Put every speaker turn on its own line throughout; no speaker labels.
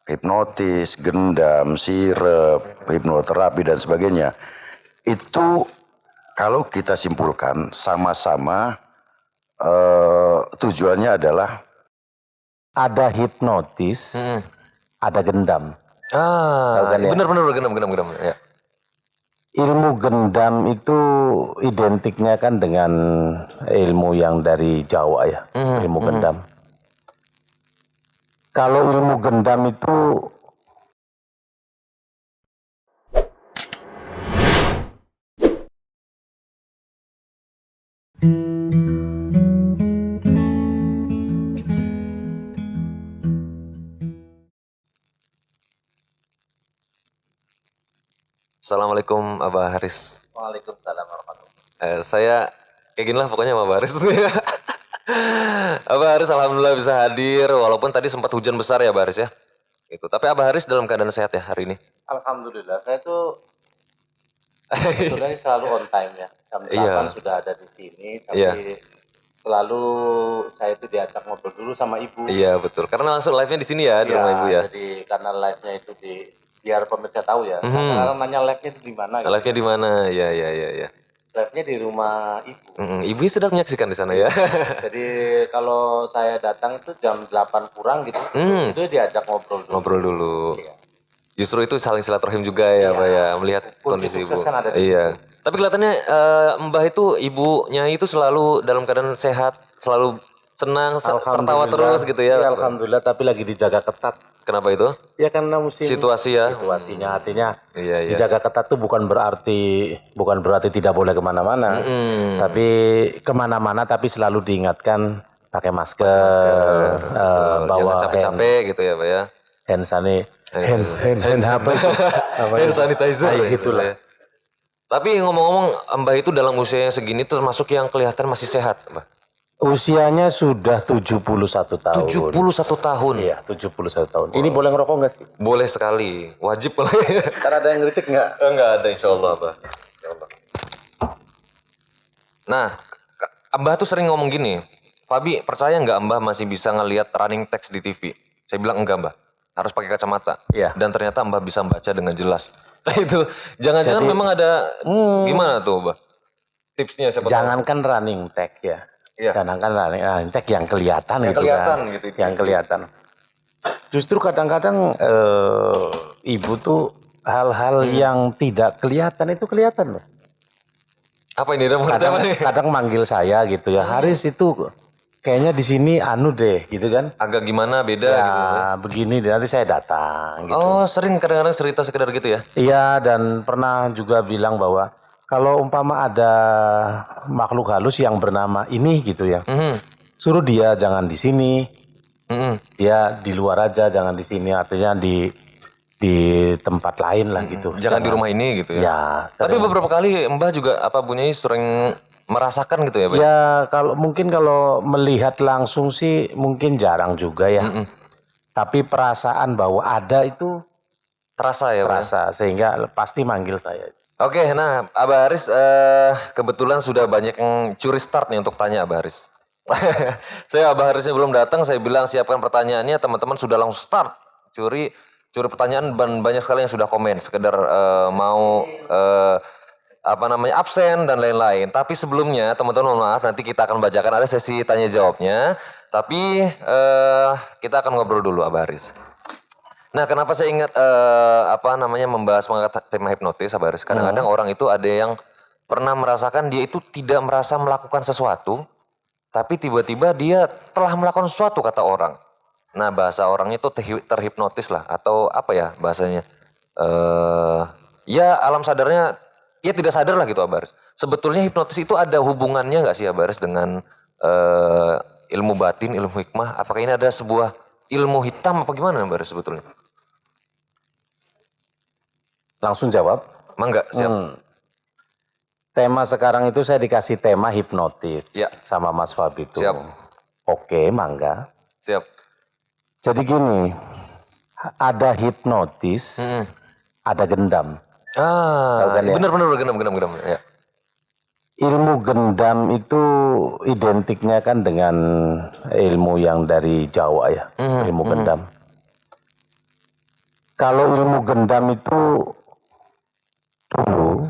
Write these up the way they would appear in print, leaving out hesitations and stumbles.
hipnotis, gendam, sirep, hipnoterapi dan sebagainya. Itu kalau kita simpulkan sama-sama tujuannya adalah ada hipnotis, ada gendam.
Bener gendam ya.
Ilmu gendam itu identiknya kan dengan ilmu yang dari Jawa ya, ilmu gendam. Kalau ilmu gendam itu
Assalamualaikum Abah Haris.
Waalaikumsalam warahmatullahi wabarakatuh.
Saya kayak gini lah pokoknya sama Abah Haris. Abah Haris alhamdulillah bisa hadir walaupun tadi sempat hujan besar ya Abah Haris ya. Gitu. Tapi Abah Haris dalam keadaan sehat ya hari ini.
Alhamdulillah, saya tuh sebetulnya selalu on time ya. Jam 8
Iya.
sudah ada di sini, tapi selalu saya itu diajak ngobrol dulu sama ibu.
Iya betul, karena langsung live-nya di sini ya, di rumah ibu ya.
Jadi karena live-nya itu biar pemirsa tahu ya. Karena nanya live-nya itu di mana?
Live-nya di mana? Ya.
Live-nya di rumah ibu.
Ibu sedang menyaksikan di sana ya.
Jadi kalau saya datang itu jam 8 kurang gitu, itu diajak ngobrol dulu.
Ngobrol dulu.
Iya.
Justru itu saling silaturahim juga ya, Pak ya, melihat
Kunci
kondisi ibu.
sukses kan ada di
Iya. Tapi kelihatannya Mbah itu ibunya itu selalu dalam keadaan sehat, selalu senang, tertawa terus gitu ya.
Alhamdulillah, tapi lagi dijaga ketat.
Kenapa itu?
Ya karena musim
Situasi ya.
Situasinya artinya
Iya.
dijaga ketat tuh bukan berarti tidak boleh kemana-mana, tapi kemana-mana tapi selalu diingatkan pakai masker, bawa
jangan capek-capek gitu ya, Pak ya.
hand apa itu?
Hand sanitizer
gitulah.
Ya. Tapi ngomong-ngomong, Mbah itu dalam usia yang segini termasuk yang kelihatan masih sehat, Mbah.
Usianya sudah 71 tahun.
71 tahun.
Iya, 71 tahun. Ini boleh ngerokok nggak sih?
Boleh sekali, wajib boleh.
Karena ada yang ngeritik nggak?
Enggak ada, insya Allah, Mbah. Nah, Mbah tuh sering ngomong gini, Fabi, percaya nggak Mbah masih bisa ngelihat running text di TV? Saya bilang enggak, Mbah. Harus pakai kacamata.
Iya.
Dan ternyata Mbah bisa baca dengan jelas. Itu jangan-jangan memang ada gimana tuh, Mbah? Tipsnya siapa tahu?
Jangankan running tag ya.
Iya.
Jangankan running tag yang kelihatan
Yang
gitu
kelihatan
kan.
gitu.
Yang kelihatan. Justru kadang-kadang ibu tuh hal-hal yang tidak kelihatan itu kelihatan loh.
Apa ini?
Kadang manggil saya gitu ya. Haris itu kayaknya di sini anu deh gitu kan.
Agak gimana beda
Ya
gitu.
begini nanti saya datang gitu.
Oh, sering kadang-kadang cerita sekedar gitu ya?
Iya, dan pernah juga bilang bahwa kalau umpama ada makhluk halus yang bernama ini gitu ya, suruh dia jangan di sini, dia di luar aja, jangan di sini, artinya di tempat lain lah gitu.
Jangan di rumah ini gitu ya?
Ya.
Tapi beberapa kali Mbah juga Bunyai sering merasakan gitu ya, Pak?
Ya kalau melihat langsung sih mungkin jarang juga ya. Tapi perasaan bahwa ada itu
Terasa ya, Pak?
terasa, sehingga pasti manggil saya.
Oke, nah Abah Haris kebetulan sudah banyak yang curi start nih untuk tanya Abah Haris. Abah Harisnya belum datang, saya bilang siapkan pertanyaannya, teman-teman sudah langsung start curi pertanyaan dan banyak sekali yang sudah komen sekedar mau absen dan lain-lain. Tapi sebelumnya teman-teman mohon maaf, nanti kita akan bacakan ada sesi tanya jawabnya. Tapi kita akan ngobrol dulu Abah Haris. Nah, kenapa saya ingat membahas mengangkat tema hipnotis, Abah Haris? Kadang-kadang orang itu ada yang pernah merasakan dia itu tidak merasa melakukan sesuatu, tapi tiba-tiba dia telah melakukan sesuatu kata orang. Nah, bahasa orangnya itu terhipnotis lah, atau apa ya bahasanya? Ya alam sadarnya, ya tidak sadar lah gitu, Abah Haris. Sebetulnya hipnotis itu ada hubungannya nggak sih, Abah Haris, dengan ilmu batin, ilmu hikmah? Apakah ini ada sebuah ilmu hitam apa gimana, Abah Haris sebetulnya?
Langsung jawab.
Mangga, siap.
Tema sekarang itu saya dikasih tema hipnotis
Ya.
sama Mas Fabi itu.
Siap.
Oke, mangga.
Siap.
Jadi gini, ada hipnotis, ada gendam.
Benar gendam ya.
Ilmu gendam itu identiknya kan dengan ilmu yang dari Jawa ya, ilmu gendam. Kalau ilmu gendam itu dulu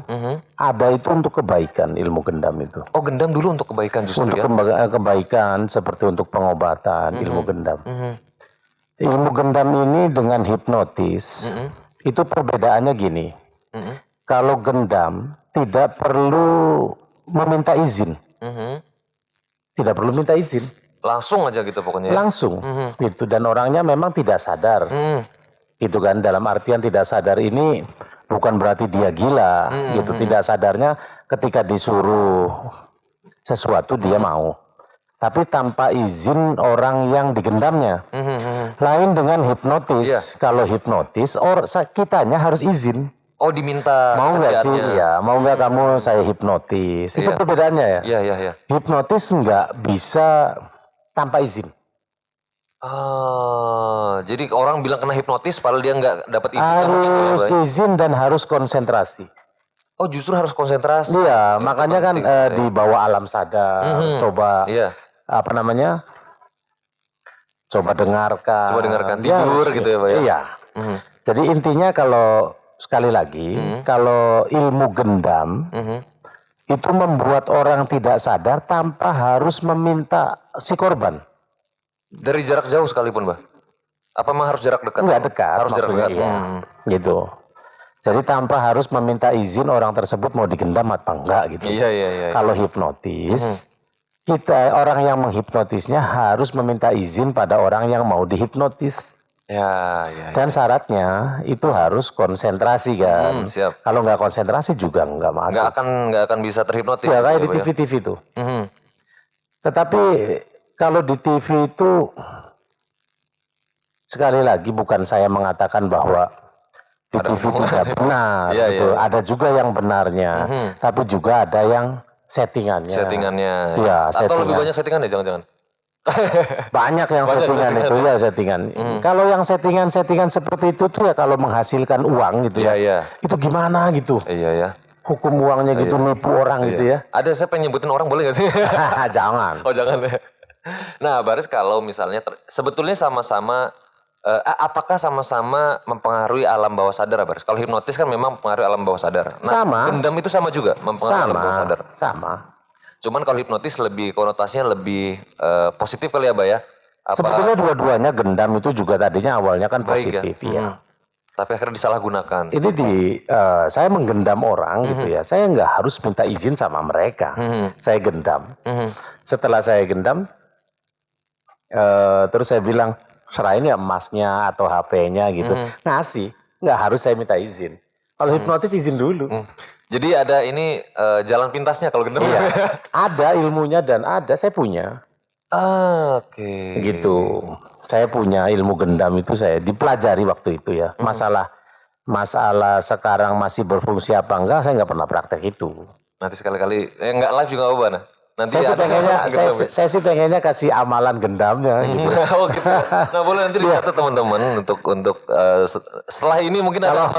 ada itu untuk kebaikan, ilmu gendam itu.
Oh, gendam dulu untuk kebaikan justru
Untuk
ya?
kebaikan seperti untuk pengobatan, ilmu gendam. Ilmu gendam ini dengan hipnotis, itu perbedaannya gini. Kalau gendam tidak perlu meminta izin. Tidak perlu minta izin.
Langsung aja gitu pokoknya ya?
Langsung. Gitu. Dan orangnya memang tidak sadar. Gitu kan, dalam artian tidak sadar ini bukan berarti dia gila. Gitu. Tidak sadarnya ketika disuruh sesuatu dia mau. Tapi tanpa izin orang yang digendamnya. Lain dengan hipnotis. Kalau hipnotis, kitanya harus izin.
Oh, diminta
Mau nggak sih?
kesediaannya.
Ya, mau nggak kamu saya hipnotis? Itu perbedaannya ya.
Iya.
Hipnotis nggak bisa tanpa izin.
Jadi orang bilang kena hipnotis padahal dia nggak dapat izin.
Harus izin dan harus konsentrasi.
Oh, justru harus konsentrasi.
Iya,
Itu
makanya kan
penting.
di bawah alam sadar. Coba apa namanya? Coba dengarkan.
Coba dengarkan, tidur gitu ya Pak ya?
Iya. Jadi intinya kalau sekali lagi, kalau ilmu gendam itu membuat orang tidak sadar tanpa harus meminta si korban.
Dari jarak jauh sekalipun, Mbak? Apa memang harus jarak dekat?
Enggak dekat.
Harus jarak dekat.
Iya. Gitu. Jadi tanpa harus meminta izin orang tersebut mau digendam atau enggak gitu.
Iya.
Kalau hipnotis, orang yang menghipnotisnya harus meminta izin pada orang yang mau dihipnotis.
Ya.
Dan syaratnya itu harus konsentrasi kan.
Siap.
Kalau nggak konsentrasi juga nggak masuk.
Nggak akan bisa terhipnotis.
Ya kayak
gitu,
di
Pak,
TV-TV itu. Tetapi kalau di TV itu sekali lagi bukan saya mengatakan bahwa di TV tidak benar. Gitu. Ada juga yang benarnya, tapi juga ada yang settingannya. Ya,
atau lebih banyak settingannya jangan-jangan.
Banyak yang settingan itu ya settingan. Kalau yang settingan seperti itu tuh ya kalau menghasilkan uang gitu ya. Itu gimana gitu?
Iya.
Hukum uangnya gitu nipu orang gitu ya.
Ada saya pengen nyebutin orang boleh nggak sih?
Jangan.
Oh jangan ya. Nah Baris kalau misalnya sebetulnya sama-sama apakah sama-sama mempengaruhi alam bawah sadar Baris? Kalau hipnotis kan memang mempengaruhi alam bawah sadar. Nah,
sama.
Gendam itu sama juga mempengaruhi alam bawah sadar.
Sama.
Cuman kalau hipnotis lebih konotasinya lebih positif kali ya, Mbak ya?
Sebetulnya dua-duanya gendam itu juga tadinya awalnya kan positif ya.
Tapi akhirnya disalahgunakan.
Ini saya menggendam orang gitu ya. Saya nggak harus minta izin sama mereka. Saya gendam. Setelah saya gendam, terus saya bilang serahin ya emasnya atau HP-nya gitu. Ngasih, nggak harus saya minta izin. Kalau hipnotis izin dulu.
Jadi ada ini jalan pintasnya kalau gendam.
Iya. Ada ilmunya dan saya punya.
Oke.
Gitu. Saya punya ilmu gendam itu saya dipelajari waktu itu ya. Masalah sekarang masih berfungsi apa enggak saya nggak pernah praktek itu.
Nanti sekali-kali nggak live juga apa nah. Nanti
saya sih pengennya kasih amalan gendamnya gitu.
Oh gitu. Nah boleh nanti dicatat teman-teman untuk setelah ini mungkin ada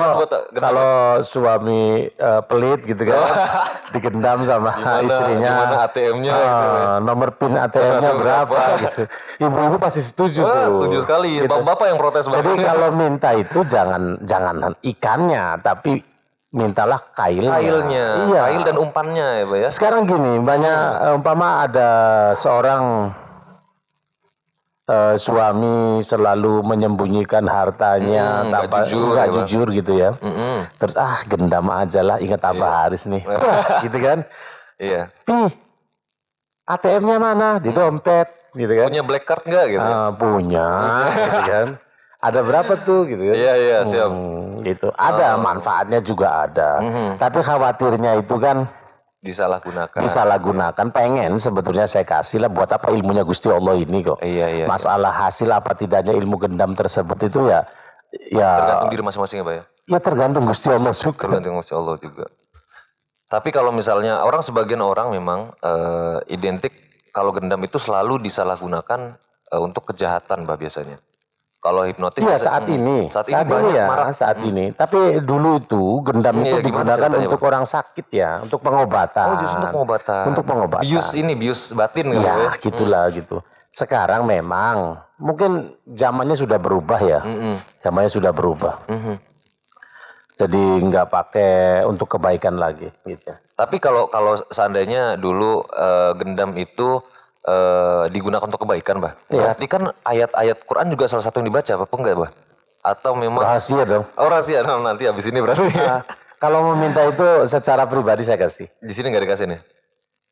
kalau suami pelit gitu kan digendam sama istrinya.
Gimana ATM-nya
nomor PIN ATM-nya berapa gitu. Ibu-ibu pasti setuju tuh.
Setuju sekali. Gitu. Bapak yang protes banget.
Jadi kalau minta itu jangan ikannya tapi mintalah kailnya.
Iya. Kail dan umpannya ya Pak ya.
Sekarang gini, banyak umpama ada seorang suami selalu menyembunyikan hartanya tanpa nggak jujur gitu ya. Terus gendam aja lah ingat Abah Haris nih. Gitu kan.
Iya.
ATM-nya mana? Di dompet gitu kan.
Punya black card nggak gitu?
Punya gitu kan. Ada berapa tuh gitu kan?
Iya siap.
Gitu. Ada manfaatnya juga ada. Tapi khawatirnya itu kan disalahgunakan. Pengen sebetulnya saya kasih lah buat apa ilmunya Gusti Allah ini kok.
Iya.
Masalah hasil apa tidaknya ilmu gendam tersebut itu ya
tergantung diri masing-masing ya Pak ya.
Ya tergantung Gusti Allah juga.
Tergantung Gusti Allah juga. Tapi kalau misalnya sebagian orang memang identik kalau gendam itu selalu disalahgunakan untuk kejahatan Mbak biasanya. Kalau hipnotis
iya saat ini saat ini. Tapi dulu itu gendam itu digunakan untuk orang sakit ya, untuk pengobatan.
Oh justru untuk pengobatan.
Untuk pengobatan.
Bius batin gitu
ya. Gitulah gitu. Sekarang memang mungkin zamannya sudah berubah ya. Zamannya sudah berubah. Jadi nggak pakai untuk kebaikan lagi gitu.
Tapi kalau seandainya dulu gendam itu digunakan untuk kebaikan, Bah. Berarti kan ayat-ayat Quran juga salah satu yang dibaca, apa enggak, Bah? Atau memang
Rahasia dong.
Oh, rahasia. Nah, nanti habis ini berarti.
Kalau meminta itu secara pribadi saya kasih.
Di sini nggak dikasih nih.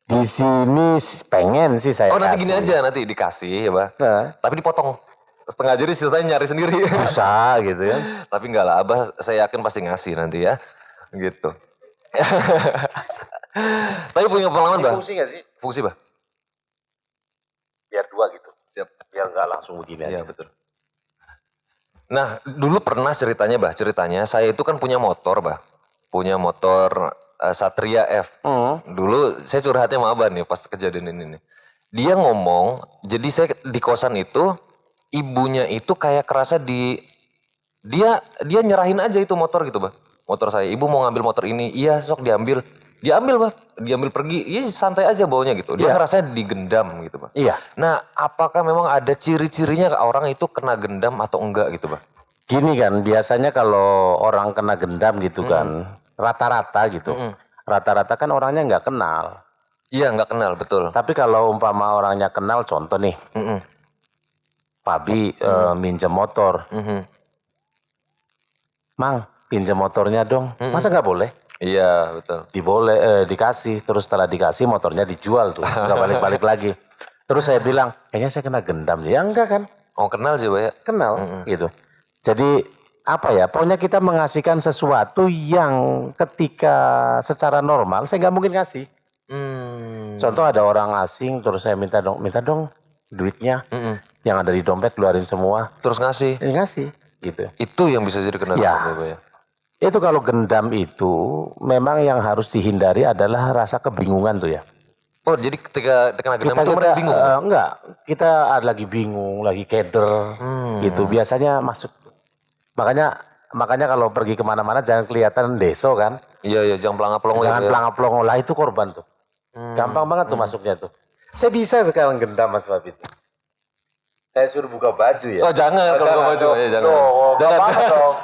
Di sini pengen sih saya
Oh, nanti
kasih.
gini aja, nanti dikasih ya, Bah.
Nah,
Tapi dipotong setengah, jadi sisanya nyari sendiri.
bisa gitu ya.
Tapi enggak lah, Abah saya yakin pasti ngasih nanti ya. Gitu. Tapi punya pengalaman, Bah?
Fungsi nggak sih?
Fungsi, Bah?
Biar dua gitu.
Siap.
Biar nggak langsung begini
Iya,
aja.
betul. Nah, dulu pernah ceritanya, Bah, saya itu kan punya motor, Bah. Punya motor Satria F. Dulu saya curhatnya sama Abah nih pas kejadian ini nih. Dia ngomong, jadi saya di kosan itu, ibunya itu kayak kerasa dia nyerahin aja itu motor gitu, Bah. Motor saya, ibu mau ngambil motor ini, iya sok diambil. Diambil, Bah. Diambil pergi, iya santai aja baunya gitu. Dia ngerasa digendam gitu, Bah.
Iya.
Nah, apakah memang ada ciri-cirinya orang itu kena gendam atau enggak gitu, Bah?
Gini kan, biasanya kalau orang kena gendam gitu kan, rata-rata gitu. Rata-rata kan orangnya nggak kenal.
Iya, nggak kenal, betul.
Tapi kalau umpama orangnya kenal, contoh nih, Pabi minjem motor. Mang, pinjam motornya dong. Masa nggak boleh?
Iya, betul.
Dikasih. Terus setelah dikasih motornya dijual tuh. Nggak balik-balik lagi. Terus saya bilang, kayaknya saya kena gendam. Ya enggak kan?
Oh, kenal sih, Pak ya?
Kenal gitu. Jadi apa ya, pokoknya kita mengasihkan sesuatu yang ketika secara normal saya nggak mungkin kasih. Contoh ada orang asing terus saya minta dong duitnya yang ada di dompet keluarin semua.
Terus ngasih.
Ngasih gitu.
Itu yang bisa jadi kendaraan
Ya.
Pak ya?
Itu kalau gendam itu memang yang harus dihindari adalah rasa kebingungan tuh ya.
Oh, jadi ketika kena gendam itu mereka bingung?
Enggak, kita lagi bingung, lagi keder gitu. Biasanya masuk. Makanya kalau pergi kemana-mana jangan kelihatan deso kan.
Iya, jangan pelangap-pelongo.
Jangan pelangap-pelongo lah, itu korban tuh. Gampang banget tuh masuknya tuh. Saya bisa sekarang gendam Mas Babit. Saya suruh buka baju ya.
Oh, jangan kalau buka baju. Ya, jangan. Jangan.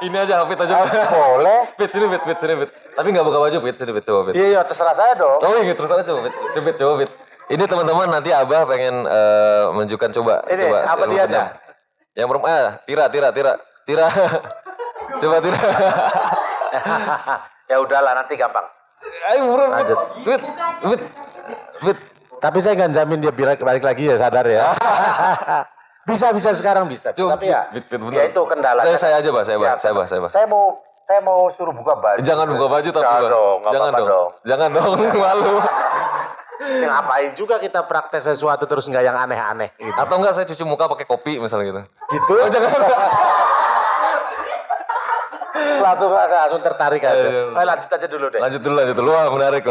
Ini aja Fit aja.
Boleh.
Fit sini. Tapi nggak buka baju, Fit. Sini, Fit. Coba, Fit.
Iya, terserah saya dong.
Oh iya, terus aja coba, Fit. Ini teman-teman nanti Abah pengen menunjukkan coba.
Ini,
coba
apa dia aja?
Yang Tira. Coba Tira.
Ya udahlah, nanti gampang.
Ayo buruan,
Lanjut.
Fit.
Tapi saya nggak jamin dia balik lagi ya, sadar ya. bisa sekarang bisa.
Coba,
Tapi ya,
Fit,
ya itu kendala.
Saya aja, Bah. Saya
mau suruh buka baju.
Jangan buka baju tapi, Bah. Jangan dong. Jangan dong, malu.
Ya, ngapain juga kita praktek sesuatu terus nggak yang aneh-aneh gitu.
Atau enggak saya cuci muka pakai kopi misalnya gitu.
Gitu?
Oh, jangan.
langsung tertarik aja. Lanjut aja dulu deh.
Lanjut dulu. Wah, menarik.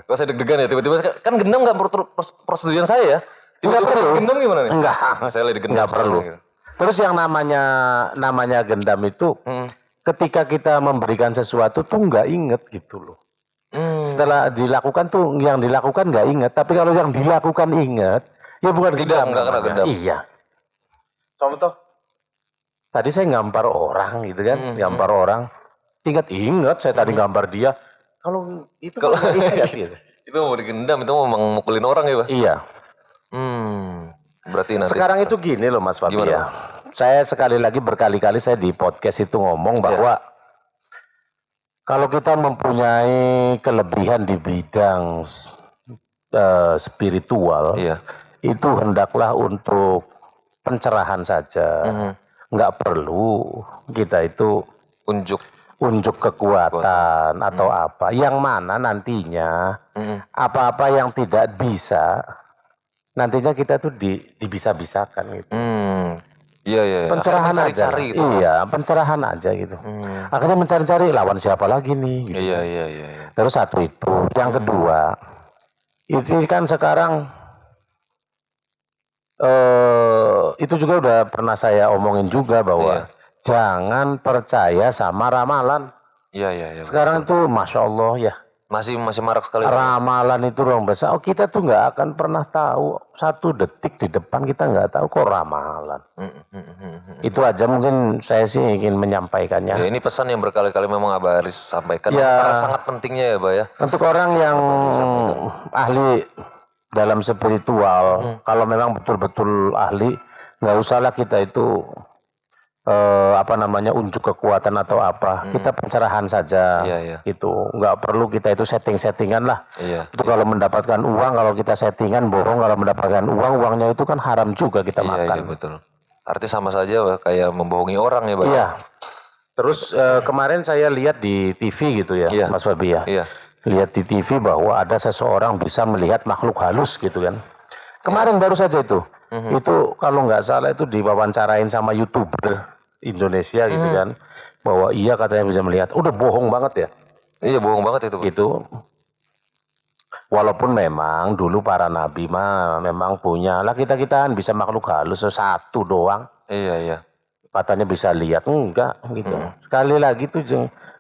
Kok saya deg-degan ya tiba-tiba kan gendam enggak persetujuan saya ya.
Enggak perlu.
Gendam gimana nih?
Enggak.
Saya lagi gendam.
Enggak perlu. Terus yang namanya gendam itu ketika kita memberikan sesuatu tuh nggak inget gitu loh. Setelah dilakukan tuh yang dilakukan nggak inget, tapi kalau yang dilakukan inget, ya bukan gendam.
Enggak kena gendam.
Iya. Contoh, tadi saya ngampar orang gitu kan, ngampar orang, ingat saya tadi ngampar dia. Kalau itu ingat gitu.
Itu mau digendam, itu mau memukulin orang ya, Pak?
Iya.
Berarti nanti.
Sekarang itu gini loh Mas Fabi
Gimana,
ya. Saya sekali lagi berkali-kali saya di podcast itu ngomong bahwa kalau kita mempunyai kelebihan di bidang spiritual, itu hendaklah untuk pencerahan saja. Nggak perlu kita itu unjuk kekuatan atau apa. Yang mana nantinya apa-apa yang tidak bisa, nantinya kita tuh dibisa-bisakan gitu.
Iya.
Pencerahan aja.
Gitu.
Iya, pencerahan aja gitu. Akhirnya mencari-cari lawan siapa lagi nih. Gitu.
Iya.
Terus satu itu, yang kedua, itu kan sekarang itu juga udah pernah saya omongin juga bahwa jangan percaya sama ramalan.
Iya.
Sekarang itu, masya Allah ya,
Masih marak sekali.
Ramalan itu ruang besar. Oh, kita tuh nggak akan pernah tahu 1 detik di depan kita nggak tahu kok ramalan. Itu aja mungkin saya sih ingin menyampaikannya.
Ya, ini pesan yang berkali-kali memang Abah Aris sampaikan.
Ya.
Karena sangat pentingnya ya, Bah ya.
Untuk orang yang ahli dalam spiritual, kalau memang betul-betul ahli, nggak usahlah kita itu unjuk kekuatan atau apa. Kita pencerahan saja.
Iya.
Gitu. Nggak perlu kita itu setting-settingan lah.
Iya.
Itu kalau mendapatkan uang, kalau kita settingan bohong, kalau mendapatkan uang, uangnya itu kan haram juga kita makan.
Iya, betul. Artinya sama saja, Bah, kayak membohongi orang ya, Bah.
Iya. Terus kemarin saya lihat di TV gitu ya,
Iya.
Mas Fabi ya.
Iya.
Lihat di TV bahwa ada seseorang bisa melihat makhluk halus gitu kan. Kemarin baru saja itu. Itu kalau nggak salah itu diwawancarain sama YouTuber Indonesia gitu kan. Bahwa iya katanya bisa melihat. Udah bohong banget ya.
Iya, bohong banget itu, Bah.
Gitu. Walaupun memang dulu para nabi mah memang punya lah, kita-kitaan bisa makhluk halus 1 doang.
Iya.
Katanya bisa lihat, enggak gitu. Sekali lagi tuh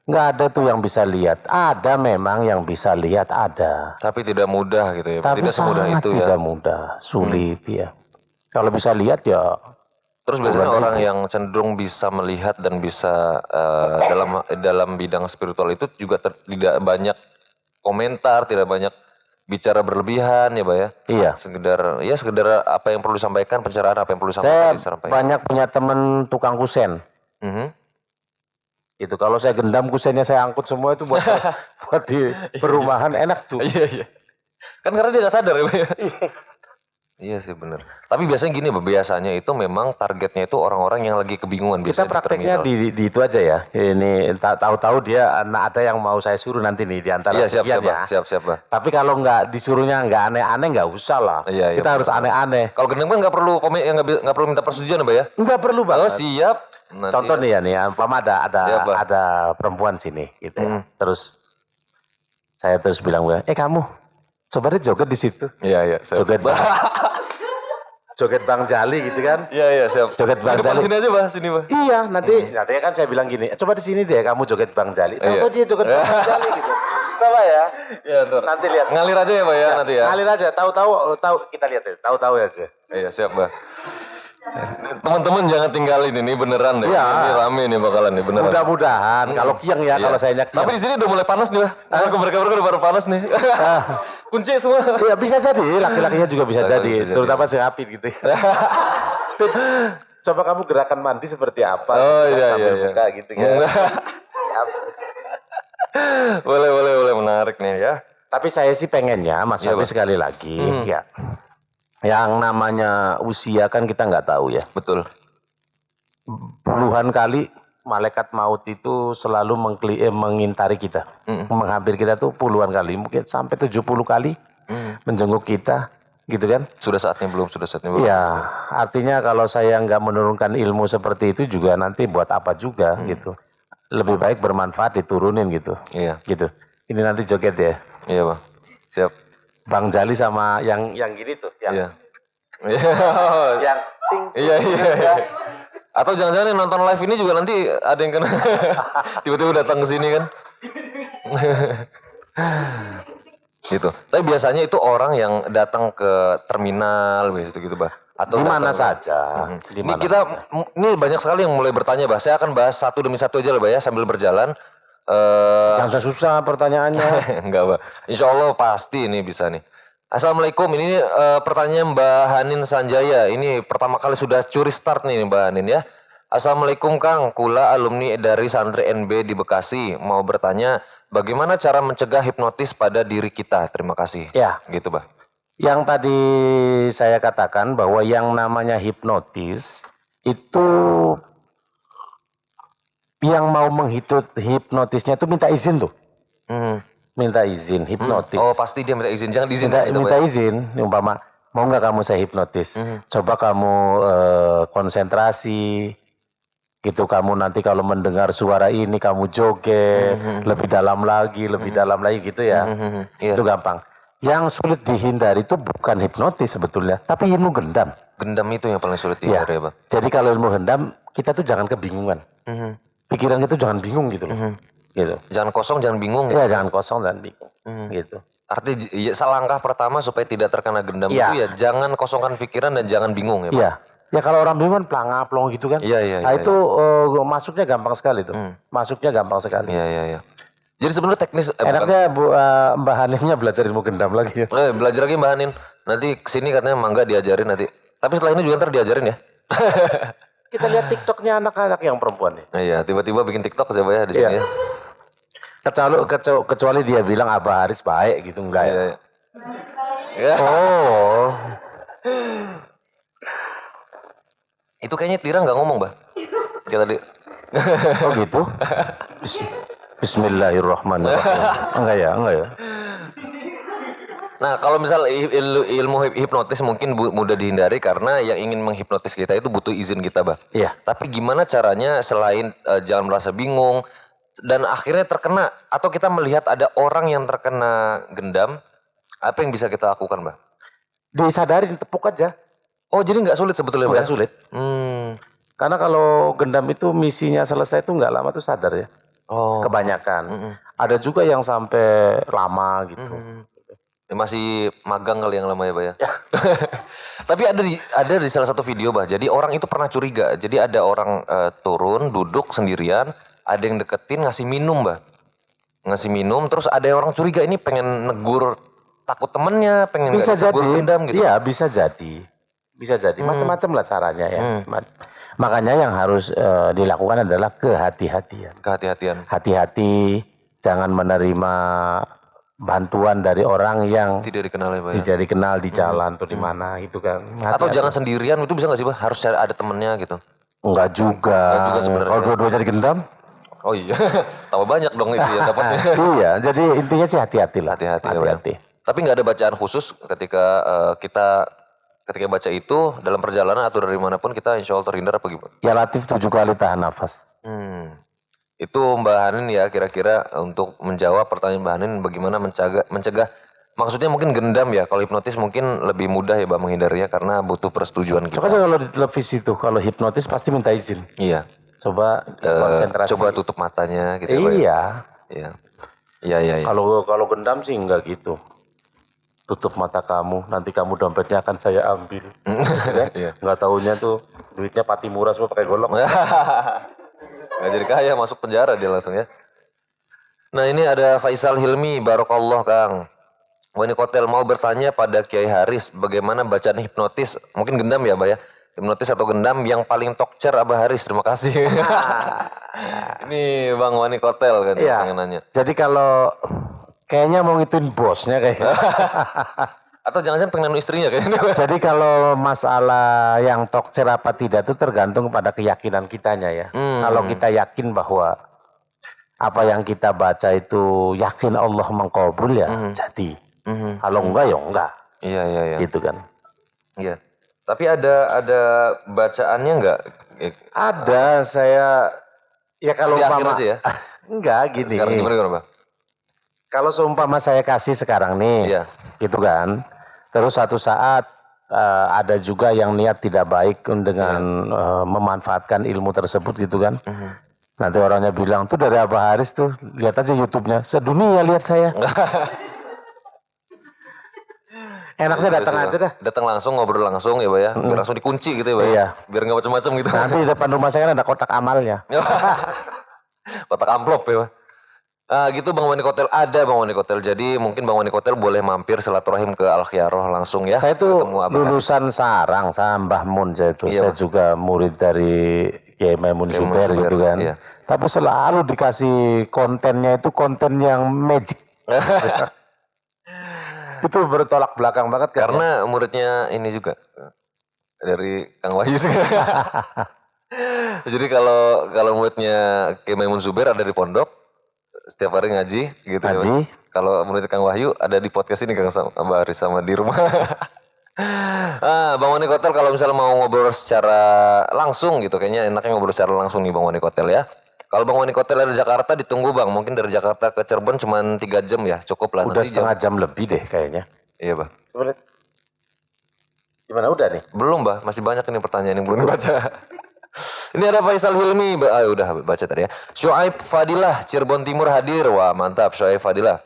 nggak ada tuh yang bisa lihat. Ada memang yang bisa lihat, ada.
Tapi tidak mudah gitu ya.
Tapi
Tidak semudah
sangat
itu ya.
tidak mudah, sulit ya. Kalau bisa lihat ya.
Terus biasanya orang yang cenderung bisa melihat dan bisa dalam bidang spiritual itu juga tidak banyak komentar, tidak banyak bicara berlebihan ya, Bah ya.
Iya.
Sekedar apa yang perlu disampaikan, pencerahan apa yang perlu
Saya
disampaikan.
banyak punya teman tukang kusen. Itu kalau saya gendam kusennya saya angkut semua itu buat buat di perumahan enak tuh.
Iya. Kan karena dia nggak sadar ya, Bah ya. Iya sih benar. Tapi biasanya gini, Bah, biasanya itu memang targetnya itu orang-orang yang lagi kebingungan.
Kita prakteknya di itu aja ya. Ini tahu-tahu dia ada yang mau saya suruh nanti nih di antara
Iya, siap,
ya.
siap, Bah.
Tapi kalau nggak disuruhnya nggak aneh-aneh nggak usah lah.
Iya,
Kita harus aneh-aneh.
Kalau gendam kan nggak perlu nggak perlu minta persetujuan, Bah ya.
Nggak perlu
Oh,
banget.
siap. Nanti
Contoh nih ya nih, umpama
Ya, Bah.
ada perempuan sini gitu. Ya. Terus saya terus bilang, kamu coba deh joget di situ.
Iya.
Joget joget Bang Jali gitu kan.
Iya, siap.
Joget Bang
Depan
Jali.
sini aja, Bah, sini, Bah.
Iya, nantinya kan saya bilang gini, coba di sini deh kamu joget Bang Jali. Tahu dia joget Bang Jali gitu. Coba ya.
Iya,
Nanti lihat.
Ngalir aja ya, Bah ya, nanti ya.
Ngalir aja, tahu kita lihat deh, tahu aja.
Iya, siap, Bah. Teman-teman jangan tinggalin ini beneran deh.
Iya.
Ini rame nih bakalan nih beneran.
Mudah-mudahan kalau kiang ya, kalau saya nyak.
Tapi di sini udah mulai panas nih, Bah. Mereka udah baru panas nih. Kunci semua.
Iya bisa jadi, laki-lakinya juga bisa
Bisa
jadi,
jadi.
terutama si Apit gitu. Coba kamu gerakan mandi seperti apa?
Oh, iya.
Sambil buka gitu ya.
boleh menarik nih ya.
Tapi saya sih pengennya, Mas
Iya,
Fabi
Bang.
sekali lagi, ya. Yang namanya usia kan kita nggak tahu ya.
Betul.
Puluhan kali malaikat maut itu selalu mengintari kita. Menghampiri kita tuh puluhan kali, mungkin sampai 70 kali menjenguk kita, gitu kan.
Sudah saatnya belum?
Iya, artinya kalau saya nggak menurunkan ilmu seperti itu juga nanti buat apa juga gitu. Lebih baik bermanfaat diturunin gitu.
Iya.
Gitu. Ini nanti joget ya.
Iya, Bang. Siap.
Bang Jali sama yang gini tuh, yang
Iya.
yang ting.
Iya. Atau jangan-jangan yang nonton live ini juga nanti ada yang kena tiba-tiba datang ke sini kan. Gitu. Tapi biasanya itu orang yang datang ke terminal gitu, Bah. Atau
Di mana
datang
saja. Di
Ini
mana saja.
ini banyak sekali yang mulai bertanya, Bah. Saya akan bahas satu demi satu aja lah, Bah ya, sambil berjalan.
Jangan susah pertanyaannya.
Enggak, Bah. Insya Allah pasti ini bisa nih. Assalamualaikum, ini pertanyaan Mbak Hanin Sanjaya. Ini pertama kali sudah curi start nih Mbak Hanin ya. Assalamualaikum Kang, Kula alumni dari Santri NB di Bekasi. Mau bertanya, bagaimana cara mencegah hipnotis pada diri kita? Terima kasih.
Ya.
Gitu, Bah.
Yang tadi saya katakan bahwa yang namanya hipnotis itu yang mau menghipnotisnya itu minta izin tuh. Minta izin hipnotis.
Oh, pasti dia minta izin. Jangan diizinkan gitu,
minta
Bah.
izin, umpama mau nggak kamu saya hipnotis? Coba kamu konsentrasi. Gitu kamu nanti kalau mendengar suara ini kamu joget lebih dalam lagi gitu ya.
Iya.
Itu gampang. Yang sulit dihindari itu bukan hipnotis sebetulnya, tapi ilmu gendam.
Gendam itu yang paling sulit
Ya.
dihindari, Bah.
Jadi kalau ilmu gendam kita tuh jangan kebingungan. Pikiran kita jangan bingung gitu loh. gitu.
Jangan kosong, jangan bingung.
Ya jangan kosong, jangan bingung, gitu.
Artinya ya, selangkah pertama supaya tidak terkena gendam
Iya.
itu ya jangan kosongkan pikiran dan jangan bingung ya Pak.
Iya. Ya kalau orang bingung kan plong gitu kan.
Iya, iya,
Nah
iya,
itu masuknya gampang sekali tuh. Masuknya gampang sekali.
Iya, iya, iya. Jadi sebenarnya teknis
Enaknya Mbak Hanifnya belajar ilmu gendam lagi ya.
belajar lagi Mbak Hanin. Nanti kesini katanya Mangga diajarin nanti. Tapi setelah ini juga ntar diajarin ya.
Kita lihat TikToknya anak-anak yang perempuan nih.
Nah, iya, tiba-tiba bikin TikTok coba ya di sini
Iya.
ya.
Kecuali dia bilang Abah Haris baik gitu, enggak
Iya,
ya.
iya. Ya.
Oh.
Itu kayaknya Tira nggak ngomong, Bah. Kayak tadi.
Oh gitu. Bismillahirrahmanirrahim. Enggak ya.
Nah, kalau misal ilmu hipnotis mungkin mudah dihindari karena yang ingin menghipnotis kita itu butuh izin kita, Bah.
Iya.
Tapi gimana caranya selain jangan merasa bingung dan akhirnya terkena atau kita melihat ada orang yang terkena gendam, apa yang bisa kita lakukan, Bah?
Disadarin, tepuk aja.
Oh, jadi nggak sulit sebetulnya, Bah?
Enggak sulit.
Hmm.
Karena kalau gendam itu misinya selesai itu nggak lama tuh sadar ya.
Oh.
Kebanyakan. Ada juga yang sampai lama gitu.
Ya, masih magang kali yang lama ya, Bah ya. Tapi ada di salah satu video, Bah. Jadi orang itu pernah curiga. Jadi ada orang turun, duduk sendirian, ada yang deketin ngasih minum, Bah. Ngasih minum, terus ada orang curiga ini pengen negur takut temennya, pengen
Bisa
nggak ditegur
jadi.
gendam gitu.
Iya, bisa jadi. Bisa jadi. Macam-macam lah caranya ya. Makanya yang harus dilakukan adalah kehati-hatian.
Kehati-hatian.
Hati-hati, jangan menerima bantuan dari orang yang
Tidak dikenal ya, Bah ya.
tidak dikenal di jalan atau di mana gitu kan.
Atau
Hati-hati.
jangan sendirian, itu bisa nggak sih, Bah? Harus cari ada temennya gitu.
Enggak juga.
Enggak juga sebenarnya.
Kalau dua-duanya digendam,
Oh iya, tambah banyak dong itu ya dapatnya.
iya. Jadi intinya sih hati-hati lah.
Hati-hati ya, Bah ya.
Hati-hati.
Tapi nggak ada bacaan khusus ketika ketika baca itu dalam perjalanan atau dari manapun kita insya Allah terhindar apa gimana?
Ya Latif 7 kali tahan nafas.
Itu Mbak Hanin ya kira-kira untuk menjawab pertanyaan Mbak Hanin bagaimana mencegah maksudnya mungkin gendam ya, kalau hipnotis mungkin lebih mudah ya Mbak menghindarinya karena butuh persetujuan kita.
Soalnya kalau di televisi tuh, kalau hipnotis pasti minta izin.
Iya.
Coba konsentrasi.
Coba tutup matanya gitu ya, Pak ya?
Iya.
Iya. Iya.
Kalau gendam sih enggak gitu. Tutup mata kamu, nanti kamu dompetnya akan saya ambil.
Iya.
Enggak taunya tuh duitnya pati murah semua pakai golok.
Nggak jadi kaya, masuk penjara dia langsung ya. Nah ini ada Faisal Hilmi, Barokallah Kang. Wani Kotel mau bertanya pada Kiai Haris, bagaimana bacaan hipnotis, mungkin gendam ya Mbak ya? Hipnotis atau gendam yang paling tokcer Abah Haris, terima kasih. Ini Bang Wani Kotel kan
Iya.
pengen nanya.
Jadi kalau kayaknya mau ngituin bosnya kayaknya.
Atau jangan-jangan pengen nanya istrinya kayaknya.
Jadi kalau masalah yang tokcer apa tidak itu tergantung pada keyakinan kitanya ya. Kalau kita yakin bahwa apa yang kita baca itu yakin Allah mengkabul ya jadi. Kalau enggak ya enggak.
Iya.
Gitu kan.
Iya. Tapi ada bacaannya enggak?
Ada saya ya kalau
Di akhir
umpama
aja ya?
enggak gini.
Sekarang gimana Bang?
Kalau seumpama saya kasih sekarang nih,
Iya.
gitu kan. Terus satu saat ada juga yang niat tidak baik dengan memanfaatkan ilmu tersebut gitu kan. Nanti orangnya bilang tuh dari Abah Haris tuh, lihat aja YouTube-nya. Sedunia lihat saya. Enaknya datang aja dah.
Datang langsung, ngobrol langsung ya Pak ya. Biar langsung dikunci gitu ya Pak ya.
Iya.
Biar nggak macam-macam gitu.
Nanti di depan rumah saya kan ada kotak amalnya.
Kotak amplop ya Pak. Ah gitu Bang Wani Kotel, ada Bang Wani Kotel. Jadi mungkin Bang Wani Kotel boleh mampir silaturahim ke Al Khiaroh langsung ya.
Saya tuh
Ketemu Abang
lulusan Sarang, sama Mbah Mun saya tuh.
Iya,
Saya juga murid dari Kiai Maimun Zubair gitu kan.
iya.
Tapi selalu dikasih kontennya itu konten yang magic. Itu bertolak belakang banget kan.
Karena muridnya ini juga dari Kang Wahyu. Jadi kalau muridnya Kiai Maimun Zubair ada di pondok, setiap hari ngaji gitu ya.
Ngaji.
Kalau murid Kang Wahyu ada di podcast ini Kang sama Mbak Aris sama di rumah. Bang Wani Kotel kalau misalnya mau ngobrol secara langsung gitu, kayaknya enaknya ngobrol secara langsung nih Bang Wani Kotel ya. Kalau Bang Wani Kotel dari Jakarta ditunggu Bang, mungkin dari Jakarta ke Cirebon cuma 3 jam ya, cukup lah.
Udah
nanti
setengah jam lebih deh kayaknya.
Iya Bang.
Gimana udah nih?
Belum Bah, masih banyak ini pertanyaan yang belum dibaca. Ini ada Faisal Hilmi, udah baca tadi ya. Syuaib Fadilah, Cirebon Timur hadir. Wah mantap Syuaib Fadilah.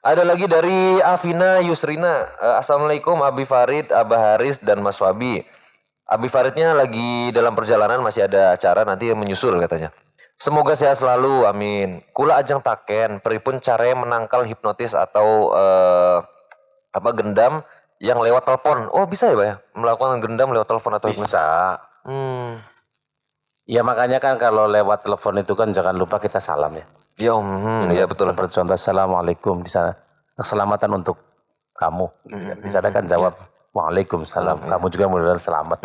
Ada lagi dari Afina Yusrina. Assalamualaikum Abi Farid, Abah Haris, dan Mas Fabi. Abi Faridnya lagi dalam perjalanan, masih ada acara nanti menyusul katanya. Semoga sehat selalu, amin. Kula ajeng taken, pripun caranya menangkal hipnotis atau gendam yang lewat telepon. Oh bisa ya Pak ya? Melakukan gendam lewat telepon atau hipnotis?
Bisa. Ya makanya kan kalau lewat telepon itu kan jangan lupa kita salam ya.
Ya iya betul.
Seperti contoh assalamualaikum di sana. Keselamatan untuk kamu. Di sana kan jawab waalaikumsalam. Kamu juga mudah-mudahan selamat.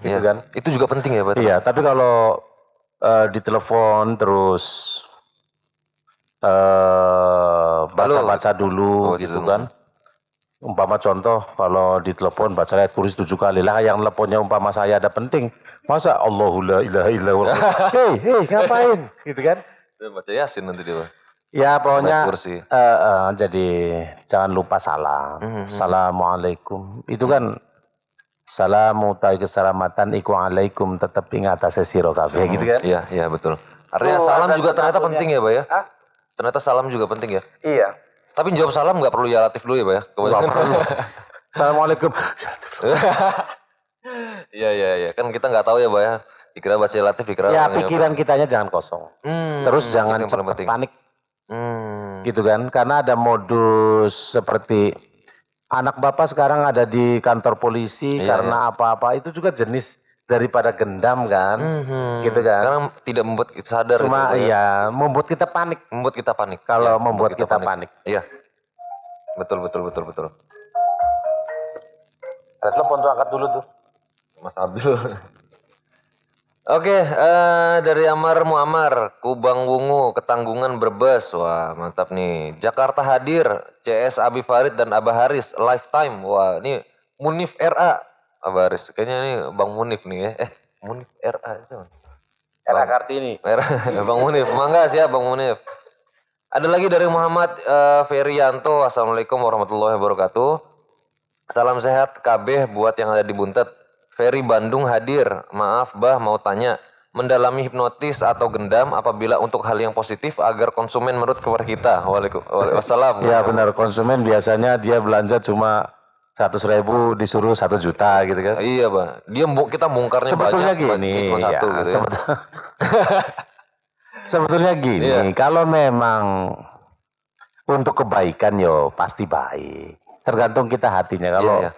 Gitu
Ya.
kan.
Itu juga penting ya Pak?
Iya, tapi kalau di telepon terus baca-baca dulu gitu kan. Umpama contoh kalau di telepon baca ayat kursi 7 kali lah, yang teleponnya umpama saya ada penting, masa Allahu la ilaha illallah. Hei ngapain gitu kan.
Baca Yasin nanti dia Pak.
Ya pokoknya
Kursi.
jadi jangan lupa salam. Assalamualaikum. Itu kan salamu ta'i keselamatan iku alaikum, tetap ingat atas sira kabeh gitu kan.
Iya betul. Artinya salam juga ternyata penting ya Pak ya? Ternyata salam juga penting ya?
Iya.
Tapi jawab salam nggak perlu ya latif dulu ya Pak ya?
Nggak perlu. Assalamualaikum.
Iya. Kan kita nggak tahu ya Pak ya. Dikira baca latif, dikira...
Ya pikiran kitanya jangan kosong. Terus jangan
yang paling
cepat
penting.
panik. Gitu kan. Karena ada modus seperti anak bapak sekarang ada di kantor polisi karena apa-apa. Itu juga jenis daripada gendam kan. Gitu kan.
Karena tidak membuat kita sadar.
Cuma
gitu,
iya membuat kita panik.
Membuat kita panik.
Kalau
Ya,
membuat kita panik.
Iya. Betul.
Ada telepon tuh, angkat dulu tuh.
Mas Abil. Oke, dari Amar Muammar, Kubang Wungu, Ketanggungan Brebes. Wah, mantap nih. Jakarta hadir, CS Abi Farid dan Abah Haris, lifetime. Wah, ini Munif RA. Abah Haris, kayaknya ini Bang Munif nih ya. Munif RA itu.
Era Kartini.
Bang Munif, mangga siap Bang Munif. Ada lagi dari Muhammad Ferianto. Assalamualaikum warahmatullahi wabarakatuh. Salam sehat KB buat yang ada di Buntet. Ferry Bandung hadir. Maaf Bah, mau tanya. Mendalami hipnotis atau gendam apabila untuk hal yang positif agar konsumen menurut kepada kita. Waalaikumsalam.
Ya benar, konsumen biasanya dia belanja cuma 100.000 disuruh 1 juta gitu kan.
Iya Bah. Kita bongkarnya
Sebetulnya
banyak.
gini,
cuma satu
ya,
gitu ya.
Sebetulnya gini, kalau memang untuk kebaikan yo pasti baik. Tergantung kita hatinya. Kalau
Iya.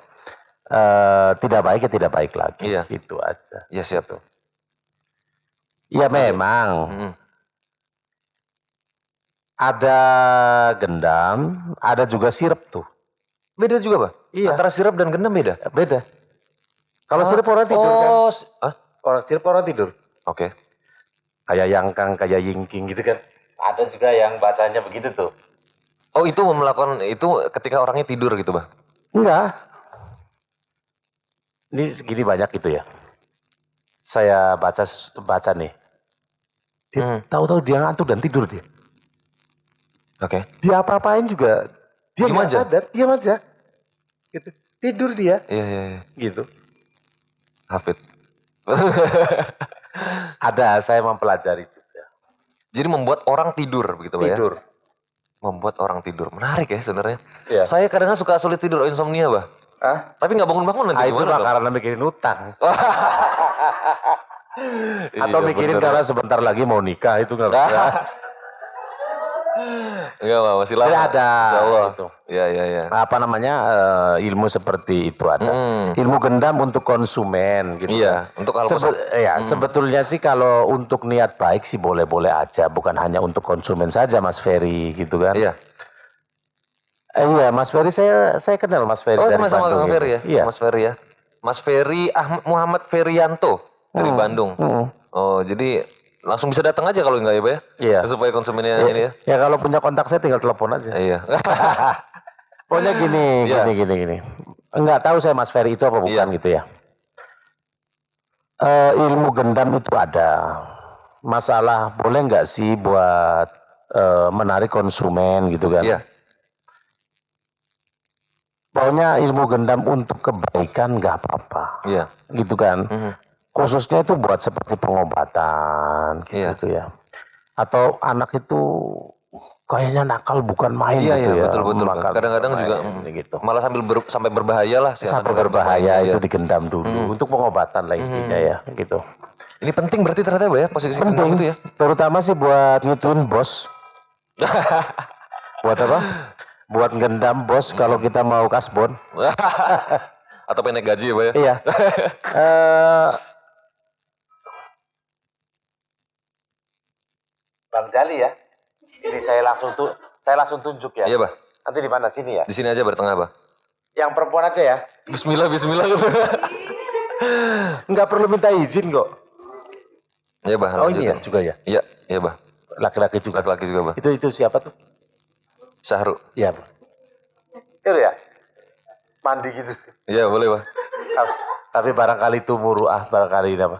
tidak baik ya tidak baik lagi.
Iya.
Itu aja.
Ya siap tuh.
Ya memang ada gendam, ada juga sirup tuh.
Beda juga Bah?
Iya.
Antara sirup dan gendam beda?
Beda. Kalau sirup orang tidur kan. Orang sirup orang tidur.
Oke.
Kayak yangkang, kayak yingking gitu kan. Ada juga yang bacanya begitu tuh.
Oh itu melakukan itu ketika orangnya tidur gitu Bah?
Enggak. Ini segini banyak gitu ya. Saya baca nih. Dia tahu-tahu dia ngantuk dan tidur dia.
Oke.
Dia apa-apain juga dia
Diam
nggak
aja?
sadar, diam aja. Gitu. Tidur dia
Iya.
gitu.
Hafid.
Ada, saya mempelajari juga.
Jadi membuat orang tidur begitu Pak ya?
Tidur.
Membuat orang tidur. Menarik ya sebenarnya.
Iya.
Saya kadang-kadang suka sulit tidur, insomnia Bah. Tapi nggak bangun-bangun nanti
Itu
gimana
mah
dong?
karena mikirin utang. Atau
Iya,
mikirin
bener.
karena sebentar lagi mau nikah itu nggak bisa.
Enggak Pak, masih lama.
Jadi ada
Insya Allah.
gitu.
Iya.
Apa namanya ilmu seperti itu ada. Ilmu gendam untuk konsumen gitu.
Iya, untuk hal positif.
Sebetulnya sih kalau untuk niat baik sih boleh-boleh aja, bukan hanya untuk konsumen saja Mas Ferry gitu kan.
Iya.
Iya, Mas Ferry saya kenal Mas Ferry
Oh,
dari
kenal sama
Bandung.
Mas Ferry ya?
Iya.
Mas Ferry ya. Mas Ferry Muhammad Ferianto dari Bandung. Oh, jadi langsung bisa datang aja kalau enggak ya, Pak ya?
Iya.
Supaya konsumennya ini ya.
Ya kalau punya kontak saya tinggal telepon aja.
Iya.
Pokoknya gini. Enggak tahu saya Mas Ferry itu apa bukan gitu ya. Ilmu gendam itu ada. Masalah boleh nggak sih buat menarik konsumen gitu kan?
Iya.
Pokoknya ilmu gendam untuk kebaikan nggak apa-apa.
Iya.
Gitu kan. khususnya itu buat seperti pengobatan gitu ya. Atau anak itu kayaknya nakal bukan main
Iya,
gitu
iya,
ya.
betul.
Makan
Kadang-kadang
bukan
juga
main, gitu.
malah sampai berbahaya lah.
Sampai berbahaya itu digendam dulu untuk pengobatan lah intinya ya gitu.
Ini penting berarti ternyata ya posisi gendam
Penting,
itu ya.
terutama sih buat ngituin bos. Buat apa? Buat gendam bos kalau kita mau kasbon.
Atau pengen naik gaji ya Pak ya.
Iya. Bang Jali ya. Ini saya langsung tunjuk ya.
Iya Pak.
Nanti di mana sini ya?
Di sini aja bertengah Pak.
Yang perempuan aja ya.
Bismillah.
Nggak perlu minta izin kok.
Iya Pak.
Oh ini ya juga ya.
Iya Pak.
Laki-laki juga.
Laki-laki juga Pak.
Itu siapa tuh?
Sahru.
Iya, Bang. Itu ya. Mandi gitu.
Iya boleh Pak.
Tapi barangkali itu muruah, barangkali apa?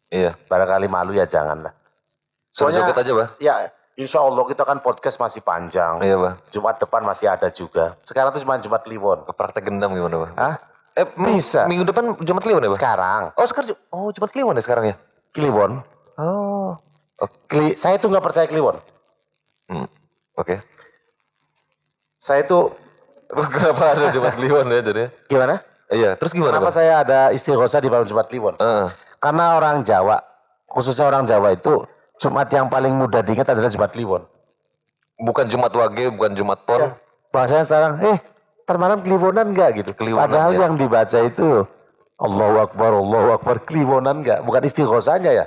Iya.
Barangkali malu ya janganlah.
Suruh joget aja Pak.
Ya, insya Allah kita kan podcast masih panjang.
Iya Pak.
Jumat depan masih ada juga. Sekarang tuh cuma Jumat Kliwon.
Praktek gendam gimana Pak?
Hah? Bisa.
Minggu depan Jumat Kliwon ya Pak?
Sekarang.
Oh sekarang Jumat Kliwon ya sekarang ya?
Kliwon.
Oh.
Saya tuh nggak percaya Kliwon.
Oke.
Saya tuh
Terus kenapa ada Jumat Kliwon ya jadi?
gimana?
Iya, terus gimana
Kenapa
Pak?
saya ada istighosa di malam Jumat Kliwon? Karena orang Jawa, khususnya orang Jawa itu Jumat yang paling mudah diingat adalah Jumat Kliwon.
Bukan Jumat Wage, bukan Jumat Pon.
Ya, bahasanya sekarang, ntar malam Kliwonan enggak gitu.
Kliwonan,
Padahal
ya.
yang dibaca itu Allahu Akbar, Kliwonan enggak. Bukan istighosanya ya.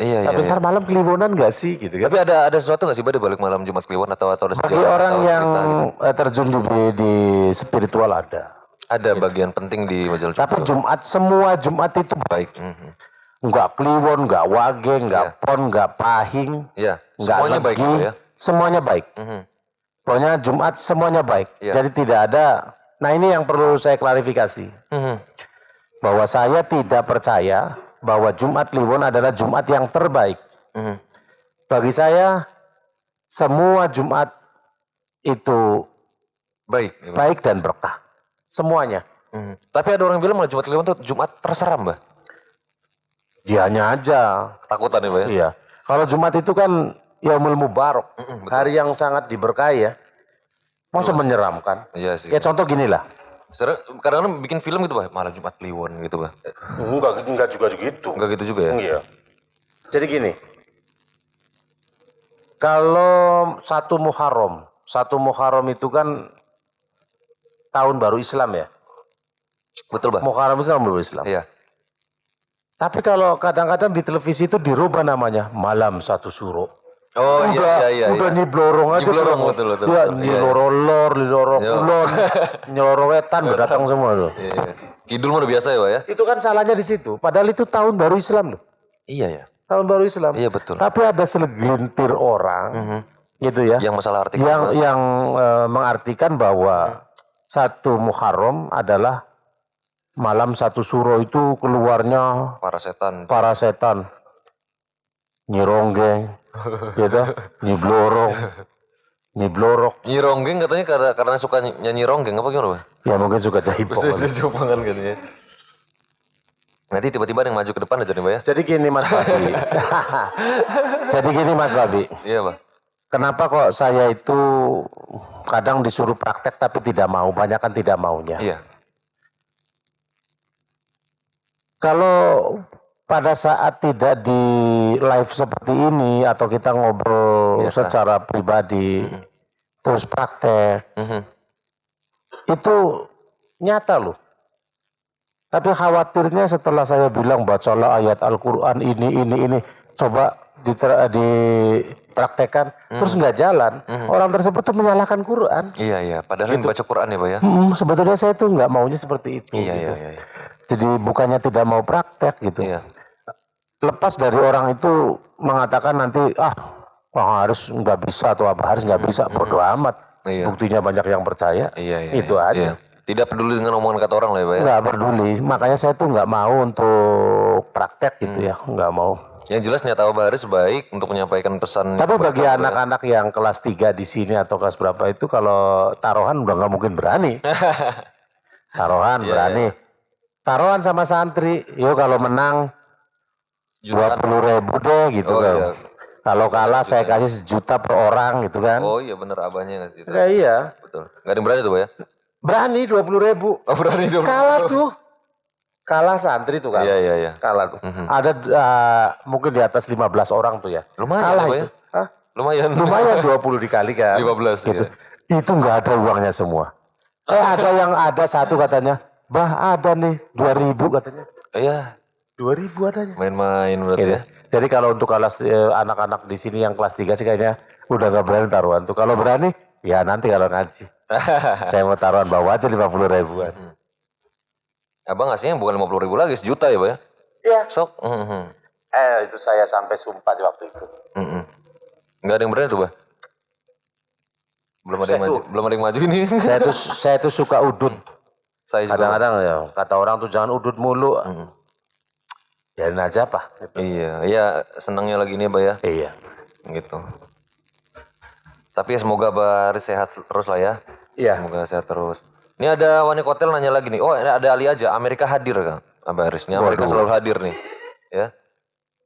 Iya.
Tapi ntar malam Kliwonan enggak sih gitu kan.
Tapi ada sesuatu nggak sih Pak di balik malam Jumat Kliwon atau ada
Bagi
sejarah
orang
atau
yang
cerita gitu?
terjun di spiritual ada.
Ada bagian penting di majalah
Tapi
Jumat.
semua Jumat itu
Baik.
enggak Kliwon, enggak Wage, enggak Pon, enggak Pahing,
Iya.
enggak
Semuanya baik
Legi,
Pak ya.
semuanya baik. Pokoknya Jumat semuanya baik.
Iya.
Jadi tidak ada. Nah ini yang perlu saya klarifikasi. Bahwa saya tidak percaya bahwa Jumat Kliwon adalah Jumat yang terbaik. Bagi saya semua Jumat itu
Baik.
baik dan berkah. Semuanya.
Tapi ada orang bilang malah Jumat Kliwon itu Jumat terseram Mbak.
Dianya aja.
Takutan ya Pak ya.
Iya. Kalau Jumat itu kan Yaumul Mubarak. Hari yang sangat diberkahi ya. Masa menyeramkan?
Iya sih.
Ya contoh gini lah.
Kadang-kadang bikin film gitu Pak, malah Jumat Kliwon gitu Pak.
Enggak juga gitu.
Enggak gitu juga ya?
Iya. Jadi gini. Kalau satu Muharram itu kan tahun baru Islam ya.
Betul Pak.
Muharram itu tahun baru Islam.
Iya.
Tapi kalau kadang-kadang di televisi itu dirubah namanya malam satu suro.
Oh iya.
Udah nyiblorong aja.
Nyiblorong, betul.
Ya,
Iya.
nyilorolor, kulon, nyelorowetan udah datang semua tuh.
Iya. Kidul mah udah biasa ya Pak ya?
Itu kan salahnya di situ. Padahal itu tahun baru Islam loh.
Iya ya.
Tahun baru Islam.
Iya betul.
Tapi ada segelintir orang gitu ya.
Yang masalah arti
Yang mengartikan bahwa satu Muharram adalah malam satu suro itu keluarnya
para setan.
para setan. Nyironggeng, gitu, nyiblorong, nyiblorok.
Nyironggeng katanya karena suka nyanyi ronggeng apa gimana Pak?
Ya mungkin juga jahipong.
Jepangan katanya. Nanti tiba-tiba ada yang maju ke depan aja nih Pak ya?
Jadi gini Mas Babi.
Iya Pak.
Kenapa kok saya itu kadang disuruh praktek tapi tidak mau, banyak kan tidak maunya.
Iya.
Kalau pada saat tidak di live seperti ini atau kita ngobrol
Biasa.
secara pribadi terus praktek, itu nyata loh. Tapi khawatirnya setelah saya bilang bacalah ayat Al-Quran ini, coba dipraktekkan, terus nggak jalan, orang tersebut tuh menyalahkan Quran.
Iya. Padahal yang baca Quran ya Pak ya?
Sebetulnya saya tuh nggak maunya seperti itu.
Iya.
Jadi bukannya tidak mau praktek gitu.
Iya.
Lepas dari orang itu mengatakan nanti harus nggak bisa atau apa harus nggak bisa, bodo amat.
Iya.
Buktinya banyak yang percaya.
Iya.
Itu aja.
Tidak peduli dengan omongan kata orang lah ya Pak ya?
Nggak peduli. Makanya saya tuh nggak mau untuk praktek gitu ya, nggak mau.
Yang jelas nyata Pak Haris baik untuk menyampaikan pesan.
Tapi bagi anak-anak yang kelas 3 di sini atau kelas berapa itu kalau taruhan udah nggak mungkin berani. Taruhan berani. Taruhan sama santri, yuk kalau menang
20.000 deh gitu
Oh
kan.
iya.
Kalau kalah saya kasih 1 juta per orang gitu kan.
Oh iya bener abahnya ngasih gitu.
Ya, iya.
Betul. Gak ada yang berani tuh Pak ya?
Berani 20.000.
Oh berani dong.
Kalah tuh. Kalah santri tuh kalah.
Iya.
Kalah tuh. Ada mungkin di atas 15 orang tuh ya.
Lumayan
Kalah
ya Pak
itu.
ya?
Hah?
Lumayan.
Lumayan 20 dikali kan.
15
gitu.
iya.
Itu nggak ada uangnya semua. Ada yang ada satu katanya, bah ada nih 2.000 katanya.
Iya.
2.000 adanya.
Main-main berarti
Gitu.
ya.
Jadi kalau untuk kelas anak-anak di sini yang kelas 3 sih kayaknya udah nggak berani taruhan tuh. Kalau berani, ya nanti kalau ngaji. Saya mau taruhan bawa aja 50.000-an.
Abang ngasihnya bukan 50.000 lagi, 1 juta ya Pak ya?
Iya.
Sok.
Itu saya sampai sumpah di waktu itu.
Nggak ada yang berani tuh Pak? Belum ada yang maju. Belum ada yang maju ini.
Saya tuh suka udut.
Saya juga.
Kadang-kadang ya kata orang tuh jangan udut mulu. Biarin aja apa. Gitu.
Iya senangnya lagi ini Pak ya.
Iya.
Gitu. Tapi ya semoga Abah Haris sehat terus lah ya.
Iya.
Semoga sehat terus. Ini ada Wani Kotel nanya lagi nih. Oh ada Ali aja. Amerika hadir kan Abah Haris. Ini Amerika selalu hadir nih. Ya.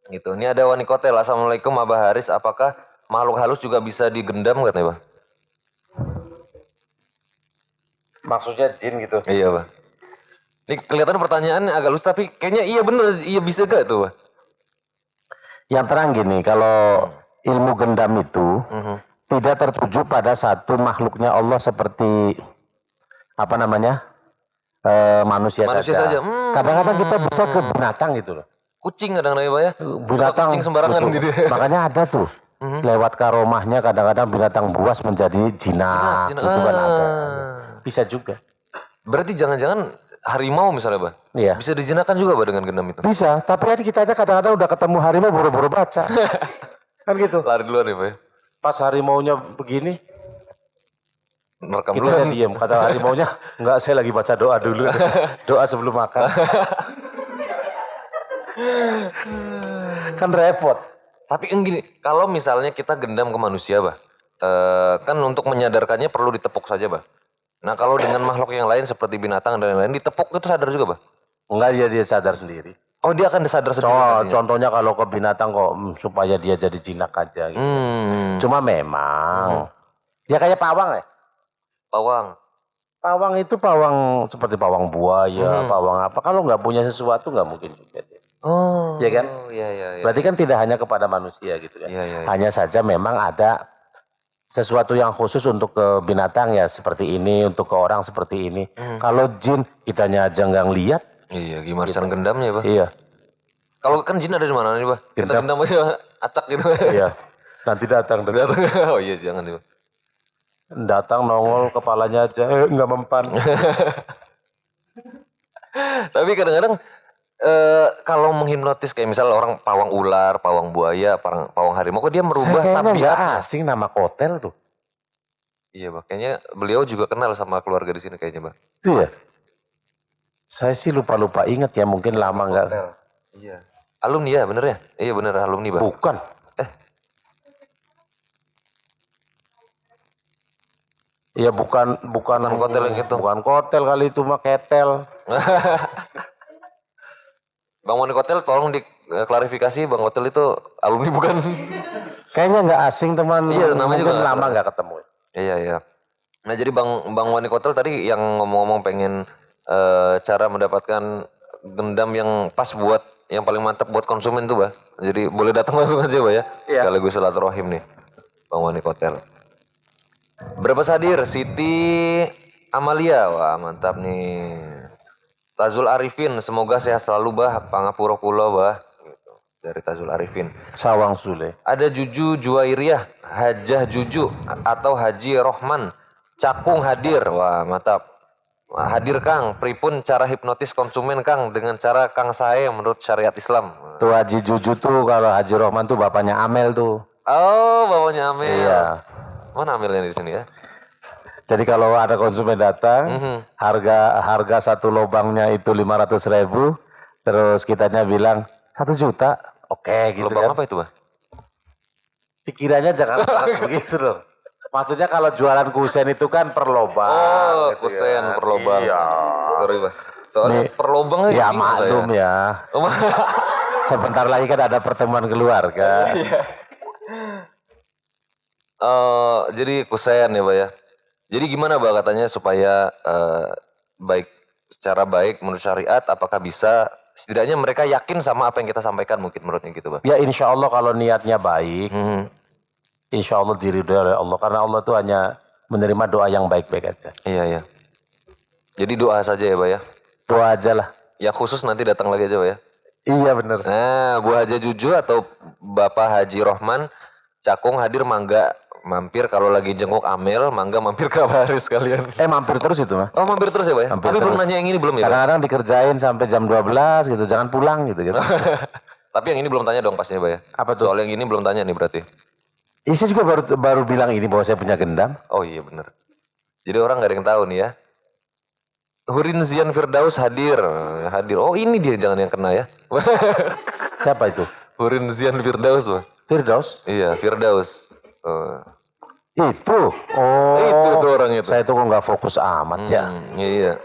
Gitu. Ini ada Wani Kotel. Assalamualaikum Abah Haris. Apakah makhluk halus juga bisa digendam katanya Pak?
Maksudnya jin gitu.
Iya Pak. Ini kelihatan pertanyaan agak lucu tapi kayaknya iya bener. Iya bisa gak tuh Pak?
Yang terang gini, kalau ilmu gendam itu tidak tertuju pada satu makhluknya Allah seperti apa namanya manusia saja. Kadang-kadang kita bisa ke binatang gitu loh.
Kucing kadang-kadang ya Pak ya?
Binatang
kucing sembarangan
betul.
gitu.
Makanya ada tuh lewat karomahnya kadang-kadang binatang buas menjadi jinak itu kan ada. Bisa juga.
Berarti jangan-jangan harimau misalnya Pak?
Iya.
Bisa dijinakan juga Pak dengan gendam itu?
Bisa, tapi kan kita aja kadang-kadang udah ketemu harimau buru-buru baca. Kan gitu.
Lari duluan ya Pak ya?
Pas harimaunya begini,
Merekam
kita
duluan.
diam. Kata harimaunya, enggak saya lagi baca doa dulu. Doa sebelum makan. Kan repot.
Tapi gini, kalau misalnya kita gendam ke manusia Pak, kan untuk menyadarkannya perlu ditepuk saja Pak. Nah kalau dengan makhluk yang lain seperti binatang dan lain-lain, ditepuk itu sadar juga Pak?
Enggak, dia sadar sendiri.
Oh dia akan sadar sendiri.
Contohnya kalau ke binatang kok supaya dia jadi jinak aja gitu. Cuma memang ya kayak pawang ya.
Pawang.
Pawang itu pawang seperti pawang buaya, pawang apa. Kalau nggak punya sesuatu nggak mungkin juga dia.
Oh.
Ya kan?
Iya.
Berarti kan tidak hanya kepada manusia gitu kan.
Iya.
Hanya saja memang ada sesuatu yang khusus untuk ke binatang ya seperti ini, untuk ke orang seperti ini. Kalau jin kitanya aja nggak ngeliat.
Iya, gimana cara gendamnya Pak?
Iya.
Kalau kan jin ada di mana nih Pak? Kita gendam aja acak gitu.
Iya. Nanti datang.
Oh iya jangan nih Pak.
Datang nongol kepalanya aja nggak mempan.
Tapi kadang-kadang kalau menghipnotis kayak misal orang pawang ular, pawang buaya, pawang harimau, kok dia merubah
Saya kayaknya nggak
tabiatnya?
asing nama kotel tuh.
Iya Pak, kayaknya beliau juga kenal sama keluarga di sini kayaknya Pak.
Itu ya. Saya sih lupa ingat ya, mungkin lama nggak.
Iya. Alumni ya bener ya? Iya bener alumni Pak.
Bukan. Iya bukan
kotel yang itu.
Bukan kotel kali itu mah ketel.
Bang Wani Kotel tolong diklarifikasi Bang Kotel itu alumni bukan?
Kayaknya nggak asing teman.
Iya, namanya
mungkin
juga
lama nggak ketemu.
Iya. Nah jadi Bang Wani Kotel tadi yang ngomong-ngomong pengen cara mendapatkan gendam yang pas buat yang paling mantap buat konsumen tuh Bah. Jadi boleh datang langsung aja Bah ya.
Iya.
Sekaligus silaturahim nih Bang Wani Kotel. Berapa hadir? Siti Amalia. Wah mantap nih. Tazul Arifin, semoga sehat selalu Bah. Pangapura kula Bah. Gitu. Dari Tazul Arifin.
Sawang Sule.
Ada Juju Juwairiyah, Hajah Juju atau Haji Rohman. Cakung hadir. Wah mantap. Wah, hadir Kang, pripun cara hipnotis konsumen Kang dengan cara Kang Sae menurut syariat Islam.
Tuh Haji Juju tuh kalau Haji Rohman tuh bapaknya Amel tuh.
Oh bapaknya Amel.
Iya.
Mana Amelnya di sini ya?
Jadi kalau ada konsumen datang, harga satu lubangnya itu 500.000, terus kitanya bilang 1 juta, oke gitu
Lubang
kan.
apa itu Bah?
Pikirannya jangan keras begitu dong. Maksudnya kalau jualan kusen itu kan per lubang.
Oh
gitu
kusen
ya.
per lubang.
Iya.
Sorry Bah. Soalnya
Nih,
per lubang
Ya maklum ya. Sebentar lagi kan ada pertemuan keluarga.
Jadi kusen ya, Bah ya. Jadi gimana, Bah, katanya supaya baik secara baik menurut syariat, apakah bisa setidaknya mereka yakin sama apa yang kita sampaikan mungkin menurutnya gitu, Bah.
Ya insya Allah kalau niatnya baik,
Hmm,
insya Allah diridhoi oleh Allah. Karena Allah itu hanya menerima doa yang baik-baik aja.
iya ya. Jadi doa saja ya, Bah ya.
Doa aja lah.
Yang khusus nanti datang lagi aja, Bah ya.
Iya bener.
Nah, Bu Haja Juju atau Bapak Haji Rohman Cakung hadir, mangga mampir kalau lagi jenguk Amel, mangga mampir ke Baris kalian.
Mampir terus itu mah.
Oh, mampir terus ya, Pak ya?
Mampir
Tapi belum
terus.
nanya yang ini belum ya, Pak?
Kadang-kadang dikerjain sampai jam 12 gitu, jangan pulang gitu.
Tapi yang ini belum tanya dong pastinya, Pak ya?
Apa tuh?
Soal yang ini belum tanya nih berarti.
Isi juga baru bilang ini bahwa saya punya gendam.
Oh iya bener. Jadi orang gak ada yang tahu nih ya. Hurin Zian Firdaus hadir. Hadir. Oh ini dia, jangan yang kena ya.
Siapa itu?
Hurin Zian Firdaus, Pak.
Firdaus?
Iya, Firdaus.
Itu. Oh.
Itu tuh orang itu.
Saya itu kok nggak fokus amat ya.
Iya.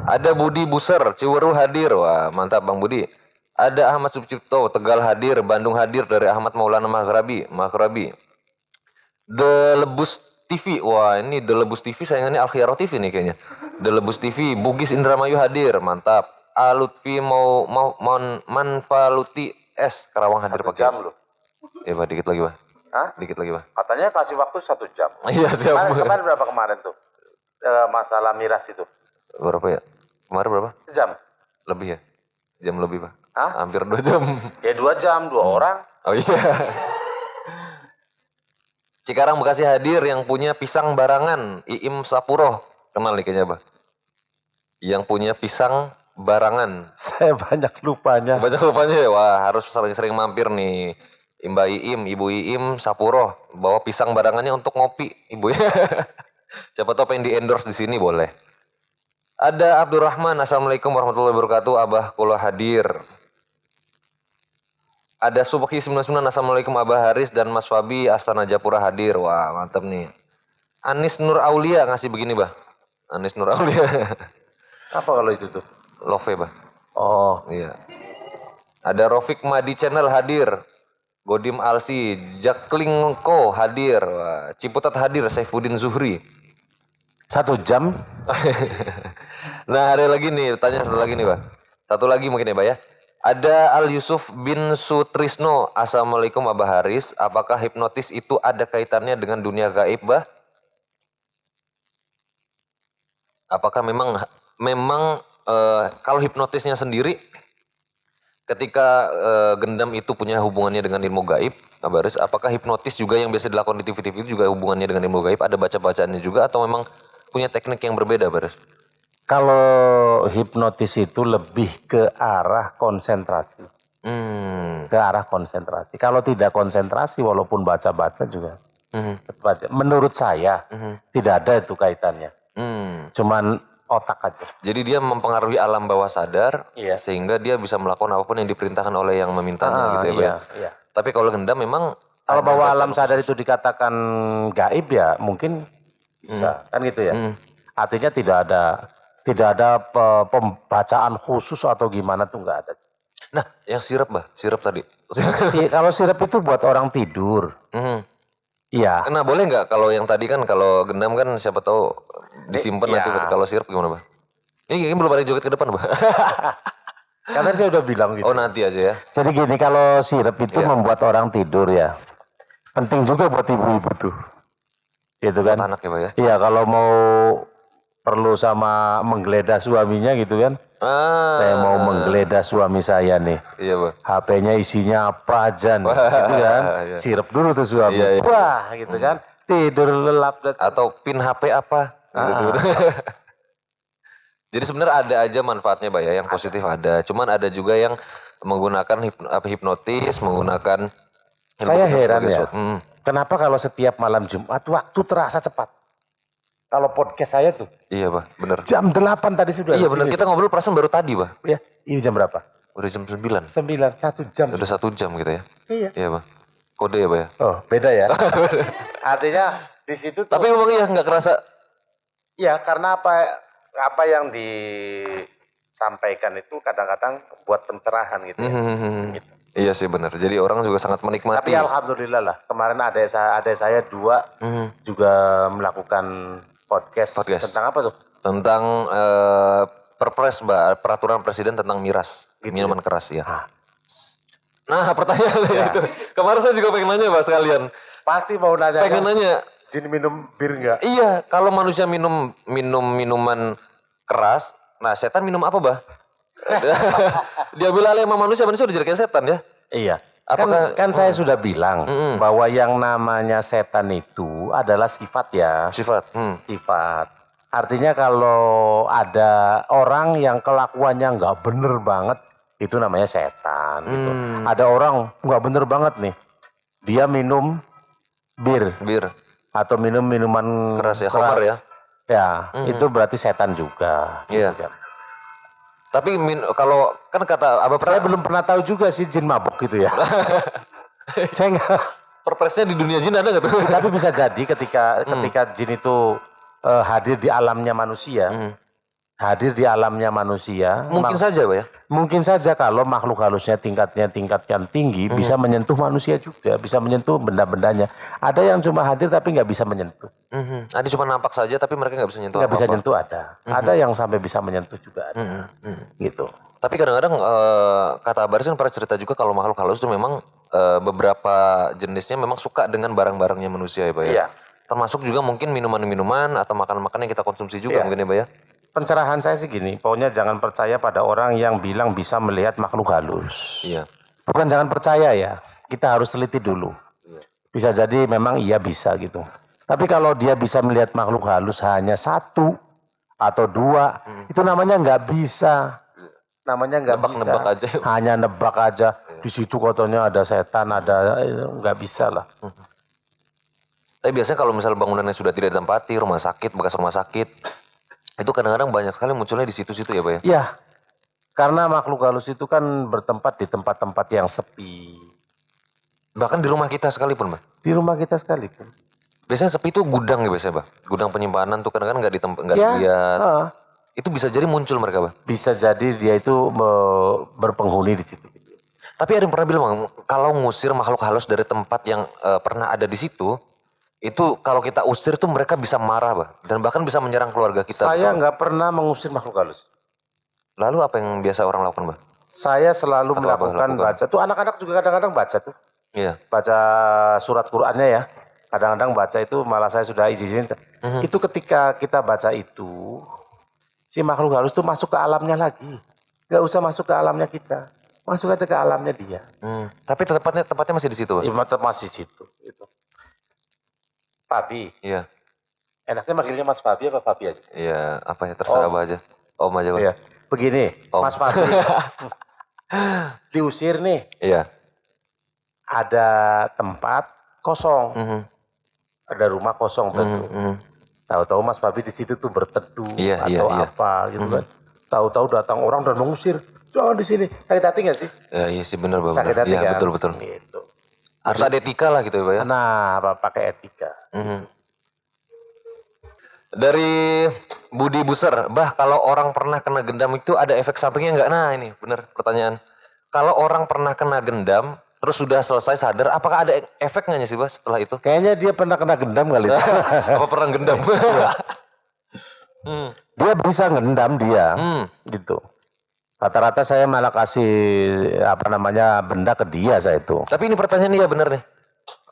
Ada Budi Buser, Ciweru hadir. Wah, mantap Bang Budi. Ada Ahmad Sucipto, Tegal hadir, Bandung hadir dari Ahmad Maulana Maghrabi. The Lebus TV. Wah, ini The Lebus TV sayangannya Al Khiyaro TV nih kayaknya. The Lebus TV, Bugis Indramayu hadir. Mantap. Alutfi mau Manfaluti S Karawang hadir pakai.
Jam loh.
Ya, Pak, dikit lagi, Pak.
Hah?
Dikit lagi, Pak.
Katanya kasih waktu 1 jam.
Iya, siap.
Kemarin berapa kemarin tuh? Masalah miras itu.
Berapa ya? Kemarin berapa?
Jam.
Lebih ya? Jam lebih, Pak.
Hah?
Hampir 2 jam.
Ya 2 jam, 2 orang.
Oh iya. Cikarang Bekasi hadir yang punya pisang barangan, Iim Sapuro. Kenal nih kayaknya, Pak. Yang punya pisang barangan.
Saya banyak lupanya.
Banyak lupanya ya. Wah, harus sering-sering mampir nih. Mbak Iim, Ibu Iim Sapuro bawa pisang barangannya untuk ngopi, Ibu ya. Siapa tahu pengen di-endorse di sini boleh. Ada Abdurrahman, Assalamualaikum warahmatullahi wabarakatuh. Abah Kula hadir. Ada Subhi 99, Assalamualaikum Abah Haris dan Mas Fabi Astana Japura hadir. Wah, mantap nih. Anis Nur Aulia ngasih begini, Bah. Anis Nur Aulia.
Apa kalau itu tuh?
Love, Bah.
Oh,
Iya. Ada Rofik Madi Channel hadir. Godim Alsi, Jaklingko hadir. Wah, Ciputat hadir, Saifuddin Zuhri.
1 jam.
Nah, ada lagi nih, tanya satu lagi nih, Pak. Satu lagi mungkin ya, Pak ya. Ada Al Yusuf bin Sutrisno, Assalamualaikum Abah Haris. Apakah hipnotis itu ada kaitannya dengan dunia gaib, Bah? Apakah memang kalau hipnotisnya sendiri, ketika gendam itu punya hubungannya dengan ilmu gaib, Abah Haris, apakah hipnotis juga yang biasa dilakukan di TV-TV itu juga hubungannya dengan ilmu gaib? Ada baca-bacaannya juga atau memang punya teknik yang berbeda, Abah Haris?
Kalau hipnotis itu lebih ke arah konsentrasi. Ke arah konsentrasi. Kalau tidak konsentrasi walaupun baca-baca juga. Menurut saya tidak ada itu kaitannya. Cuman otak aja.
Jadi dia mempengaruhi alam bawah sadar,
Iya.
sehingga dia bisa melakukan apapun yang diperintahkan oleh yang memintanya gitu ya, Pak.
Iya, iya.
Tapi kalau gendam memang
Kalau
ada
bahwa
baca-
alam sadar itu dikatakan gaib ya mungkin bisa. Kan gitu ya. Artinya tidak ada pembacaan khusus atau gimana tuh nggak ada.
Nah, yang sirap, Bah, sirap tadi.
Kalau sirup itu buat orang tidur. Iya.
Nah, boleh nggak kalau yang tadi kan kalau gendam kan siapa tahu disimpan nanti.
Iya.
Kalau sirap gimana, Bah? Ini belum ada yang joget ke depan, Bah.
Karena saya udah bilang gitu.
Oh, nanti aja ya.
Jadi gini, kalau sirup itu
Iya.
membuat orang tidur ya. Penting juga buat ibu-ibu tuh. Gitu kan.
Buat anak ya, Pak ya.
Iya, kalau mau perlu sama menggeledah suaminya gitu kan. Saya mau menggeledah suami saya nih.
Iya, Bah.
HP-nya isinya apa aja nih. Gitu kan.
Iya.
Sirup dulu tuh suami.
Iya, iya.
Wah, gitu kan. Tidur lelap.
Atau pin HP apa? Gitu. Jadi sebenarnya ada aja manfaatnya, Pak ya, yang positif ada. Cuman ada juga yang menggunakan hipnotis, menggunakan
Saya heran ya.
Hmm.
Kenapa kalau setiap malam Jumat waktu terasa cepat? Kalau podcast saya tuh
Iya, Pak, bener.
jam 8 tadi sudah.
Iya
di
bener,
sini.
kita ngobrol perasaan baru tadi, Pak.
Ya, ini jam berapa?
Udah jam 9.
9, 1 jam.
Udah 1 jam gitu ya.
Iya.
Iya, Pak. Kode ya, Pak ya.
Oh, beda ya. Artinya di situ tuh,
Tapi memang iya nggak kerasa.
ya karena apa yang
sampaikan itu kadang-kadang buat pencerahan gitu ya. Gitu.
Iya sih benar. Jadi orang juga sangat menikmati.
Tapi alhamdulillah lah, kemarin ada saya 2 juga melakukan podcast. Tentang apa tuh?
Tentang perpres, Mbak, peraturan presiden tentang miras,
Gitu
minuman keras ya.
Ah.
Nah, pertanyaannya itu. Kemarin saya juga pengen nanya, Mbak, sekalian.
Pasti mau nanya.
Pengen nanya.
Jin minum bir enggak?
Iya, kalau manusia minum minuman keras, nah setan minum apa, Mbak? Diambil alih sama manusia udah jadi kayak setan ya.
Iya.
Apakah-
Kan saya sudah bilang bahwa yang namanya setan itu adalah sifat ya.
Sifat.
Sifat. Artinya kalau ada orang yang kelakuannya nggak bener banget, itu namanya setan. Gitu. Ada orang nggak bener banget nih, dia minum bir
Bir.
atau minum minuman
Keras ya, khamar ya.
Ya, itu berarti setan juga.
Iya.
Gitu kan.
Tapi kalau kan kata Abah
Saya
pernah
belum pernah tahu juga sih jin mabuk gitu ya. Saya nggak.
perpresnya di dunia jin ada nggak tuh?
Tapi bisa jadi ketika jin itu hadir di alamnya manusia,
Mungkin saja, Pak ya.
mungkin saja kalau makhluk halusnya tingkat yang tinggi bisa menyentuh manusia juga, bisa menyentuh benda-bendanya. Ada yang cuma hadir tapi nggak bisa menyentuh,
Ada cuma nampak saja tapi mereka nggak bisa nyentuh
nggak bisa
apa-apa.
nyentuh ada yang sampai bisa menyentuh juga ada, gitu.
Tapi kadang-kadang kata Baris kan pernah cerita juga kalau makhluk halus itu memang beberapa jenisnya memang suka dengan barang-barangnya manusia ya, Pak ya.
Iya.
Termasuk juga mungkin minuman-minuman atau makanan-makanan yang kita konsumsi juga
Iya.
mungkin ya, Pak ya.
Pencerahan saya sih gini, pokoknya jangan percaya pada orang yang bilang bisa melihat makhluk halus.
Iya.
Bukan jangan percaya ya, kita harus teliti dulu. Bisa jadi memang iya bisa gitu. Tapi kalau dia bisa melihat makhluk halus hanya 1 atau 2, itu namanya nggak bisa. Namanya nggak bisa.
Nebak-nebak aja.
Hanya nebak aja. Di situ katanya ada setan, ada nggak bisa lah.
Tapi biasanya kalau misalnya bangunannya sudah tidak ditempati, rumah sakit, bekas rumah sakit, itu kadang-kadang banyak sekali munculnya di situ-situ ya, Pak ya.
Ya, karena makhluk halus itu kan bertempat di tempat-tempat yang sepi.
Bahkan di rumah kita sekalipun, Pak.
Di rumah kita sekalipun.
Biasanya sepi itu gudang ya biasanya, Pak. Gudang penyimpanan tuh kadang-kadang nggak
Ya,
dilihat.
ah.
Itu bisa jadi muncul mereka, Pak.
Bisa jadi dia itu berpenghuni di situ.
Tapi ada yang pernah bilang, kalau ngusir makhluk halus dari tempat yang pernah ada di situ, itu kalau kita usir tuh mereka bisa marah, Pak. Dan bahkan bisa menyerang keluarga kita.
Saya
betul.
nggak pernah mengusir makhluk halus.
Lalu apa yang biasa orang lakukan, Pak?
Saya selalu
Atau apa
melakukan
lakukan?
baca. Tuh anak-anak juga kadang-kadang baca tuh.
Iya.
Baca surat Qur'annya ya. Kadang-kadang baca itu malah saya sudah izinin. Itu ketika kita baca itu, si makhluk halus tuh masuk ke alamnya lagi. Nggak usah masuk ke alamnya kita. Masuk aja ke alamnya dia.
Tapi tempatnya masih di situ, Pak.
Imat masih situ. Gitu. Fabi.
Iya.
Enaknya manggilnya Mas Fabi apa Fabi aja?
Iya, apa ya terserah Abah aja. Om aja, Pak.
Iya. Begini,
Om.
Mas Fabi. Diusir nih.
Iya.
Ada tempat kosong. Ada rumah kosong tentu. Tahu-tahu Mas Fabi di situ tuh berteduh
Iya,
atau
iya.
apa gitu kan. Tahu-tahu datang orang dan mengusir. Jangan di sini. Sakit hati nggak sih?
Ya, iya sih benar, Pak.
Sakit hati
Iya,
kan?
betul.
Gitu.
Harus ada etika lah gitu ya, Pak ya.
Nah, pakai etika.
Dari Budi Buser, Bah, kalau orang pernah kena gendam itu ada efek sampingnya nggak? Nah ini bener pertanyaan. Kalau orang pernah kena gendam, terus sudah selesai sadar, apakah ada efeknya sih, Bah, setelah itu?
Kayaknya dia pernah kena gendam kali itu.
Apa perang gendam?
Dia bisa ngendam dia. Gitu. Rata-rata saya malah kasih benda ke dia saya itu.
Tapi ini pertanyaan iya bener nih.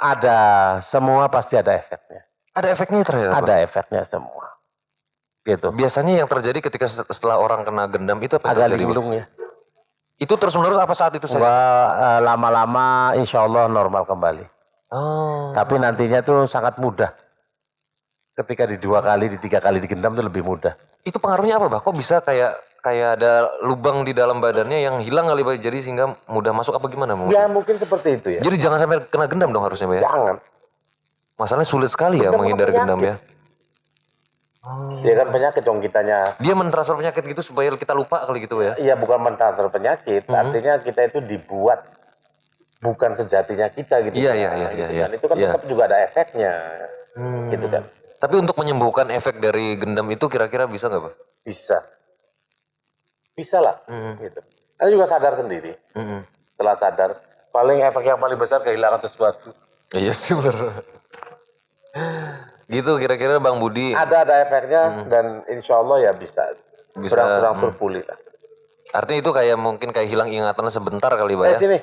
Ada, semua pasti ada efeknya.
Ada efeknya ternyata, Pak?
Ada efeknya semua. Gitu.
Biasanya yang terjadi ketika setelah orang kena gendam itu apa yang
Agak
terjadi, Pak?
linglung ya.
Itu terus-menerus apa saat itu saja?
Wah, lama-lama insya Allah normal kembali.
Oh.
Tapi nantinya tuh sangat mudah. Ketika di 2 kali, di 3 kali digendam tuh lebih mudah.
Itu pengaruhnya apa, Bah? Kok bisa kayak ada lubang di dalam badannya yang hilang kali, Pak? Jadi sehingga mudah masuk apa gimana?
Ya mungkin seperti itu ya.
Jadi jangan sampai kena gendam dong harusnya, Pak ya?
Jangan.
Masalahnya sulit sekali ya
Gendam
menghindari
bukan
gendam ya.
Dia kan penyakit dong kitanya.
Dia mentransfer penyakit gitu supaya kita lupa kali gitu, Pak ya?
Iya bukan mentransfer penyakit. Artinya kita itu dibuat bukan sejatinya kita gitu.
Iya,
kan.
iya, iya,
Gitu
iya.
kan. Itu kan
Iya.
tetap juga ada efeknya. Gitu kan.
Tapi untuk menyembuhkan efek dari gendam itu kira-kira bisa nggak, Pak?
Bisa. Bisa lah. Gitu. Anda juga sadar sendiri. Setelah sadar, paling efek yang paling besar kehilangan sesuatu.
Iya sih bener. Gitu kira-kira Bang Budi.
Ada efeknya dan insya Allah ya bisa berangsur-angsur pulih lah.
Artinya itu kayak mungkin kayak hilang ingatan sebentar kali Bah ya.
Sini.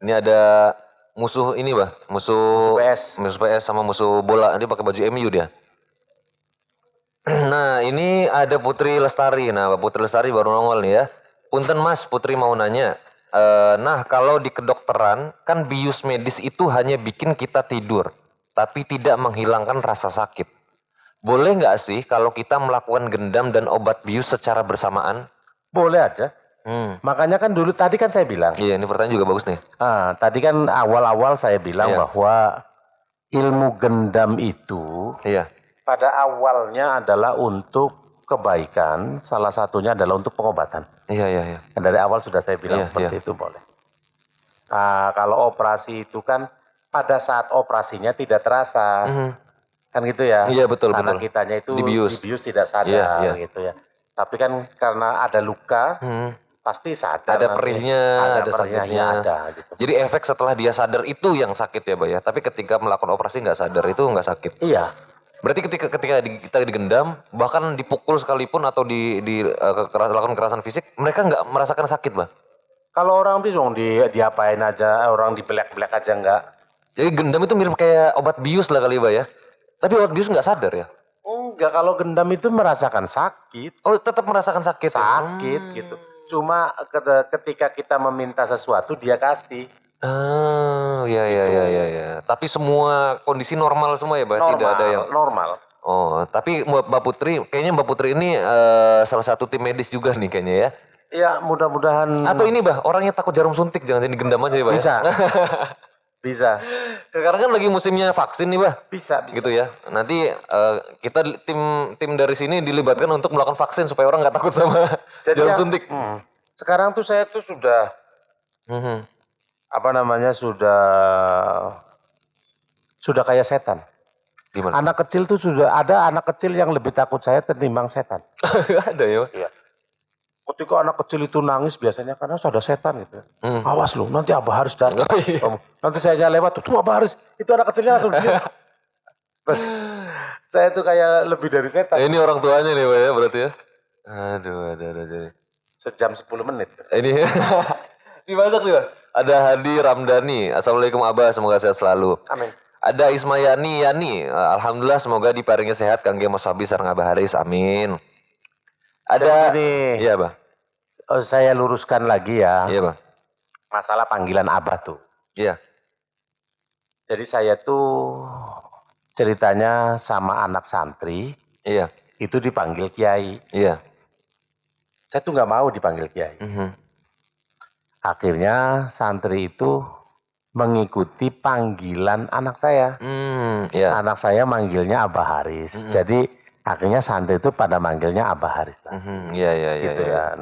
Ini ada musuh ini Bah, musuh PS sama musuh bola. Dia pakai baju MU dia. Nah ini ada Putri Lestari. Nah Putri Lestari baru nongol nih ya. Punten Mas, Putri mau nanya. Nah kalau di kedokteran kan bius medis itu hanya bikin kita tidur, tapi tidak menghilangkan rasa sakit. Boleh nggak sih kalau kita melakukan gendam dan obat bius secara bersamaan?
Boleh aja. Makanya kan dulu tadi kan saya bilang.
Iya ini pertanyaan juga bagus nih.
Tadi kan awal-awal saya bilang
Iya.
bahwa ilmu gendam itu
Iya.
pada awalnya adalah untuk kebaikan, salah satunya adalah untuk pengobatan.
Iya.
Dari awal sudah saya bilang
Iya,
seperti itu boleh. Kalau operasi itu kan pada saat operasinya tidak terasa. Kan gitu ya.
Iya, betul,
Karena
betul.
kitanya itu
Dibius.
tidak sadar
Iya.
gitu ya. Tapi kan karena ada luka, pasti sadar.
Ada
nanti.
perihnya, ada sakitnya.
Perihnya ada gitu.
Jadi efek setelah dia sadar itu yang sakit ya Bah ya. Tapi ketika melakukan operasi nggak sadar itu nggak sakit.
Iya.
Berarti ketika kita digendam, bahkan dipukul sekalipun atau lakukan kekerasan fisik, mereka nggak merasakan sakit Bah.
Kalau orang bingung diapain aja, orang dibelek-belek aja enggak.
Jadi gendam itu mirip kayak obat bius lah kali Bah ya. Tapi obat bius nggak sadar ya.
Enggak, kalau gendam itu merasakan sakit.
Oh tetap merasakan sakit.
Sakit gitu. Cuma ketika kita meminta sesuatu dia kasih.
Ya. Tapi semua kondisi normal semua ya Bah. Tidak ada yang.
Normal.
Oh, tapi buat Mbak Putri, kayaknya Mbak Putri ini salah satu tim medis juga nih kayaknya ya.
Ya mudah-mudahan.
Atau ini Bah, orangnya takut jarum suntik, jangan jadi gendam aja ya Bah.
Bisa.
Ya?
Bisa.
Sekarang kan lagi musimnya vaksin nih Bah.
Bisa.
Gitu ya. Nanti kita tim dari sini dilibatkan untuk melakukan vaksin supaya orang nggak takut sama jarum suntik.
Sekarang tuh saya tuh sudah sudah kayak setan.
Gimana?
Anak kecil tuh sudah ada anak kecil yang lebih takut saya ketimbang setan.
Ada ya.
Iya. Ketika anak kecil itu nangis biasanya karena sudah setan gitu. Awas lu, nanti Abah Haris datang.
Oh, iya.
Nanti saya lewat tuh Abah Haris, itu anak kecilnya langsung diam. Saya tuh kayak lebih dari setan.
Ini orang tuanya nih Pak ya berarti ya. Aduh.
Sejam 10 menit.
Ini dimasak nih Pak. Ada Hadi Ramdhani. Assalamualaikum Abah, semoga sehat selalu.
Amin.
Ada Ismayani Yani. Alhamdulillah semoga diparingi sehat kangge Mas Habi sareng Abah Haris. Amin. Ada
Ini
Iya, Bah.
saya luruskan lagi ya.
Iya, Bah.
Masalah panggilan Abah tuh.
Iya.
Jadi saya tuh ceritanya sama anak santri
Iya.
itu dipanggil kiai.
Iya.
Saya tuh nggak mau dipanggil kiai. Akhirnya santri itu mengikuti panggilan anak saya.
Iya.
Anak saya manggilnya Abah Haris. Jadi akhirnya santri itu pada manggilnya Abah Haris lah.
Iya.
Gitu kan.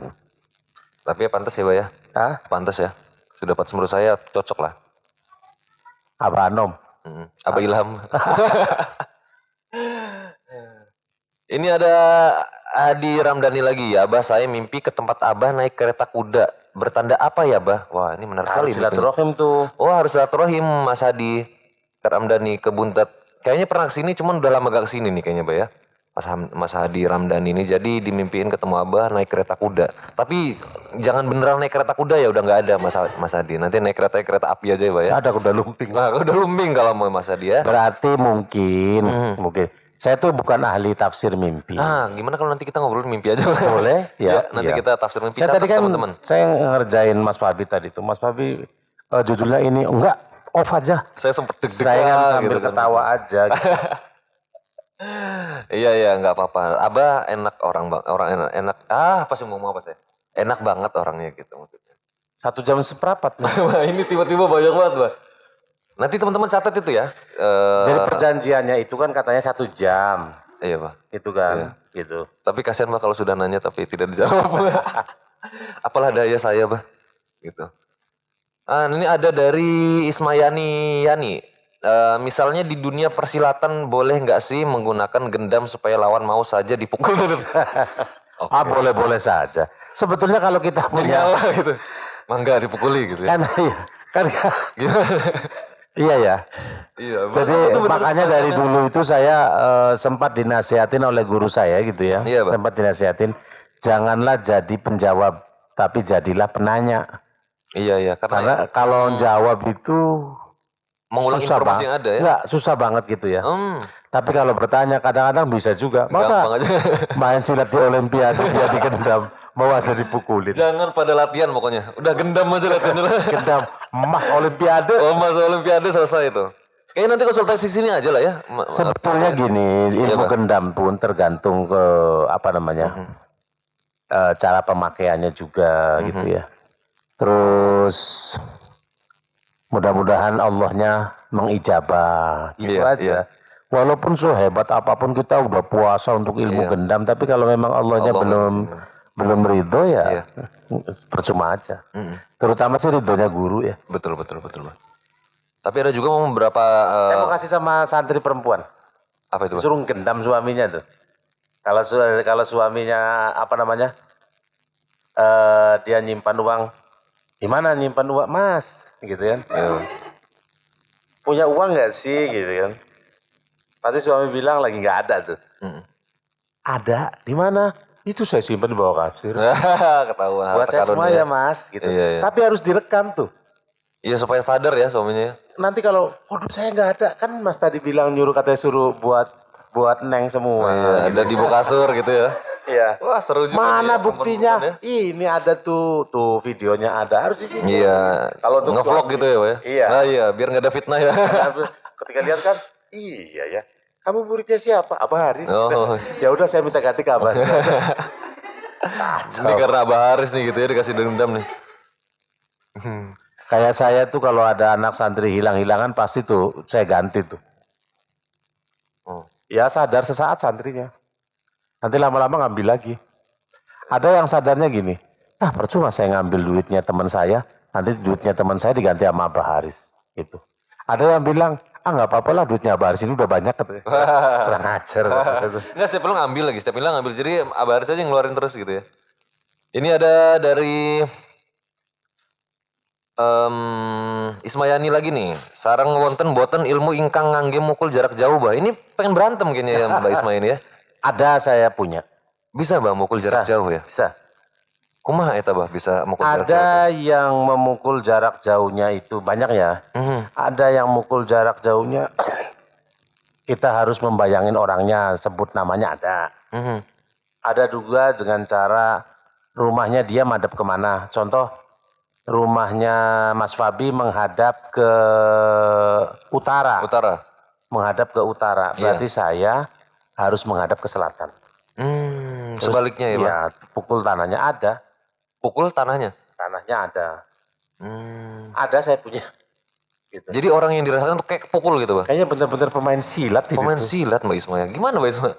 Tapi ya pantas ya, Bah ya.
Hah?
Pantas ya. Sudah menurut saya cocok lah.
Abah Anom.
Abah Ilham. Ini ada Hadi Ramdhani lagi ya. Abah, saya mimpi ke tempat Abah naik kereta kuda. Bertanda apa ya, Bah? Wah, ini menarik sekali.
Silaturahim tuh.
Oh, harus silaturahim Mas Hadi Ramdhani ke Buntet. Kayaknya pernah kesini, cuman udah lama gak kesini nih kayaknya, Bah ya. Mas Hadi Ramdhani ini jadi dimimpiin ketemu Abah naik kereta kuda. Tapi jangan beneran naik kereta kuda ya, udah nggak ada Mas Hadi. Nanti naik kereta api aja ya, Bah ya.
Ada kuda lumping.
Nah, udah lumbing kalau mau Mas Hadi ya.
Berarti mungkin. Saya tuh bukan ahli tafsir mimpi.
Nah, gimana kalau nanti kita ngobrol mimpi aja?
Boleh? Ya.
Nanti kita tafsir mimpi.
Saya tadi kan
teman-teman.
saya ngerjain Mas Fabi tadi tuh. Mas Fabi judulnya ini enggak off aja.
Saya sempet deg-degan.
Saya kan sambil
gitu
ketawa aja. Gitu.
Iya, nggak apa-apa. Abah enak orang enak. Apa sih mau apa saya? Enak banget orangnya gitu maksudnya.
1 jam seperempat.
Wah, ini tiba-tiba banyak banget, Bah. Nanti teman-teman catat itu ya.
Jadi perjanjiannya itu kan katanya 1 jam.
Iya, Bah.
Itu kan, gitu.
Tapi kasihan, Bah, kalau sudah nanya tapi tidak dijawab. Apalah daya saya, Bah. Gitu. Ini ada dari Ismayani Yani. Misalnya di dunia persilatan boleh nggak sih menggunakan gendam supaya lawan mau saja dipukul?
Boleh-boleh saja. Sebetulnya kalau kita punya
Nyala gitu. Mangga dipukuli gitu ya.
kan iya, kan
Gimana?
iya ya.
Iya.
Jadi
itu bener
makanya dari dulu itu saya sempat dinasihatin oleh guru saya gitu ya.
Iya, Pak.
Sempat dinasihatin, janganlah jadi penjawab, tapi jadilah penanya.
Iya.
Karena kalau jawab itu
mengulang
susah
informasi
banget.
yang ada ya.
Enggak, susah banget gitu ya. Tapi kalau bertanya kadang-kadang bisa juga. Masa
Gampang aja.
main silat di Olimpiade dia dikendam, mau aja dipukulin.
Jangan pada latihan pokoknya. Udah gendam aja latihan.
Gendam emas Olimpiade.
Oh, Mas Olimpiade selesai itu. Kayaknya nanti konsultasi sini aja lah ya.
Sebetulnya gini, ilmu
Pak.
gendam pun tergantung ke apa namanya cara pemakaiannya juga gitu ya. Terus mudah-mudahan Allahnya mengijabah gitu
Iya,
aja.
iya.
Walaupun sehebat apapun kita udah puasa untuk ilmu gendam, tapi kalau memang Allahnya belum ridho ya percuma aja. Terutama sih ridhonya guru ya.
Betul. Tapi ada juga beberapa
Saya mau kasih sama santri perempuan.
apa itu, Pak?
Suruh gendam suaminya tuh. Kalau suaminya apa namanya? Dia nyimpan uang. Gimana nyimpan uang, Mas? Gitu kan.
Iya.
Punya uang nggak sih gitu kan. Pasti suami bilang lagi nggak ada tuh. Ada, di mana? Itu saya simpan di bawah kasur.
Ketahuan.
Buat saya semua ya Mas gitu.
Iya.
Tapi harus direkam tuh.
Iya supaya sadar ya suaminya.
Nanti kalau, waduh saya nggak ada. Kan Mas tadi bilang nyuruh katanya suruh buat Neng semua.
Iya, ada di bawah kasur gitu ya.
Iya.
Wah seru juga.
Mana
ya,
buktinya?
perempuan-perempuan ya.
Ini ada tuh videonya ada. Harus di
Iya.
Kalau untuk
nge-vlog
suami-
gitu ya, Pak ya.
Iya.
Nah, iya, biar nggak ada fitnah ya.
Ketika lihat kan, iya ya. Kamu muridnya siapa? Abah Haris.
Oh.
Ya udah saya minta ganti kabar.
Ini karena Abah Haris nih gitu ya dikasih dendam nih.
Kayak saya tuh kalau ada anak santri hilang-hilangan pasti tuh saya ganti tuh.
Oh.
Ya sadar sesaat santrinya. Nanti lama-lama ngambil lagi. Ada yang sadarnya gini, percuma saya ngambil duitnya teman saya, nanti duitnya teman saya diganti sama Abah Haris. Gitu. Ada yang bilang, nggak apa-apa lah duitnya Abah Haris ini udah banyak. Kurang ajar.
Enggak, setiap bilang ngambil lagi, setiap bilang ngambil. Jadi Abah Haris aja yang ngeluarin terus gitu ya. Ini ada dari Ismayani lagi nih. Sarang wonten boten ilmu ingkang ngangge mukul jarak jauh, Bah. Ini pengen berantem gini ya Mbak Ismayani ya.
Ada saya punya.
Bisa, Bah, mukul jarak jauh ya?
Bisa.
Kumaha eta, Bah, bisa mukul jarak jauh?
Ada yang memukul jarak jauhnya itu banyak ya. Ada yang mukul jarak jauhnya kita harus membayangin orangnya, sebut namanya ada. Ada juga dengan cara rumahnya dia madep kemana. Contoh rumahnya Mas Fabi menghadap ke utara. Menghadap ke utara. Berarti saya harus menghadap ke selatan.
Sebaliknya ya, Pak?
Iya, pukul tanahnya ada.
Pukul tanahnya?
Tanahnya ada. Ada saya punya. Gitu.
Jadi orang yang dirasakan tuh kayak pukul gitu, Pak?
Kayaknya bener-bener pemain silat.
Pemain
itu.
silat Mbak Ismaya. Gimana Mbak Ismaya?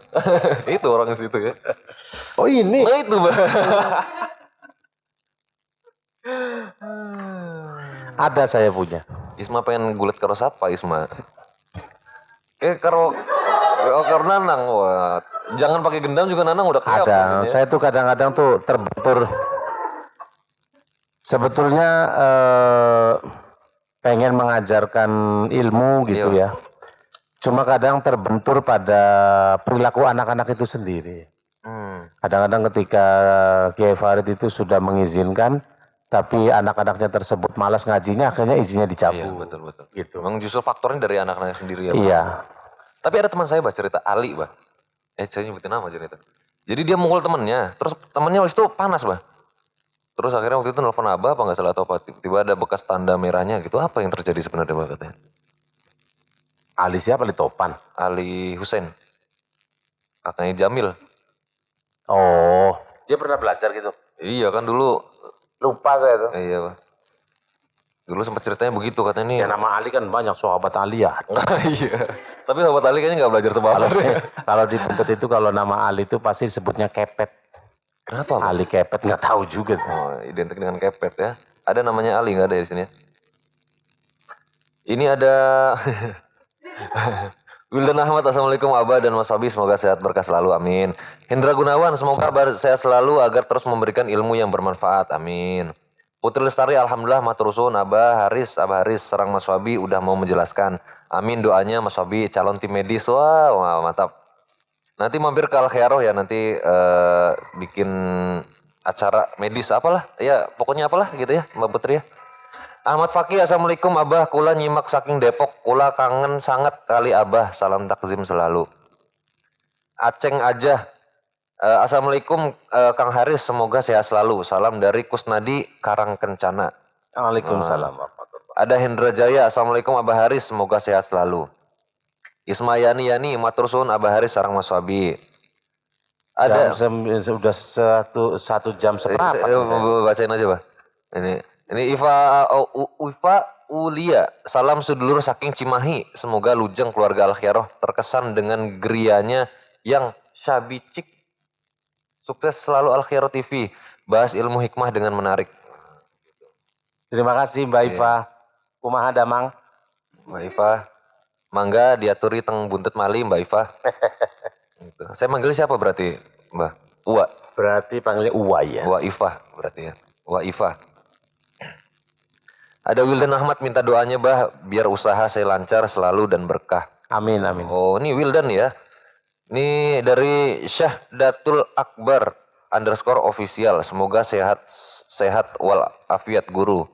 Itu orang situ ya.
Oh ini.
Nah itu, Mbak.
Ada saya punya.
Isma pengen gulet karo sapa Isma? Karo Nanang. Wah. Jangan pakai gendam juga Nanang udah keap.
Ada. Saya tuh kadang-kadang tuh terbentur. Sebetulnya pengen mengajarkan ilmu gitu ya. Cuma kadang terbentur pada perilaku anak-anak itu sendiri. Kadang-kadang ketika Kiai Farid itu sudah mengizinkan, tapi anak-anaknya tersebut malas ngajinya, akhirnya izinnya dicabut.
Iya, betul.
Gitu.
Memang justru faktornya dari anak-anaknya sendiri ya.
Iya.
Tapi ada teman saya cerita Ali, Bah. Saya nyebutin nama cerita. Jadi dia mukul temennya, terus temennya waktu itu panas, Bah. Terus akhirnya waktu itu nelfon Abah, apa nggak salah atau apa, tiba-tiba ada bekas tanda merahnya gitu. Apa yang terjadi sebenarnya, Bah, katanya?
Ali siapa? Ali Topan.
Ali Hussein. Kakaknya Jamil.
Oh, dia pernah belajar gitu.
Iya kan dulu.
Lupa saya tuh.
Iya, Pak. Dulu sempat ceritanya begitu katanya nih.
Ya nama Ali kan banyak, sahabat Ali ya.
Iya. Tapi sahabat Ali kayaknya nggak belajar sama
Kalau di Buntut itu kalau nama Ali itu pasti disebutnya Kepet.
Kenapa, Pak?
Ali Kepet nggak tahu juga.
Oh, identik dengan Kepet ya. Ada namanya Ali nggak ada di sini ya? Ini ada Wildan Ahmad, Assalamualaikum Abah dan Mas Fabi, semoga sehat berkah selalu, amin. Hendra Gunawan, semoga Abah sehat selalu agar terus memberikan ilmu yang bermanfaat, amin. Putri Lestari, Alhamdulillah, matursun, Abah Haris, serang Mas Fabi udah mau menjelaskan. Amin doanya Mas Fabi, calon tim medis, wah mantap. Nanti mampir ke Al-Khairoh ya, nanti bikin acara medis apalah, ya pokoknya apalah gitu ya Mbak Putri ya. Ahmad Fakih, Assalamualaikum Abah, kula nyimak saking Depok, kula kangen sangat kali Abah, salam takzim selalu. Aceng aja, Assalamualaikum Kang Haris, semoga sehat selalu, salam dari Kusnadi Karangkencana.
Waalaikumsalam.
Ada Hendra Jaya, Assalamualaikum Abah Haris, semoga sehat selalu. Ismayani Yani, matur suwun Abah Haris sareng Mas Wabi. Ada
Sudah satu jam seperempat.
bacain aja, Bah. Ini Iva Ulia, salam sedulur saking Cimahi. Semoga Lujeng keluarga Al-Khairoh terkesan dengan gerianya yang syabicik. Sukses selalu Al-Khairoh TV. Bahas ilmu hikmah dengan menarik.
Terima kasih Mbak Iva. Kumaha damang?
Mbak Iva, mangga diaturi teng buntut mali Mbak Iva. Gitu. Saya manggil siapa berarti Mbak? Uwa.
Berarti panggilnya Uwa ya?
Uwa Iva berarti ya. Uwa Iva. Ada Wildan Ahmad minta doanya Bah, biar usaha saya lancar selalu dan berkah.
Amin, amin.
Oh ini Wildan ya. Ini dari Syahdatul Akbar _official. Semoga sehat walafiat guru.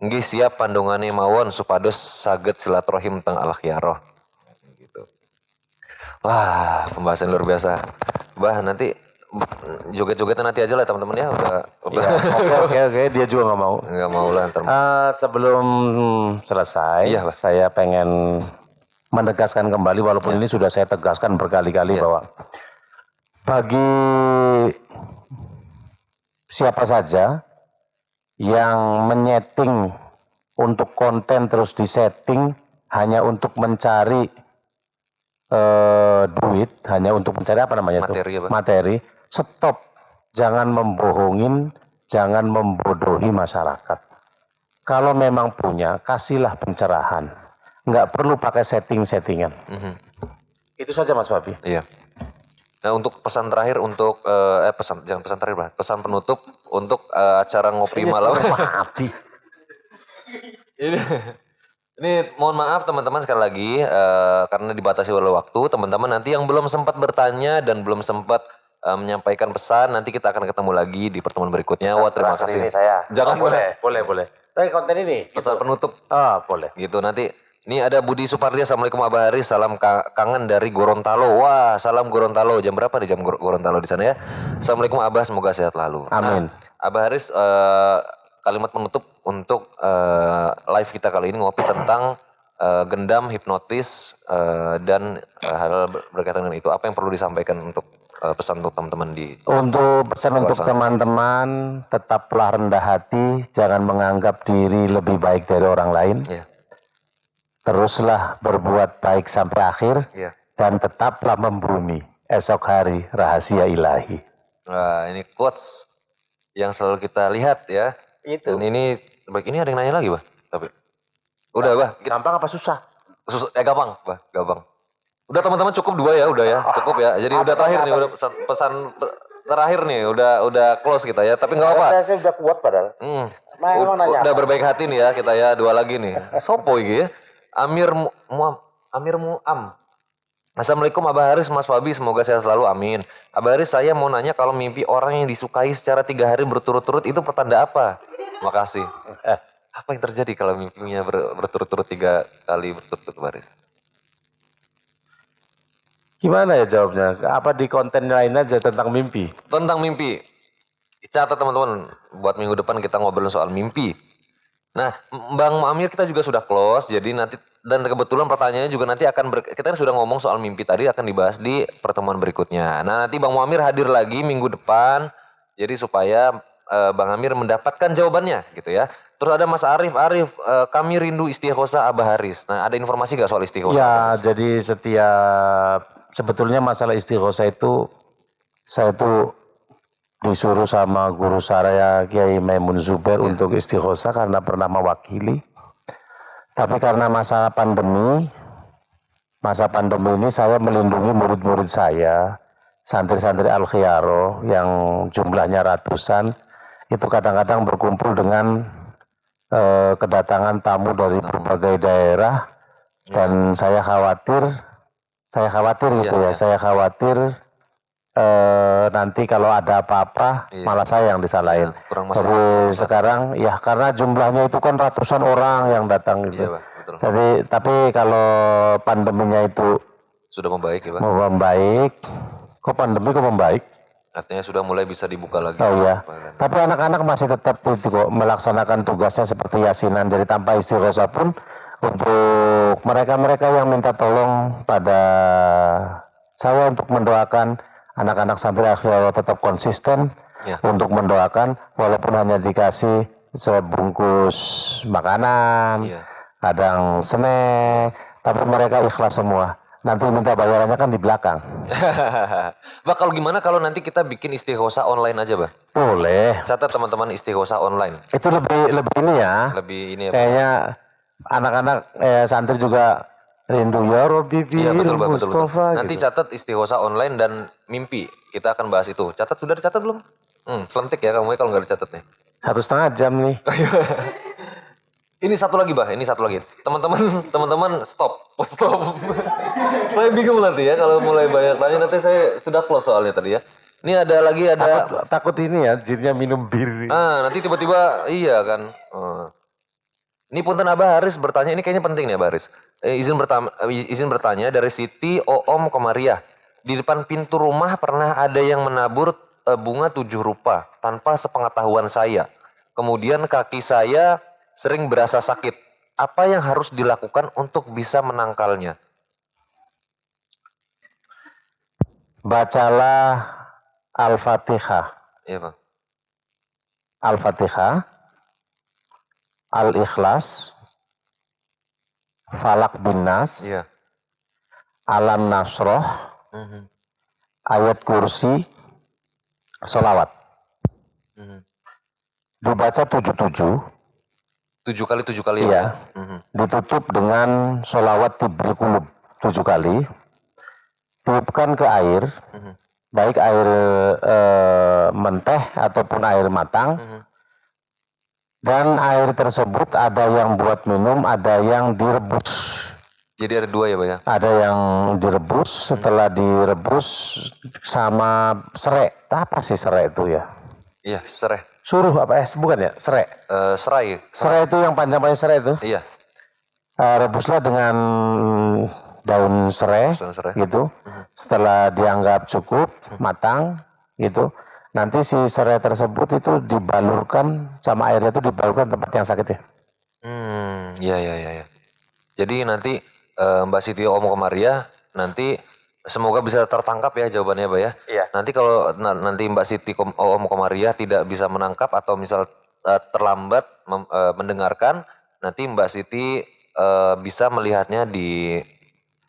Nggih siap pandongane mawon supados saged silaturahim teng Al-Khairoh. Gitu. Wah, pembahasan luar biasa. Bah, nanti joget-jogetnya nanti aja lah teman-teman ya.
Oke, dia juga nggak mau.
Nggak mau lah ntar.
Sebelum selesai,
Iya, Pak.
saya pengen menegaskan kembali, walaupun ini sudah saya tegaskan berkali-kali bahwa bagi siapa saja yang menyeting untuk konten terus disetting hanya untuk mencari duit, hanya untuk mencari apa namanya
Materi,
itu?
Pak.
Materi. Stop, jangan membohongin, jangan membodohi masyarakat. Kalau memang punya, kasihlah pencerahan. Nggak perlu pakai setting-settingan. Itu saja Mas Fabi.
Iya. Nah untuk pesan terakhir untuk jangan pesan terakhir lah, pesan penutup untuk acara ngopi malam.
Mati.
Ini mohon maaf teman-teman sekali lagi karena dibatasi oleh waktu. Teman-teman nanti yang belum sempat bertanya dan belum sempat menyampaikan pesan, nanti kita akan ketemu lagi di pertemuan berikutnya. Wah terima kasih.
Ini saya.
Jangan
Boleh. Tapi konten ini.
pesan penutup.
Boleh.
Gitu nanti. Ini ada Budi Supardi, Assalamualaikum Abah Haris, salam kangen dari Gorontalo. Wah, salam Gorontalo. Jam berapa nih jam Gorontalo di sana ya? Assalamualaikum Abah, semoga sehat lalu.
Amin.
Nah, Abah Haris, kalimat penutup untuk live kita kali ini ngopi tentang gendam, hipnotis, dan hal berkaitan dengan itu. Apa yang perlu disampaikan untuk pesan untuk teman-teman di...
Untuk pesan untuk teman-teman, tetaplah rendah hati, jangan menganggap diri lebih baik dari orang lain.
Ya.
Teruslah berbuat baik sampai akhir,
Ya.
dan tetaplah membumi esok hari rahasia ilahi.
Nah, ini quotes yang selalu kita lihat ya.
Itu.
Dan ini ada yang nanya lagi, Bah. Tapi udah, Bah.
Gampang apa susah?
Gampang, Bah. Gampang. Udah teman-teman cukup 2 ya, udah ya. Cukup ya. Jadi udah terakhir nih, udah pesan terakhir nih, udah close kita ya. Tapi enggak apa.
Saya udah kuat padahal.
Udah berbaik hati nih ya kita ya, 2 lagi nih. Sopo iki ya? Amir Muam. Assalamualaikum Abah Haris, Mas Fabi, semoga sehat selalu, amin. Abah Haris, saya mau nanya kalau mimpi orang yang disukai secara 3 hari berturut-turut itu pertanda apa? Makasih. Apa yang terjadi kalau mimpinya berturut-turut 3 kali berturut-turut, Abah Haris?
Gimana ya jawabnya? Apa di konten lain aja tentang mimpi?
Tentang mimpi. Catat teman-teman, buat minggu depan kita ngobrol soal mimpi. Nah, Bang Amir kita juga sudah close, jadi nanti dan kebetulan pertanyaannya juga nanti kita sudah ngomong soal mimpi tadi akan dibahas di pertemuan berikutnya. Nah, nanti Bang Amir hadir lagi minggu depan, jadi supaya Bang Amir mendapatkan jawabannya gitu ya. Terus ada Mas Arif, kami rindu istighosa Abah Haris. Nah, ada informasi nggak soal istighosa?
Ya, jadi sebetulnya masalah istighosa itu saya tuh disuruh sama guru saya Kiai Maimun Zubair untuk istighosa karena pernah mewakili. Tapi karena masalah pandemi,
masa pandemi ini saya melindungi murid-murid saya, santri-santri Al-Khiyaro yang jumlahnya ratusan, itu kadang-kadang berkumpul dengan kedatangan tamu dari berbagai daerah, dan saya khawatir gitu ya, saya khawatir nanti kalau ada apa-apa malah saya yang disalahin. Jadi sekarang ya karena jumlahnya itu kan ratusan orang yang datang gitu.
Iya, Pak, betul.
Jadi tapi kalau pandeminya itu
Sudah membaik ya Pak?
membaik, kok membaik?
Artinya sudah mulai bisa dibuka lagi.
Oh iya. Tapi anak-anak masih tetap itu kok melaksanakan tugasnya seperti yasinan. Jadi tanpa istighosa pun untuk mereka-mereka yang minta tolong pada saya untuk mendoakan anak-anak santri Al-Khiyaro tetap konsisten untuk mendoakan, walaupun hanya dikasih sebungkus makanan, kadang snack, tapi mereka ikhlas semua. Nanti minta bayarannya kan di belakang.
Bah, kalau gimana kalau nanti kita bikin istighosa online aja, Bah?
Boleh.
Catat teman-teman istighosa online.
Itu lebih ini ya.
Lebih ini ya.
Kayaknya anak-anak santri juga rindu ya Robbi
Iya betul, Bah, betul.
Mustafa.
Nanti
gitu.
catat istighosa online dan mimpi. Kita akan bahas itu. Catat, sudah dicatat belum? Selentik ya kamu kalau nggak dicatat nih.
1,5 jam nih.
Ini satu lagi, Bah. Ini satu lagi. Teman-teman stop. Saya bingung nanti ya kalau mulai banyak tanya, nanti saya sudah close soalnya tadi ya. Ini ada lagi
Takut ini ya, jinnya minum bir.
Nanti tiba-tiba iya kan. Ini punten Abah Haris bertanya, ini kayaknya penting nih Abah Haris. Izin bertanya dari Siti Oom Komariah. Di depan pintu rumah pernah ada yang menabur bunga 7 rupa tanpa sepengetahuan saya. Kemudian kaki saya sering berasa sakit. Apa yang harus dilakukan untuk bisa menangkalnya?
Bacalah Al-Fatihah.
Iya, Pak.
Al-Fatihah, Al-Ikhlas, Falak bin Nas,
Iya.
Alam Nasroh, ayat kursi, sholawat. Dibaca 77.
7 kali
Iya.
ya.
Ditutup dengan sholawat tibril kulub 7 kali. Tiupkan ke air, baik air menteh ataupun air matang. Dan air tersebut ada yang buat minum, ada yang direbus.
Jadi ada 2 ya, Pak ya?
Ada yang direbus, setelah direbus sama serai. Apa sih serai itu ya?
Iya, serai.
Suruh apa bukan ya? Serai.
Serai.
Serai itu yang panjang-panjang serai itu.
Iya.
Rebuslah dengan daun serai, gitu. Setelah dianggap cukup matang, gitu. Nanti si serai tersebut itu dibalurkan sama airnya itu dibalurkan tempat yang sakit ya.
Iya. Jadi nanti Mbak Siti Om Komariah nanti semoga bisa tertangkap ya jawabannya, Pak ya.
Iya.
Nanti kalau nanti Mbak Siti Om Komariah tidak bisa menangkap atau misal terlambat mendengarkan, nanti Mbak Siti bisa melihatnya di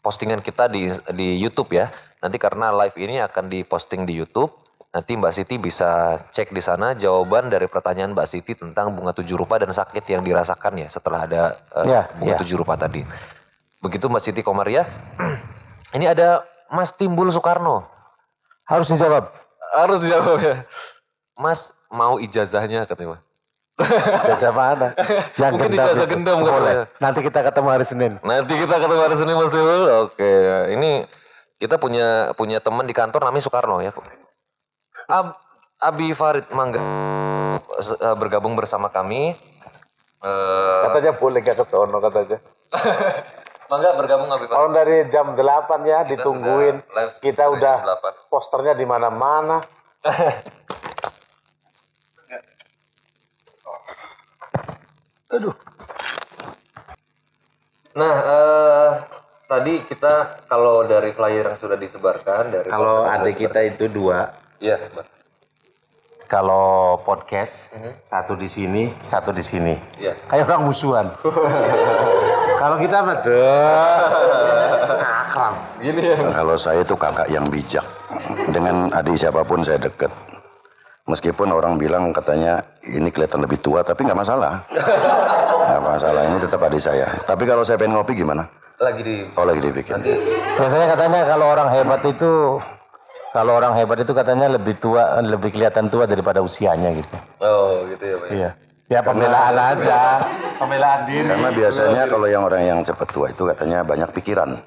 postingan kita di YouTube ya. Nanti karena live ini akan diposting di YouTube, nanti Mbak Siti bisa cek di sana jawaban dari pertanyaan Mbak Siti tentang bunga 7 rupa dan sakit yang dirasakan ya setelah ada bunga 7 rupa tadi. Begitu Mbak Siti Komariah. Ini ada Mas Timbul Soekarno.
Harus dijawab.
Harus dijawab ya. Mas mau ijazahnya katanya.
Ijazah mana? Yang
Mungkin
gendam
ijazah
itu.
gendam
Boleh.
katanya.
Nanti kita ketemu hari Senin.
Nanti kita ketemu hari Senin Mas Timbul. Oke. Ini kita punya teman di kantor namanya Soekarno ya. Abi Farid Mangga bergabung bersama kami.
Katanya boleh gak ke sono katanya.
Mangga bergabung Abi Farid.
Tahun dari jam 8 ya ditungguin. Kita udah
jam 8.
posternya di mana-mana. Aduh.
Nah, tadi kita kalau dari flyer yang sudah disebarkan dari
Kalau adik kita itu 2.
Iya, Mbak.
Kalau podcast satu di sini, satu di sini.
Iya.
Kayak orang musuhan. Kalau kita betul akram.
Gini ya.
Kalau saya itu kakak yang bijak. Dengan adik siapapun saya deket. Meskipun orang bilang katanya ini kelihatan lebih tua, tapi nggak masalah. Nggak masalah, ini tetap adik saya. Tapi kalau saya pengen ngopi gimana? lagi dibikin.
Nanti
Biasanya katanya kalau orang hebat itu katanya lebih tua, lebih kelihatan tua daripada usianya gitu.
oh gitu ya Pak.
Iya. Ya pembelaan aja. Pembelaan diri.
Karena biasanya kalau yang orang yang cepat tua itu katanya banyak pikiran.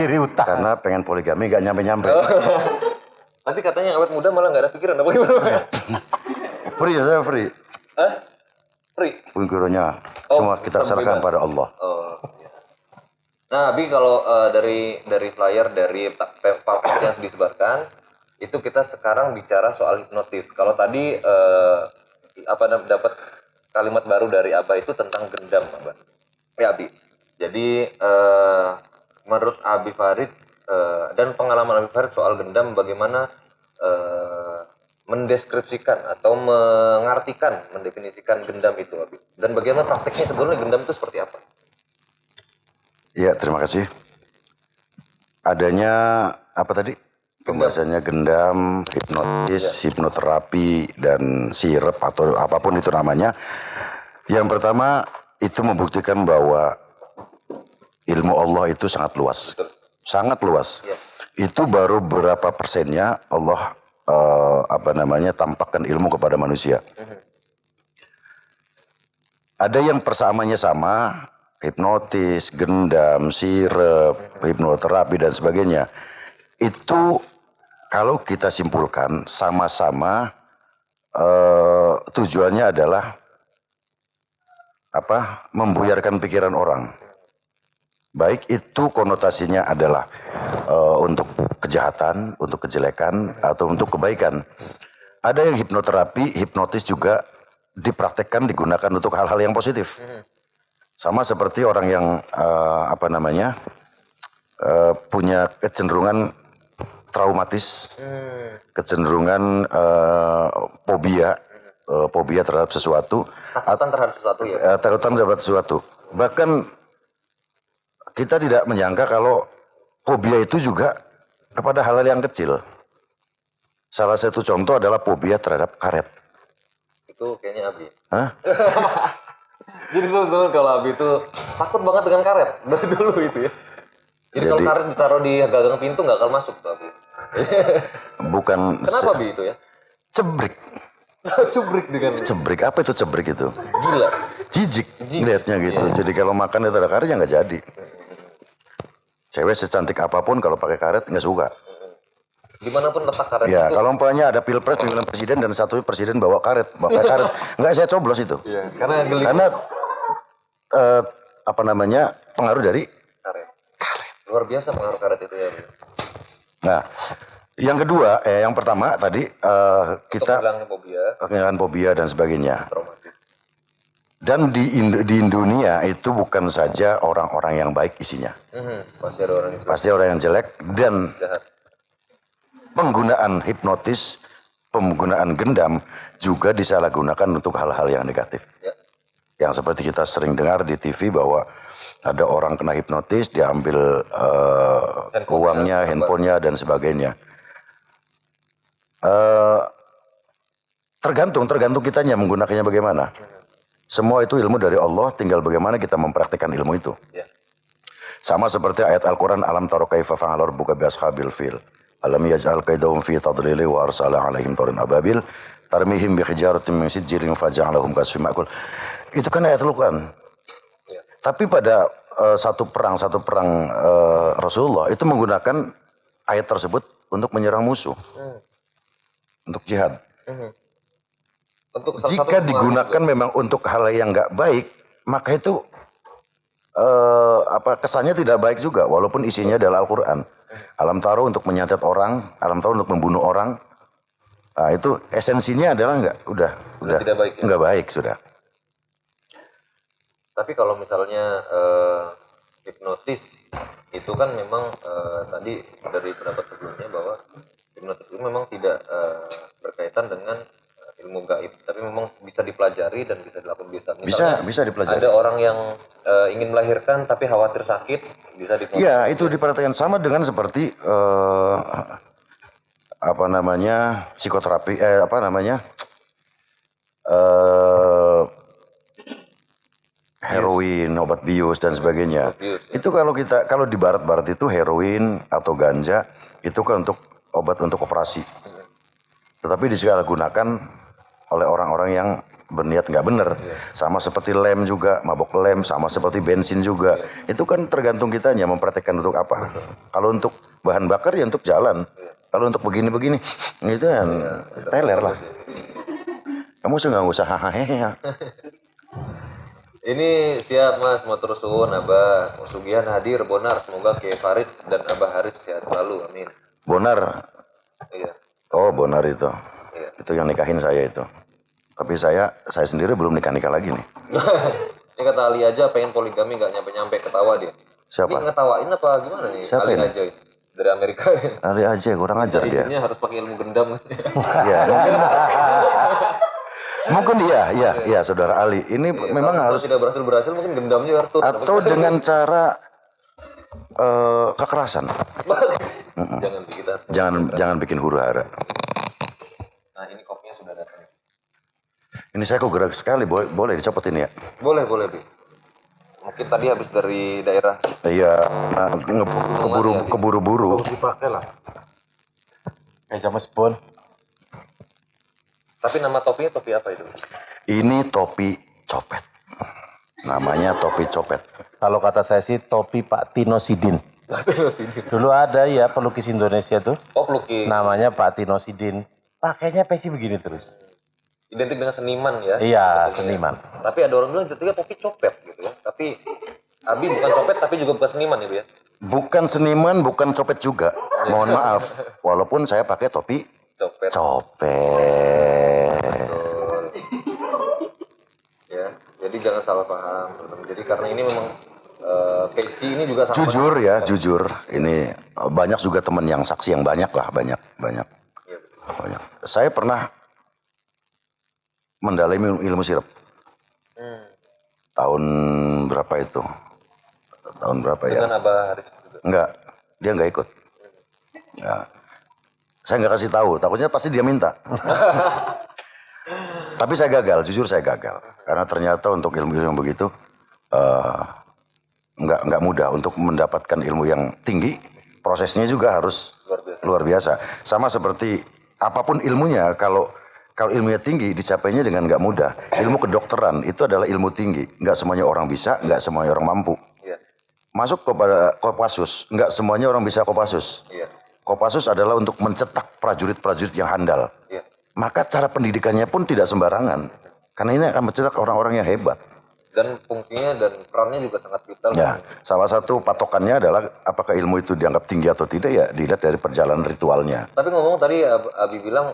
Kiri utang.
Karena pengen poligami gak nyampe-nyampe.
Nanti katanya awet muda malah nggak ada pikiran apa gimana?
Free ya saya free.
Hah? Free?
Pengikurannya
Oh,
semua kita serahkan
bebas.
pada Allah.
Oh. Iya. Nah, Abi kalau dari flyer dari pamflet yang disebarkan itu kita sekarang bicara soal hipnotis. Kalau tadi dapat kalimat baru dari Abah itu tentang gendam, Abah. Ya, Abi. Jadi menurut Abi Farid dan pengalaman Abi Farid soal gendam bagaimana mendeskripsikan atau mendefinisikan gendam itu, Abi. Dan bagaimana praktiknya sebenarnya gendam itu seperti apa?
Ya, terima kasih. Adanya apa tadi? Pembahasannya gendam, hipnotis, hipnoterapi, dan sirep atau apapun itu namanya. Yang pertama itu membuktikan bahwa ilmu Allah itu sangat luas.
Betul.
Sangat luas.
Ya.
Itu baru berapa persennya Allah tampakkan ilmu kepada manusia. Ada yang persamaannya sama, hipnotis, gendam, sirep, hipnoterapi dan sebagainya. Itu kalau kita simpulkan sama-sama tujuannya adalah membuyarkan pikiran orang. Baik itu konotasinya adalah untuk kejahatan, untuk kejelekan, atau untuk kebaikan. Ada yang hipnoterapi, hipnotis juga dipraktekkan, digunakan untuk hal-hal yang positif. Sama seperti orang yang punya kecenderungan traumatis, kecenderungan fobia terhadap sesuatu,
Takutan terhadap sesuatu ya.
takutan terhadap sesuatu. Bahkan kita tidak menyangka kalau fobia itu juga kepada hal-hal yang kecil. Salah satu contoh adalah fobia terhadap karet.
Itu kayaknya Abi.
Hah?
Jadi dulu kalau Abi itu takut banget dengan karet dari dulu itu ya. Jadi kalau karet ditaruh di gagang pintu nggak akan masuk tuh Abi.
Bukan
Kenapa Abi itu ya?
cebrik.
Cubrik dengan
Cebrik, apa itu cebrik itu?
gila.
Jijik lihatnya gitu. Jadi kalau makan itu ada karet ya nggak jadi. Cewek secantik apapun kalau pakai karet nggak suka.
Dimanapun letak karet
Ya,
itu.
kalau umpamanya ada pilpres pemilihan presiden dan satu presiden bawa karet, nggak saya coblos itu.
Iya, karena geli
Karena pengaruh dari
karet. Luar biasa pengaruh karet itu ya. Abi.
Nah, yang pertama tadi kita
Untuk fobia,
kehilangan fobia dan sebagainya.
traumatis.
Dan di dunia itu bukan saja orang-orang yang baik isinya.
Pasti ada orang itu
Pasti orang yang jelek dan
jahat.
penggunaan hipnotis, penggunaan gendam juga disalahgunakan untuk hal-hal yang negatif.
Ya.
Yang seperti kita sering dengar di TV bahwa ada orang kena hipnotis, diambil uangnya, handphonenya dan sebagainya. Tergantung kitanya menggunakannya bagaimana. Semua itu ilmu dari Allah, tinggal bagaimana kita mempraktikkan ilmu itu.
Ya.
Sama seperti ayat Al-Quran, alam taro kaifa fa'ala rabbuka bi ashabil fil. Alam yaj'al kaidahum fi tadlili wa arsala 'alaihim tawrin ababil tarmihim bi hijaratin min sijjirin faja'alahum kasfin ma'kul. Itu kan ayat Al-Quran.
Ya.
Tapi pada satu perang Rasulullah itu menggunakan ayat tersebut untuk menyerang musuh. Untuk jihad.
Untuk salah
Jika
satu
digunakan memang untuk hal yang nggak baik, maka itu kesannya tidak baik juga, walaupun isinya adalah Al-Quran. Alam taro untuk menyantet orang, alam taro untuk membunuh orang. Nah, itu esensinya adalah udah
tidak baik ya?
nggak baik sudah.
Tapi kalau misalnya hipnotis itu kan memang tadi dari pendapat sebelumnya bahwa hipnotis itu memang tidak berkaitan dengan ilmu gaib, tapi memang bisa dipelajari dan bisa dilakukan
Bisa dipelajari.
Ada orang yang ingin melahirkan tapi khawatir sakit, bisa dipelajari.
Iya, itu diperhatikan sama dengan seperti psikoterapi, heroin, obat bius dan sebagainya. Itu kalau di barat-barat itu heroin atau ganja itu kan untuk obat untuk operasi. Tetapi disalahgunakan oleh orang-orang yang berniat nggak benar. Sama seperti lem juga, mabok lem, sama seperti bensin juga. Itu kan tergantung kitanya memperhatikan untuk apa. Kalau untuk bahan bakar ya untuk jalan. Kalau untuk begini-begini, itu kan teler lah. Kamu nggak usah hahaha.
Ini siap Mas, matur suwun Abah. Sugihan hadir Bonar, semoga Kiai Farid dan Abah Haris sehat selalu. Amin.
Bonar.
Iya.
Oh, Bonar itu.
Iya.
Itu yang nikahin saya itu. Tapi saya sendiri belum nikah lagi nih.
Ini kata Ali aja pengen poligami nggak nyampe ketawa dia.
Siapa?
Ini ngetawain apa gimana nih?
Siapa
Ali
ini?
aja dari Amerika.
Ali aja kurang ajar
Jadi
dia.
intinya harus pakai ilmu gendam.
Iya, mungkin iya, Saudara Ali. Ini memang
Kalau
harus
tidak berhasil mungkin gendamnya harus turun.
atau dengan cara kekerasan.
Jangan kita.
Jangan bikin huru-hara.
Nah ini kopinya sudah datang.
Ini saya kok gerak sekali, boleh dicopot ini ya?
Boleh Bi. Mungkin tadi habis dari daerah.
Iya, keburu-buru.
Dipakai lah. Kayak zaman spon.
Tapi nama topinya topi apa itu?
Ini topi copet. Namanya topi copet.
Kalau kata saya sih topi Pak Tino Sidin. Dulu ada ya pelukis Indonesia tuh.
Oh pelukis.
Namanya Pak Tino Sidin. Pakainya peci begini terus.
Identik dengan seniman ya.
Iya, seniman.
Tapi ada orang bilang jatuhnya topi copet gitu ya. Tapi Abi bukan copet tapi juga bukan seniman ya Bu ya.
Bukan seniman, bukan copet juga. Mohon maaf. Walaupun saya pakai topi
Copet.
copet.
Betul. Ya, jadi jangan salah paham. Jadi karena ini memang peci ini juga sama.
Jujur. Ini banyak juga teman yang saksi yang banyak lah, banyak.
Iya,
Banyak. Saya pernah mendalami ilmu sirap. Tahun berapa itu? Tahun berapa ya?
Dengan Abah Haris juga.
Enggak, dia enggak ikut. Ya. Saya enggak kasih tahu, takutnya pasti dia minta. Tapi saya gagal, jujur saya gagal. Karena ternyata untuk ilmu-ilmu yang begitu enggak mudah untuk mendapatkan ilmu yang tinggi. Prosesnya juga harus luar biasa. Sama seperti apapun ilmunya, kalau ilmunya tinggi dicapainya dengan nggak mudah. Ilmu kedokteran itu adalah ilmu tinggi. Nggak semuanya orang bisa, nggak semuanya orang mampu.
Iya.
Masuk kepada Kopassus, nggak semuanya orang bisa Kopassus.
Iya.
Kopassus adalah untuk mencetak prajurit-prajurit yang handal.
Iya.
Maka cara pendidikannya pun tidak sembarangan. Karena ini akan mencetak orang-orang yang hebat.
Dan fungsinya dan perannya juga sangat vital.
Ya, salah satu patokannya adalah apakah ilmu itu dianggap tinggi atau tidak ya dilihat dari perjalanan ritualnya.
Tapi ngomong tadi Abi bilang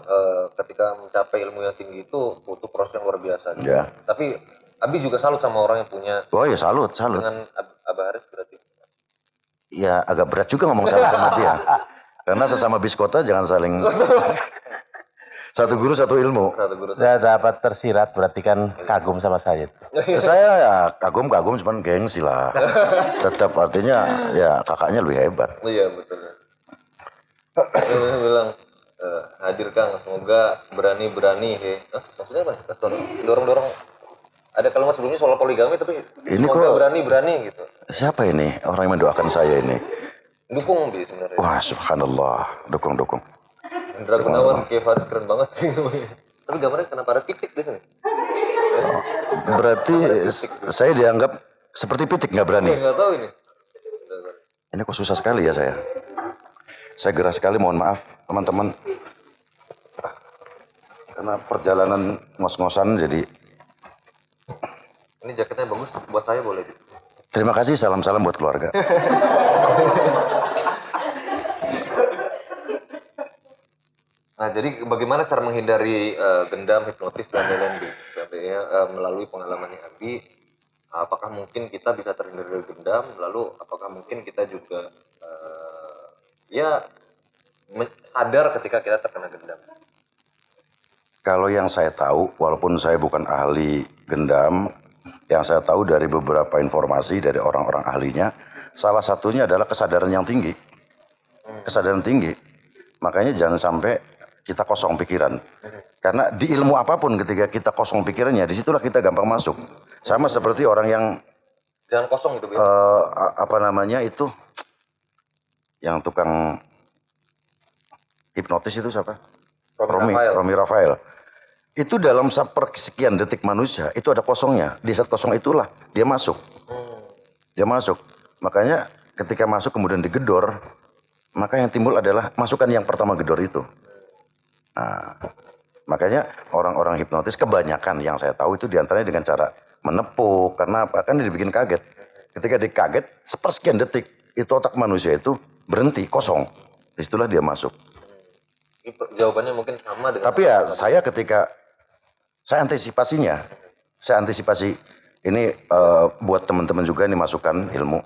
ketika mencapai ilmu yang tinggi itu butuh proses yang luar biasa.
Ya.
Tapi Abi juga salut sama orang yang punya
Oh ya salut.
dengan Abah Haris berarti.
Ya agak berat juga ngomong salut sama dia. Karena sesama biskota jangan saling satu guru satu ilmu.
Satu guru.
Saya dapat tersirat berarti kan kagum sama saya.
Saya ya kagum cuman gengsi lah. Tetap artinya ya kakaknya lebih hebat.
Iya betul. Dia bilang hadir Kang, semoga berani-berani. Maksudnya apa? Dorong-dorong. Ada kalimat sebelumnya soal poligami tapi
Ini
semoga
kok-
berani-berani gitu.
Siapa ini orang yang mendoakan saya ini?
Dukung Bi sebenarnya.
Wah subhanallah, dukung.
Indra Gunawan, Kiai Farid keren banget sih. Tapi gambarnya kenapa ada titik di sini?
Berarti saya dianggap seperti pitik nggak berani.
Nggak tahu ini.
Ini kok susah sekali ya saya. Saya gerah sekali, mohon maaf teman-teman. Karena perjalanan ngos-ngosan jadi.
Ini jaketnya bagus, buat saya boleh. Bi?
Terima kasih, salam-salam buat keluarga.
Nah, jadi bagaimana cara menghindari gendam, hipnotis, dan lain-lain Bi? Sebenarnya melalui pengalamannya Abi, apakah mungkin kita bisa terhindar dari gendam? Lalu apakah mungkin kita juga sadar ketika kita terkena gendam?
Kalau yang saya tahu, walaupun saya bukan ahli gendam, yang saya tahu dari beberapa informasi dari orang-orang ahlinya, salah satunya adalah kesadaran yang tinggi. Kesadaran tinggi. Makanya jangan sampai kita kosong pikiran. Karena di ilmu apapun ketika kita kosong pikirannya, disitulah kita gampang masuk. Sama seperti orang yang
Jangan kosong gitu.
apa namanya itu, yang tukang hipnotis itu siapa? Romi Rafael. Itu dalam sepersekian detik manusia itu ada kosongnya. Di saat kosong itulah dia masuk. Dia masuk. Makanya ketika masuk kemudian digedor, maka yang timbul adalah masukan yang pertama gedor itu. Nah, makanya orang-orang hipnotis kebanyakan yang saya tahu itu diantaranya dengan cara menepuk. Karena apa? Kan dibikin kaget. Ketika dikaget, sepersekian detik itu otak manusia itu berhenti, kosong. Disitulah dia masuk.
Jawabannya mungkin sama dengan.
Tapi ya saya ketika saya antisipasi ini buat teman-teman juga ini masukan ilmu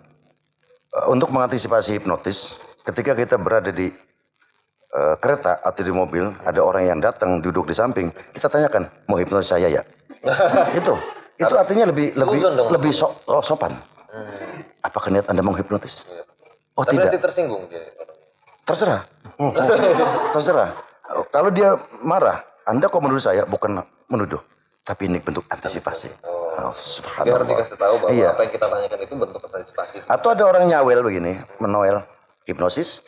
untuk mengantisipasi hipnotis. Ketika kita berada di kereta atau di mobil, ada orang yang datang duduk di samping, kita tanyakan, mau hipnotis saya ya? itu artinya lebih sopan. Apakah niat Anda menghipnotis? Oh
tapi
tidak.
nanti tersinggung dia.
Terserah. Terserah. Kalau dia marah, Anda kok menuduh saya? Bukan menuduh, tapi ini bentuk antisipasi.
Dia
Subhanallah.
harus dikasih tahu bahwa
Iya.
apa yang kita tanyakan itu bentuk antisipasi.
Atau ada orang nyawel begini, menoel, hipnotis,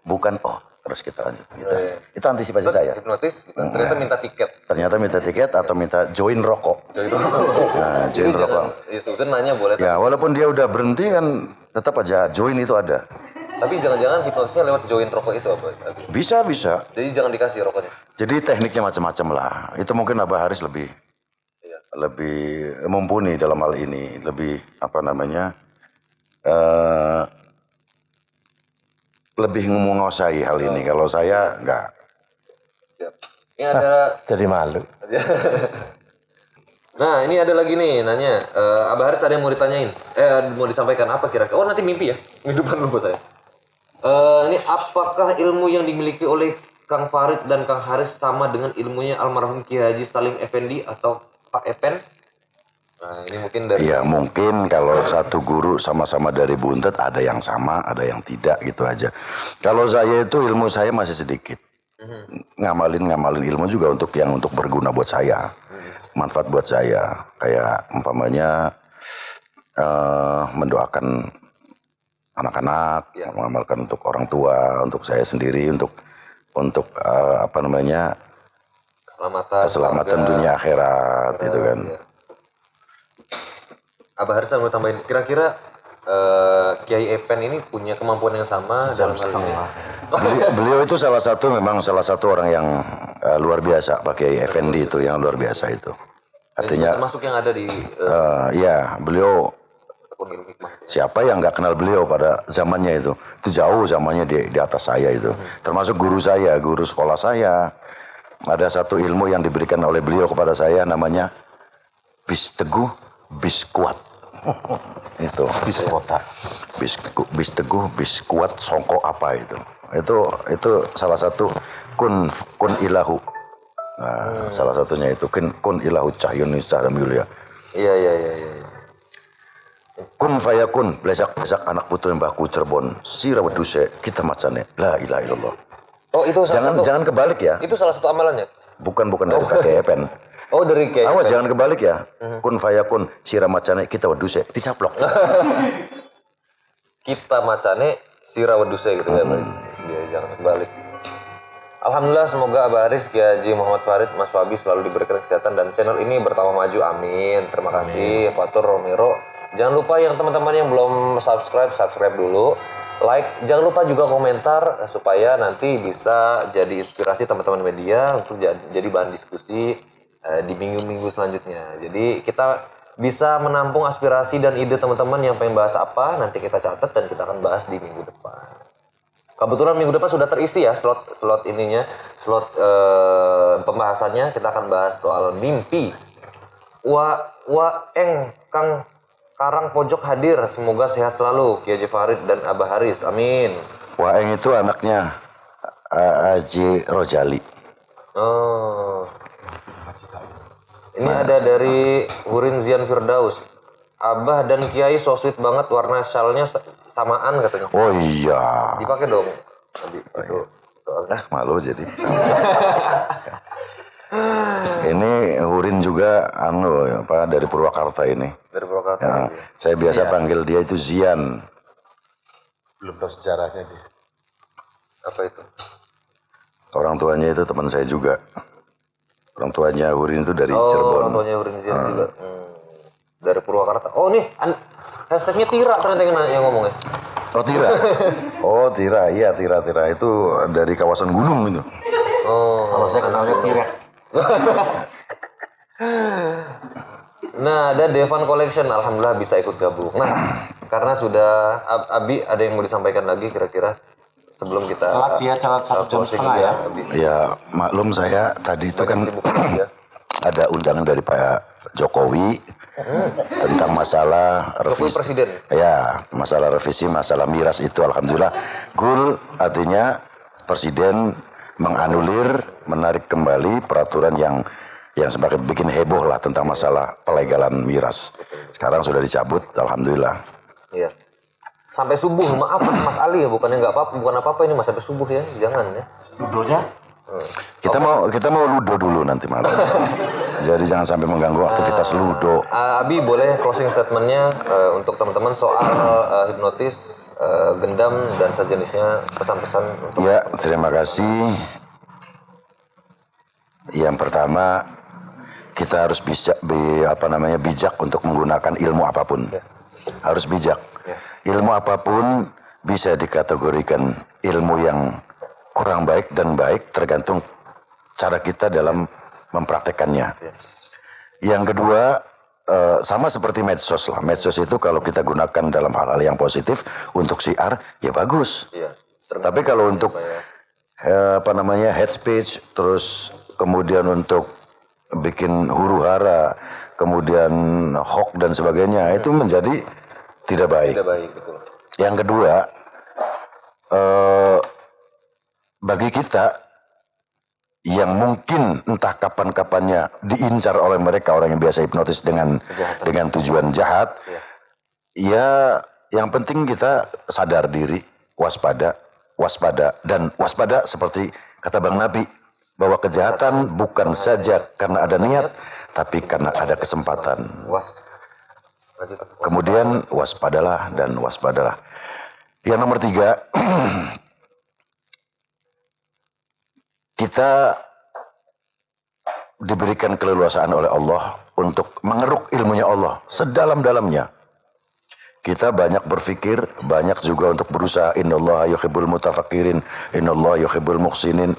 bukan. Oh, terus kita lanjut. Itu antisipasi saya.
Hipnotis, ternyata minta tiket.
Ternyata minta tiket atau minta join rokok.
Join rokok.
Nah, join
Jadi
rokok.
Ya Susan nanya boleh.
Ya, walaupun dia udah berhenti kan tetap aja join itu ada.
Tapi jangan-jangan hipnotisnya lewat join rokok itu apa?
Bisa.
Jadi jangan dikasih rokoknya.
Jadi tekniknya macam-macam lah. Itu mungkin Abah Haris lebih mumpuni dalam hal ini, lebih apa namanya, lebih menguasai hal ini. Kalau saya enggak.
Siap. Ini ada.
Jadi malu.
Nah ini ada lagi nih nanya. Abah Haris ada yang mau ditanyain. Mau disampaikan apa kira-kira? Oh nanti mimpi ya. Minggu depan lupa saya. Ini apakah ilmu yang dimiliki oleh Kang Farid dan Kang Haris sama dengan ilmunya almarhum Kiai Haji Salim Effendi atau Pak Epen? Nah ini mungkin dari.
Ya mungkin kalau satu guru sama-sama dari Buntet ada yang sama, ada yang tidak gitu aja. Kalau saya itu ilmu saya masih sedikit. Ngamalin ilmu juga untuk berguna buat saya. Manfaat buat saya. Kayak umpamanya mendoakan anak-anak, mengamalkan untuk orang tua, untuk saya sendiri, untuk apa namanya, keselamatan dunia akhirat itu kan.
Ya. Abah Haris mau tambahin, kira-kira Kiai Epen ini punya kemampuan yang sama dalam hal ini?
Beliau itu salah satu orang yang luar biasa, Pak Kiai Effendi itu yang luar biasa itu. Artinya
termasuk yang ada di
ya beliau. Siapa yang nggak kenal beliau pada zamannya itu jauh zamannya di atas saya itu. Termasuk guru saya, guru sekolah saya. Ada satu ilmu yang diberikan oleh beliau kepada saya namanya bis teguh, bis kuat. Itu
Bis kota.
bis teguh, bis kuat, songko apa itu. Itu salah satu kun ilahu. Nah, salah satunya itu kun ilahu cahyun cahaya mulia.
Iya.
Kun fayakun, besak anak putu mbahku Cirebon, siraweduse kita macane, la ilaha illallah.
Oh itu
Jangan kebalik ya.
Itu salah satu amalannya.
Bukan dari kakek Epen.
Oh dari Kiai.
Awas jangan kebalik ya. Kun fayakun, sira macane kita weduse, disaplok.
Kita macane siraweduse gitu ya. Dia jangan kebalik. Alhamdulillah semoga Abah Haris, Kiai Haji Muhammad Farid, Mas Fabi selalu diberikan kesehatan dan channel ini bertambah maju. Amin. Terima kasih Fatur Romero. Jangan lupa yang teman-teman yang belum subscribe dulu. Like, jangan lupa juga komentar supaya nanti bisa jadi inspirasi teman-teman media untuk jadi bahan diskusi di minggu-minggu selanjutnya. Jadi kita bisa menampung aspirasi dan ide teman-teman yang pengen bahas apa, nanti kita catat dan kita akan bahas di minggu depan. Kebetulan minggu depan sudah terisi ya slot pembahasannya. Kita akan bahas soal mimpi. Kang Karang Pojok hadir. Semoga sehat selalu Kiai Haji Farid dan Abah Haris. Amin.
Waeng itu anaknya Haji Rojali.
Oh. Ini ada dari Hurin Zian Firdaus. Abah dan Kiai so sweet banget, warna syalnya samaan katanya.
Oh iya.
Dipakai dong. Tadi itu.
Malu jadi. Ini Hurin juga dari Purwakarta ini.
Dari Purwakarta.
Ya, saya biasa panggil dia itu Zian.
Belum tahu sejarahnya dia.
Apa itu?
Orang tuanya itu teman saya juga. Orang tuanya Hurin itu dari Cirebon.
Orang tuanya Hurin Zian juga. Dari Purwakarta. Oh nih, hashtagnya Tira ternyata yang ngomongnya.
Oh Tira. Oh Tira, iya Tira itu dari kawasan gunung itu.
Oh.
Kalau saya kenalnya Tirek.
Nah, ada Devan Collection, alhamdulillah bisa ikut gabung. Nah, karena sudah Abi ada yang mau disampaikan lagi kira-kira sebelum kita
Telat sih ya, telat 1 jam setengah ya.
Abi.
Ya maklum saya tadi itu kan
Sibuk banget ya.
ada undangan dari Pak Jokowi tentang masalah
Jokowi
revisi.
presiden.
Ya, masalah revisi, masalah miras itu alhamdulillah gul, artinya presiden menganulir, menarik kembali peraturan yang semakin bikin heboh lah tentang masalah pelegalan miras. Sekarang sudah dicabut, alhamdulillah.
Iya. Sampai subuh, maaf Mas Ali ya, bukan apa-apa ini Mas, sampai subuh ya, jangan ya.
Ludonya?
Kita mau ludo dulu nanti malam. Jadi jangan sampai mengganggu aktivitas ludo.
Abi boleh closing statementnya untuk teman-teman soal hipnotis, gendam dan sejenisnya, pesan-pesan untuk
Ya, terima kasih. Yang pertama, kita harus bijak untuk menggunakan ilmu apapun.
Ya.
Harus bijak.
Ya.
Ilmu apapun bisa dikategorikan ilmu yang kurang baik dan baik tergantung cara kita dalam mempraktekannya.
Ya.
Yang kedua, sama seperti medsos lah. Medsos itu kalau kita gunakan dalam hal-hal yang positif untuk siar, ya bagus.
Iya.
Tapi kalau untuk hate speech, terus kemudian untuk bikin huru-hara, kemudian hoax dan sebagainya, itu menjadi tidak baik.
Tidak baik, betul.
Yang kedua, bagi kita yang mungkin entah kapan-kapannya diincar oleh mereka orang yang biasa hipnotis dengan tujuan jahat, ya yang penting kita sadar diri, waspada seperti kata Bang Nabi, bahwa kejahatan bukan saja karena ada niat, tapi karena ada kesempatan. Kemudian waspadalah. Yang nomor 3, kita diberikan keleluasaan oleh Allah untuk mengeruk ilmunya Allah sedalam-dalamnya. Kita banyak berpikir, banyak juga untuk berusaha. Innallaha yuhibbul mutafakkirin, innallaha yuhibbul muhsinin,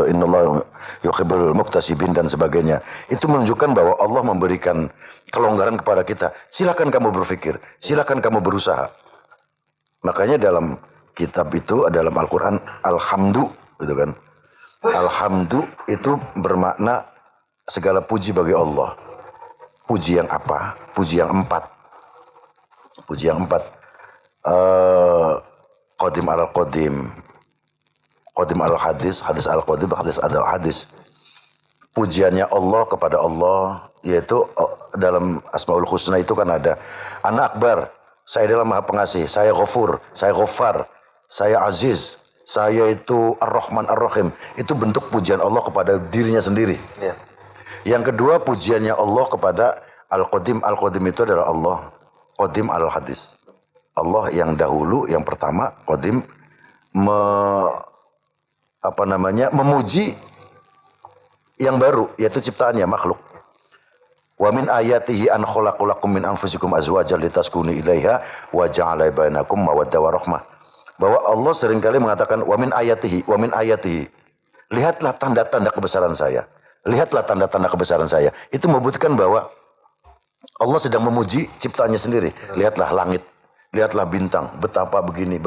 innallaha yuhibbul muktasibin dan sebagainya. Itu menunjukkan bahwa Allah memberikan kelonggaran kepada kita. Silakan kamu berpikir, silakan kamu berusaha. Makanya dalam kitab itu, dalam Al-Quran, alhamdu, gitu kan. Alhamdu itu bermakna segala puji bagi Allah. Puji yang apa? Puji yang 4. Qadim al-qadim, qadim al-hadis, hadis al-qadim, hadis al-hadis. Pujiannya Allah kepada Allah, yaitu dalam Asmaul Husna itu kan ada Ana Akbar, saya adalah Maha Pengasih, saya Ghafur, saya Ghaffar, saya Aziz, saya itu Ar-Rahman Ar-Rahim. Itu bentuk pujian Allah kepada dirinya sendiri.
Ya.
Yang kedua, pujiannya Allah kepada Al-Qadim. Al-Qadim itu adalah Allah. Qadim al-Hadis. Allah yang dahulu, yang pertama, Qadim, memuji yang baru, yaitu ciptaannya, makhluk. Wa min ayatihi an khalaqalakum min anfusikum azwajan litaskunu ilaiha wa ja'ala bainakum mawaddah wa rahmah. Bahwa Allah seringkali mengatakan wa min ayatihi. Lihatlah tanda-tanda kebesaran saya. Lihatlah tanda-tanda kebesaran saya. Itu membuktikan bahwa Allah sedang memuji ciptaannya sendiri. Lihatlah langit, lihatlah bintang, betapa begini.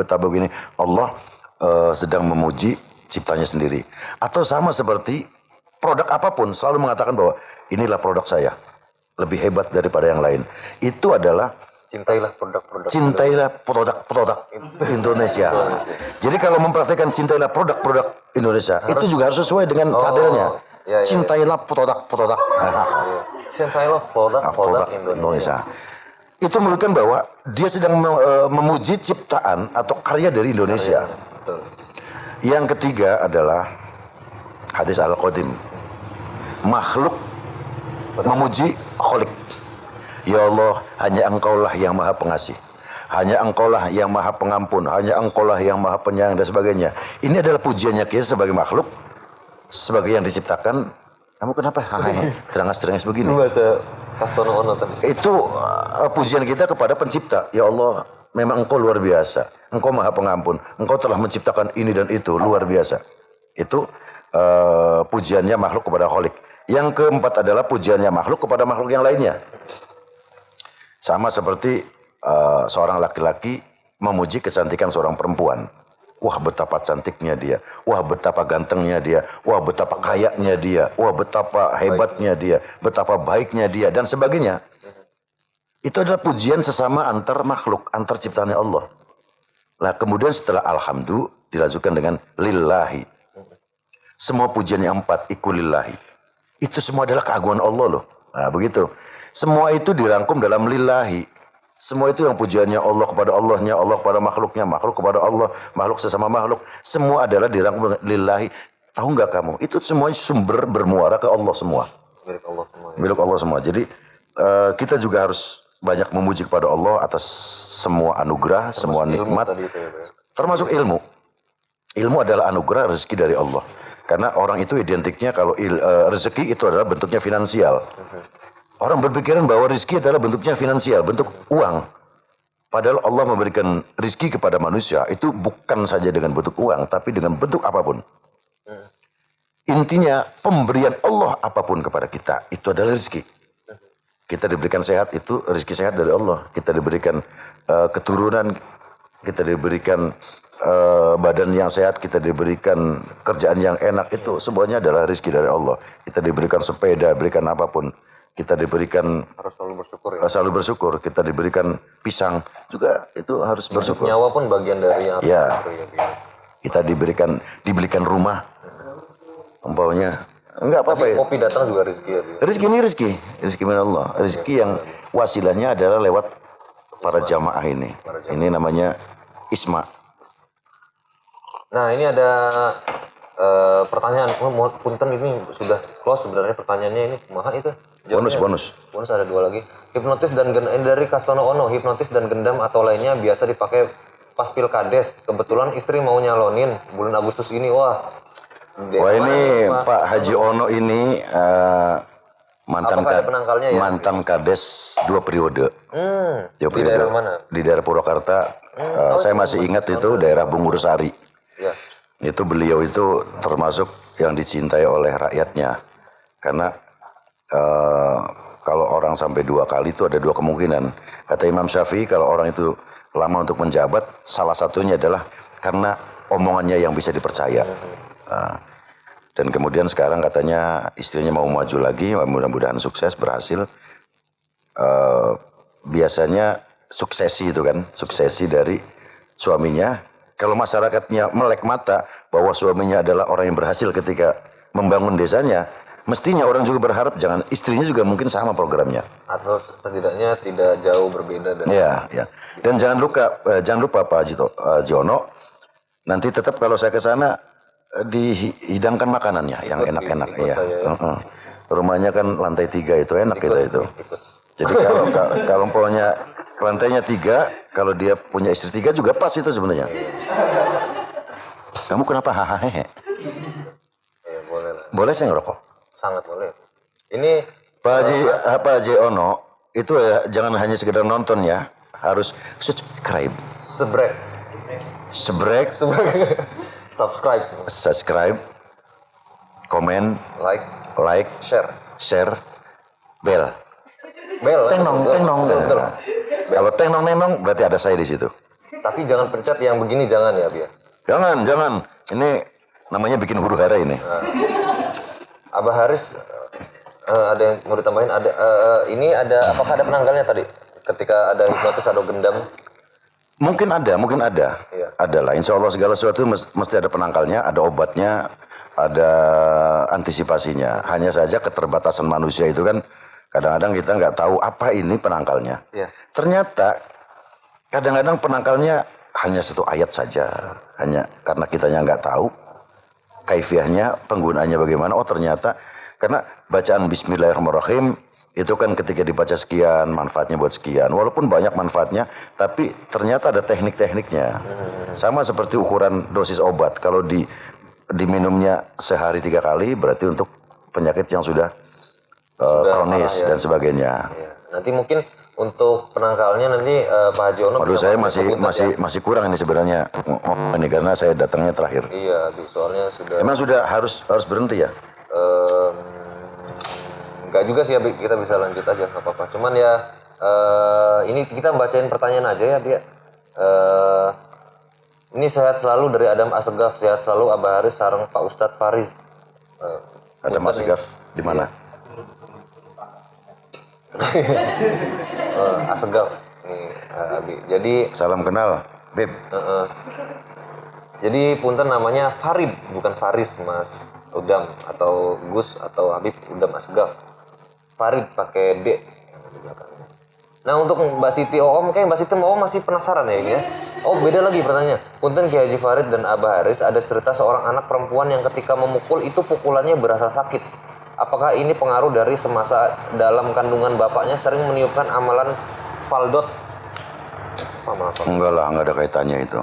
Allah sedang memuji ciptanya sendiri. Atau sama seperti produk apapun selalu mengatakan bahwa inilah produk saya, lebih hebat daripada yang lain. Itu adalah
Cintailah
produk Indonesia. Jadi kalau mempraktikkan cintailah produk Indonesia, itu juga harus sesuai dengan cadarnya. Cintailah produk.
Cintailah produk Indonesia.
Itu menunjukkan bahwa dia sedang memuji ciptaan atau karya dari Indonesia.
Betul.
Yang ketiga adalah hadis Al-Qadim. makhluk memuji Khalik. Ya Allah, hanya Engkaulah yang maha pengasih. Hanya Engkaulah yang maha pengampun. Hanya Engkaulah yang maha penyayang dan sebagainya. Ini adalah pujiannya kita sebagai makhluk, sebagai yang diciptakan. Kamu kenapa? Terangas-terangas begini.
Baca Kastono Ono tadi.
Itu pujian kita kepada pencipta. Ya Allah, memang Engkau luar biasa. Engkau maha pengampun. Engkau telah menciptakan ini dan itu. Luar biasa. Itu pujiannya makhluk kepada Khalik. Yang keempat adalah pujiannya makhluk kepada makhluk yang lainnya. Sama seperti seorang laki-laki memuji kecantikan seorang perempuan. Wah, betapa cantiknya dia. Wah, betapa gantengnya dia. Wah, betapa kayanya dia. Wah, betapa hebatnya dia. Betapa baiknya dia dan sebagainya. Itu adalah pujian sesama antar makhluk, antar ciptaannya Allah. Nah, kemudian setelah alhamdulillah dilanjutkan dengan lillahi. Semua pujian yang empat ikulillahi. Itu semua adalah keagungan Allah loh. Nah, begitu. Semua itu dirangkum dalam lillahi. Semua itu yang pujiannya Allah kepada Allahnya, Allah kepada makhluknya, makhluk kepada Allah, makhluk sesama makhluk. Semua adalah dirangkum lillahi. Tahu nggak kamu? Itu semuanya sumber bermuara ke Allah semua.
Milik Allah semua. Ya.
Milik Allah semua. Jadi kita juga harus banyak memuji kepada Allah atas semua anugerah, semua nikmat. Termasuk ilmu. Ilmu adalah anugerah rezeki dari Allah. Karena orang itu identiknya kalau rezeki itu adalah bentuknya finansial. Orang berpikiran bahwa rezeki adalah bentuknya finansial, bentuk uang. Padahal Allah memberikan rezeki kepada manusia itu bukan saja dengan bentuk uang, tapi dengan bentuk apapun. Intinya pemberian Allah apapun kepada kita itu adalah rezeki. Kita diberikan sehat itu rezeki sehat dari Allah. Kita diberikan keturunan, kita diberikan badan yang sehat, kita diberikan kerjaan yang enak, itu semuanya adalah rezeki dari Allah. Kita diberikan sepeda, diberikan apapun. Kita diberikan
harus selalu bersyukur ya.
Selalu bersyukur. Kita diberikan pisang juga itu harus bersyukur.
Nyawa pun bagian dari yang
ya. Kita diberikan rumah. Umpamanya enggak apa-apa ya.
Kopi datang juga rezeki ya.
Rezeki ini rezeki dari Allah. Rezeki yang wasilahnya adalah lewat para jamaah ini. Ini namanya isma.
Nah, ini ada pertanyaan, punten ini sudah close sebenarnya pertanyaannya ini kumaha itu?
Bonus.
Bonus ada 2 lagi. Hipnotis dan dari Kastono Ono, hipnotis dan gendam atau lainnya biasa dipakai pas pilkades. Kebetulan istri mau nyalonin bulan Agustus ini. Wah ini
Pak Haji Ono ini mantan kades 2 periode.
Di daerah mana?
Di daerah Purwakarta. Saya masih ingat itu daerah Bungursari.
Ya.
Itu beliau itu termasuk yang dicintai oleh rakyatnya. Karena kalau orang sampai 2 kali itu ada 2 kemungkinan. Kata Imam Syafi'i kalau orang itu lama untuk menjabat, salah satunya adalah karena omongannya yang bisa dipercaya. Dan kemudian sekarang katanya istrinya mau maju lagi, mudah-mudahan sukses, berhasil. Biasanya suksesi itu kan, suksesi dari suaminya. Kalau masyarakatnya melek mata bahwa suaminya adalah orang yang berhasil ketika membangun desanya, mestinya orang juga berharap jangan istrinya juga mungkin sama programnya.
Atau setidaknya tidak jauh berbeda.
Ya. Dan jangan lupa Pak Jono, nanti tetap kalau saya ke sana dihidangkan makanannya yang enak-enak ya. Rumahnya kan lantai 3 itu enak itu. Jadi kalau punya lantainya 3, kalau dia punya istri 3 juga pas itu sebenarnya. Kamu kenapa hahaha?
Boleh.
Boleh saya ngerokok?
Sangat boleh. Ini
Pak Haji Ono itu ya jangan hanya sekedar nonton ya, harus subscribe. Subscribe, komen, like, share, bel. Tenong. Kalau tenong berarti ada saya di situ.
Tapi jangan pencet yang begini, jangan ya, Biar.
Jangan. Ini namanya bikin huru hara ini.
Abah Haris ada yang mau ditambahin? Ini ada apakah ada penanggalnya tadi? Ketika ada hipnotis atau gendam?
Mungkin ada.
Iya.
Ada lah. Insya Allah segala sesuatu mesti ada penangkalnya, ada obatnya, ada antisipasinya. Hanya saja keterbatasan manusia itu kan kadang-kadang kita nggak tahu apa ini penangkalnya.
Iya.
Ternyata kadang-kadang penangkalnya hanya 1 ayat saja. Hanya karena kitanya nggak tahu kaifiahnya, penggunaannya bagaimana. Oh ternyata Karena bacaan Bismillahirrahmanirrahim itu kan ketika dibaca sekian, manfaatnya buat sekian. Walaupun banyak manfaatnya, tapi ternyata ada teknik-tekniknya. Sama seperti ukuran dosis obat. Kalau diminumnya sehari 3 kali, berarti untuk penyakit yang sudah kronis
parah, ya.
dan sebagainya.
Ya. Nanti mungkin untuk penangkalnya nanti Pak Haji Ono.
Waduh, saya
sebut aja.
masih kurang ini sebenarnya ini karena saya datangnya terakhir.
Iya, soalnya sudah.
Emang sudah harus berhenti ya?
Enggak juga sih, kita bisa lanjut aja, nggak apa-apa. Cuman ya ini kita bacain pertanyaan aja ya, dia. Ini sehat selalu dari Adam Asegaf, sehat selalu Abah Haris sareng Pak Ustadz Faris.
Ada Mas Gaf di mana?
Asegaf. Nih, Abi. Jadi
Salam kenal, Beb.
jadi punten namanya Farid, bukan Faris, Mas Udam atau Gus atau Habib Udam Asegaf. Farid pakai D di belakangnya. Nah untuk Mbak Siti Oom, kayak Mbak Siti Oom masih penasaran ya ini ya. Oh beda lagi pertanyaannya. Punten Kiai Haji Farid dan Abah Haris, ada cerita seorang anak perempuan yang ketika memukul itu pukulannya berasa sakit. Apakah ini pengaruh dari semasa dalam kandungan bapaknya sering meniupkan amalan faldot?
Enggak lah, enggak ada kaitannya itu.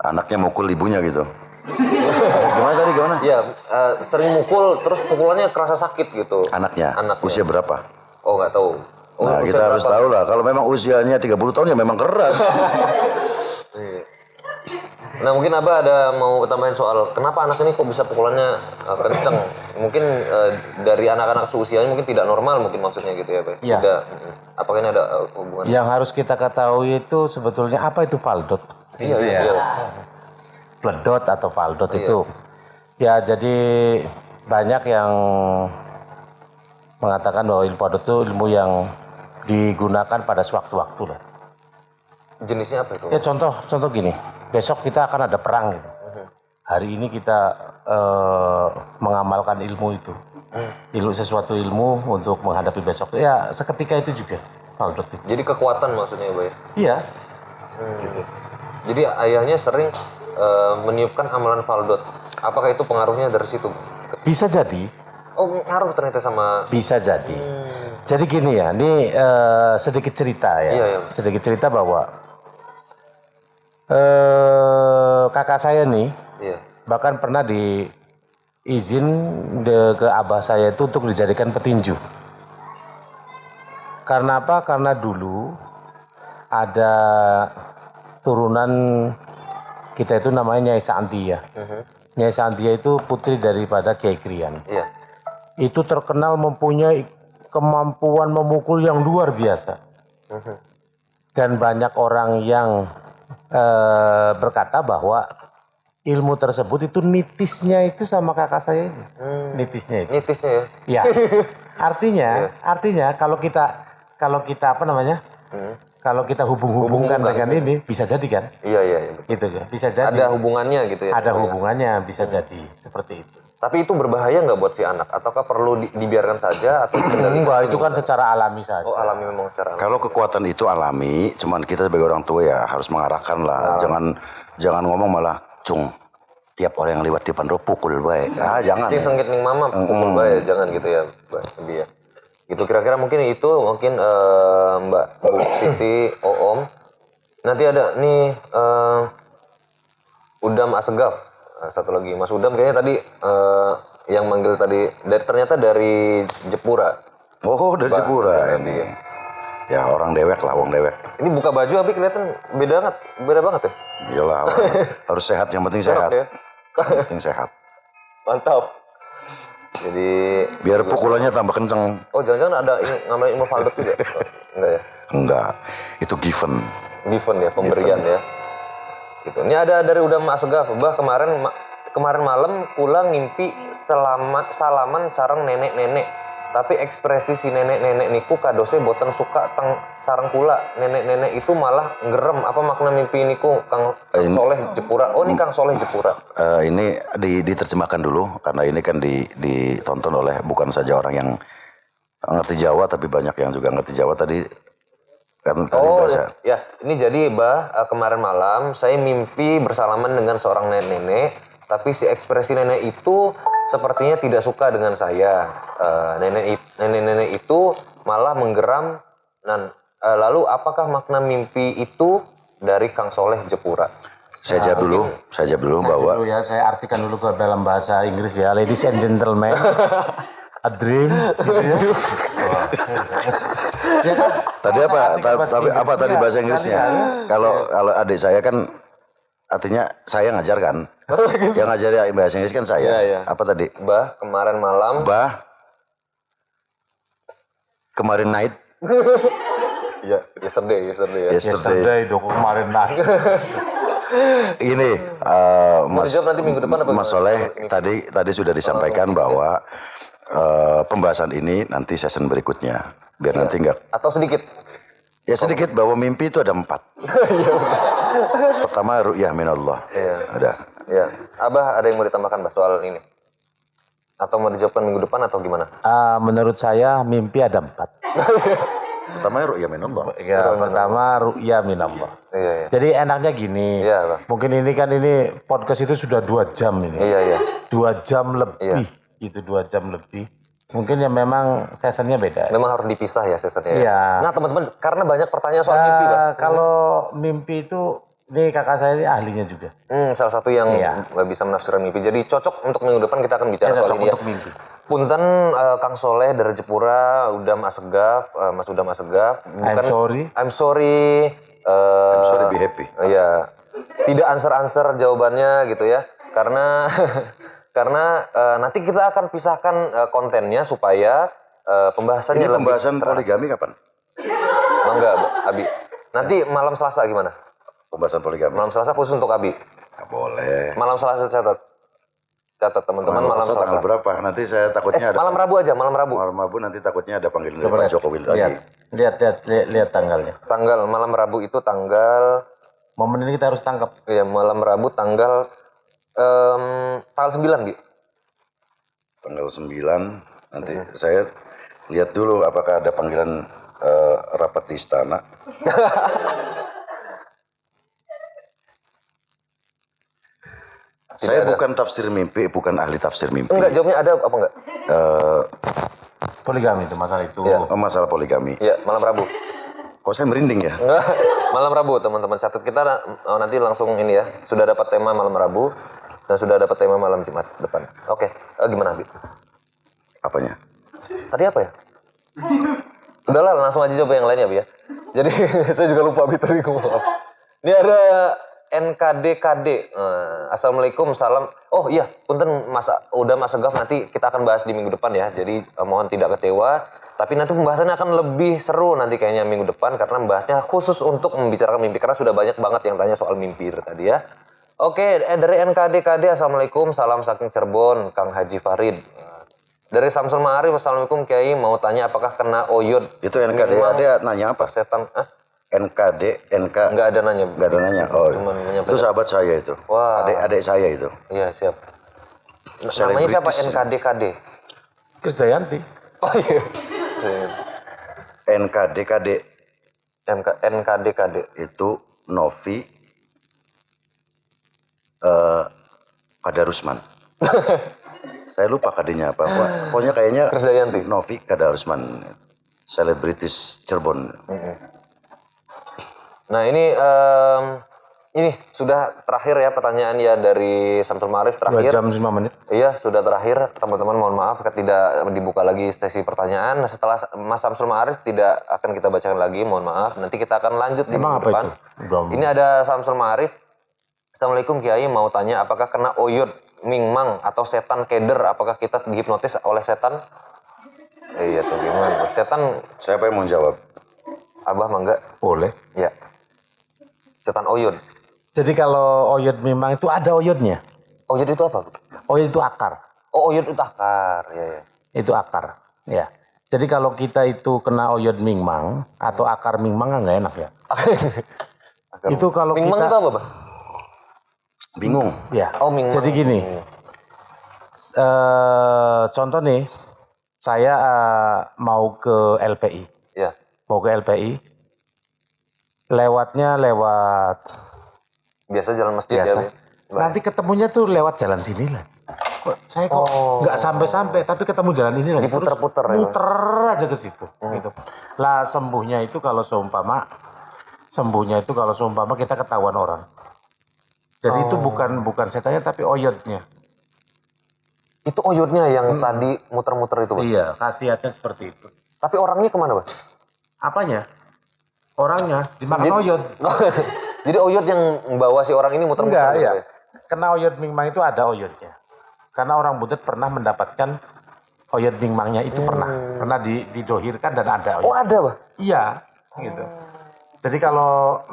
Anaknya mukul ibunya gitu. Gimana tadi, gimana?
Ya, sering mukul terus pukulannya kerasa sakit gitu.
Anaknya.
Anaknya.
Usia berapa?
Oh nggak tahu. Oh,
Nah,
usia
kita harus
berapa?
tahu lah. Kalau memang usianya 30 tahun ya memang keras.
Iya. Nah mungkin Abah ada mau tambahin soal kenapa anak ini kok bisa pukulannya kenceng? Mungkin dari anak-anak seusianya mungkin tidak normal mungkin maksudnya gitu ya, Pak?
Iya.
Tidak. Apakah ini ada hubungan?
Yang harus kita ketahui itu sebetulnya apa itu faldot?
Iya, iya.
Pledot atau faldot
Iya.
itu. Ya jadi banyak yang mengatakan bahwa ilmu faldot itu ilmu yang digunakan pada sewaktu-waktu lah.
Jenisnya apa itu?
Ya contoh gini, besok kita akan ada perang gitu. Hari ini kita mengamalkan ilmu itu, sesuatu ilmu untuk menghadapi besok. Ya seketika itu juga faldot itu.
Jadi kekuatan maksudnya ya, Pak?
Iya.
Jadi ayahnya sering meniupkan amalan faldot. Apakah itu pengaruhnya dari situ?
Bisa jadi.
Oh ngaruh ternyata sama.
Bisa jadi. Jadi gini ya, ini sedikit cerita ya.
Iya, iya.
Sedikit cerita bahwa kakak saya nih
Iya.
bahkan pernah diizin ke abah saya itu untuk dijadikan petinju. Karena apa? Karena dulu ada turunan kita itu namanya Nyai Santia. Nyai Santia itu putri daripada Kiai Krian.
Iya.
Itu terkenal mempunyai kemampuan memukul yang luar biasa. Dan banyak orang yang berkata bahwa ilmu tersebut itu nitisnya itu sama kakak saya ini. Nitisnya itu.
Nitisnya ya.
Ya. Artinya kalau kita apa namanya? Kalau kita hubung-hubungkan dengan ini bisa jadi kan?
Iya, iya, iya.
Gitu kan. Bisa jadi.
Ada hubungannya gitu ya.
Ada hubungannya bisa jadi seperti itu.
Tapi itu berbahaya nggak buat si anak? Ataukah perlu dibiarkan saja atau dikendalikan?
Enggak, itu kan secara alami saja.
Oh alami memang secara alami.
Kalau kekuatan itu alami, cuman kita sebagai orang tua ya harus mengarahkan lah. Jangan ngomong malah, cung, tiap orang yang lewat di depan pukul baik. Jangan.
Si sengit ning mama pukul bae, jangan gitu ya, Mbak dia. Gitu kira-kira mungkin Mbak Bu Siti Oom. Nanti ada nih Udam Asegaf. Satu lagi Mas Udam kayaknya tadi yang manggil tadi ternyata dari Jepura.
Oh, dari Jepura ini. Ya orang dewek lah, wong dewek.
Ini buka baju tapi kelihatan beda banget ya.
Iyalah, harus sehat, yang penting sehat.
Ya.
Yang penting sehat.
Mantap. Jadi
Biar pukulannya tambah kenceng.
oh jangan-jangan ada ngamalin ilmu faldot juga? Oh, enggak ya?
Enggak, itu given.
Given ya, pemberian ya. Gitu. Ini ada dari Udam Asegaf, Bah kemarin malam pulang ngimpi salaman sareng nenek-nenek. Tapi ekspresi si nenek-nenek niku kadose boten suka teng sareng kula. Nenek-nenek itu malah ngerem. Apa makna mimpi niku Kang Soleh Jepura? Oh ini Kang Soleh Jepura.
Ini diterjemahkan dulu karena ini kan ditonton oleh bukan saja orang yang ngerti Jawa tapi banyak yang juga ngerti Jawa tadi kan tadi bahasa.
Ya, ini jadi kemarin malam saya mimpi bersalaman dengan seorang nenek-nenek. tapi si ekspresi nenek itu sepertinya tidak suka dengan saya. Nenek itu malah menggeram. Lalu apakah makna mimpi itu dari Kang Soleh Jepura?
Saja dulu bahwa
Dulu ya, saya artikan dulu ke dalam bahasa Inggris ya, ladies and gentlemen, a dream. Gitu ya. Ya kan?
tadi apa tadi bahasa Inggrisnya? Kalau adik saya kan artinya saya ngajar kan. Yang ngajar bahasa Inggris kan saya.
Iya.
Apa tadi?
Bah, kemarin malam.
Kemarin night.
Iya, yesterday ya.
Yesterday, kemarin nah.
Ini Mas
nanti minggu depan apa
Mas Soleh tadi sudah disampaikan bahwa pembahasan ini nanti season berikutnya biar nanti enggak
atau sedikit
bahwa mimpi itu ada 4. Pertama ru'yah minallah.
Iya.
Ada.
Ya, Abah ada yang mau ditambahkan Bah soal ini? Atau mau dijawabkan minggu depan atau gimana?
Menurut saya mimpi ada 4.
Pertama ru'yah minallah.
Ya, pertama ru'ya minallah.
Iya.
Jadi enaknya gini.
Iya, Bang.
Mungkin ini podcast itu sudah 2 jam ini.
Iya.
2 jam lebih. Itu 2 jam lebih. Mungkin ya memang seasonnya beda.
Memang harus dipisah ya seasonnya.
Iya.
Nah, teman-teman, karena banyak pertanyaan soal mimpi, Bang.
Kalau mimpi itu, ini kakak saya ini ahlinya juga.
Salah satu yang
Iya.
bisa menafsirkan mimpi. Jadi cocok untuk minggu depan kita akan bicara soal
Cocok
ini ya.
untuk mimpi.
Punten Kang Soleh dari Jepura, Udam Asegaf, Mas Udam Asegaf.
I'm sorry.
I'm sorry.
I'm sorry, be happy.
Iya. Tidak answer jawabannya gitu ya. Karena nanti kita akan pisahkan kontennya supaya pembahasannya
Ini pembahasan poligami kapan?
Mangga, Abi. Nanti malam Selasa gimana?
Pembahasan poligami.
Malam Selasa khusus untuk Abi.
Nggak boleh.
Malam Selasa catat teman-teman malam Selasa.
Tanggal berapa? Nanti saya takutnya ada
Malam Rabu aja, malam Rabu.
Malam Rabu nanti takutnya ada panggilan dari Pak Jokowi lagi.
Lihat tanggalnya.
Tanggal malam Rabu itu tanggal
Momen ini kita harus tangkap.
ya malam Rabu tanggal 9, Bi.
Tanggal 9 nanti saya lihat dulu apakah ada panggilan rapat di istana. Saya bukan tafsir mimpi, bukan ahli tafsir mimpi.
Enggak, jawabnya ada apa enggak?
Poligami itu masalah itu.
Iya.
Masalah poligami.
Iya, malam Rabu.
Kok saya merinding ya?
Enggak, malam Rabu teman-teman catat kita nanti langsung ini ya. Sudah dapat tema malam Rabu dan sudah dapat tema malam Jumat depan. Oke, gimana, Bi?
Apanya?
Tadi apa ya? Udahlah, langsung aja coba yang lain ya, Bi ya. Jadi saya juga lupa Bi tadi ngomong apa. Ini ada NKDKD. Assalamualaikum, salam. Oh iya, punten udah Mas Segaf, nanti kita akan bahas di minggu depan ya. Jadi mohon tidak kecewa. Tapi nanti pembahasannya akan lebih seru nanti kayaknya minggu depan karena membahasnya khusus untuk membicarakan mimpi karena sudah banyak banget yang tanya soal mimpi tadi ya. Oke, dari NKDKD, Assalamualaikum, salam saking Cirebon, Kang Haji Farid. Dari Samsul Ma'arif, Assalamualaikum Kiai, mau tanya apakah kena oyod?
Itu NKD ada nanya apa?
Setan,
NKD,
Nggak ada nanya.
Nggak ada nanya. Oh,
Cuman menyampaikan.
itu sahabat saya itu.
Wah.
Adik saya itu.
Iya, siap. Namanya
Selebritis.
siapa? NKDKD.
Krisdayanti.
Oh iya.
NKDKD
NKDKD.
itu Novi Kadarusman. Saya lupa KD-nya apa. Pokoknya kayaknya
Krisdayanti.
Novi Kadarusman. Selebritis Cirebon.
Nah ini sudah terakhir ya pertanyaan ya dari Samsul Ma'arif
2
terakhir.
jam 5 menit.
Iya sudah terakhir teman-teman, mohon maaf tidak dibuka lagi sesi pertanyaan. Nah, setelah Mas Samsul Ma'arif tidak akan kita bacakan lagi, mohon maaf. Nanti kita akan lanjut di
Emang
minggu
apa
depan.
itu?
Ini ada Samsul Ma'arif. Assalamualaikum Kiai, mau tanya apakah kena oyod, mingmang atau setan keder? Apakah kita dihipnotis oleh setan? Iya tuh gimana? Setan.
Siapa yang mau jawab?
Abah mangga.
Boleh.
Ya. Setan oyod.
Jadi kalau oyod memang itu ada oyodnya.
Oyod itu apa?
Oyod itu akar.
Oh, oyod itu akar. Ya.
Itu akar. Ya. Jadi kalau kita itu kena oyod mingmang atau akar mingmang kan nggak enak ya. Itu kalau
mingmang
kita
itu apa, Bang?
Bingung.
ya.
Oh, mingmang.
Jadi gini. Contoh nih, saya mau ke LPI.
Ya.
Mau ke LPI. Lewatnya lewat
Biasa jalan masjid
biasa.
ya.
Nanti ketemunya tuh lewat jalan sini lah. Saya kok nggak sampai-sampai, tapi ketemu jalan ini lagi.
Diputer-puter ya.
Muter aja ke situ. Gitu. Lah sembuhnya itu kalau seumpama kita ketahuan orang. Jadi itu bukan setannya tapi oyotnya.
Itu oyotnya yang tadi muter-muter itu, Bang?
Iya, khasiatnya seperti itu.
Tapi orangnya kemana, Bang?
Apanya? Orangnya dimakan oyot.
Jadi oyot yang membawa si orang ini muter-muter.
Enggak,
gitu
ya. Karena oyot mingmang itu ada oyotnya. Karena orang Butet pernah mendapatkan oyot mingmangnya itu pernah didohirkan dan ada oyot.
Oh, ada, Bang?
Iya, gitu. Jadi kalau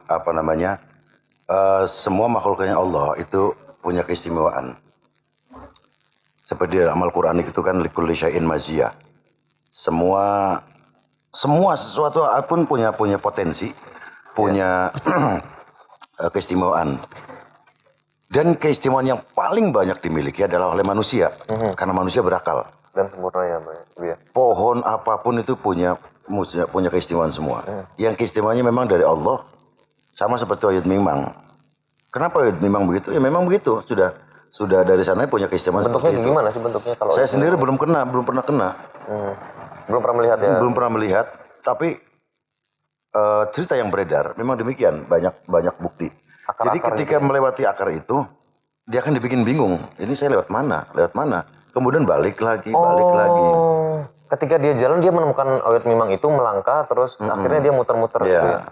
apa namanya? Semua makhluknya Allah itu punya keistimewaan. Seperti dalam Al-Qur'an itu kan likulli syai'in maziyah. Semua sesuatu pun punya potensi, punya keistimewaan. Dan keistimewaan yang paling banyak dimiliki adalah oleh manusia, karena manusia berakal.
Dan sempurna ya, Bang. Iya.
Pohon apapun itu punya keistimewaan semua. Yang keistimewaannya memang dari Allah, sama seperti oyot mingmang. Kenapa oyot mingmang begitu? Ya memang begitu. Sudah dari sana punya keistimewaan
Bentuknya
seperti itu.
gimana sih bentuknya kalau
Saya sendiri belum pernah kena.
belum pernah melihat ya?
Belum pernah melihat, tapi cerita yang beredar memang demikian, banyak bukti. Jadi ketika melewati akar itu, dia akan dibikin bingung. Ini saya lewat mana? Kemudian balik lagi.
Ketika dia jalan dia menemukan oyot mimang itu melangkah terus akhirnya dia muter-muter gitu ya.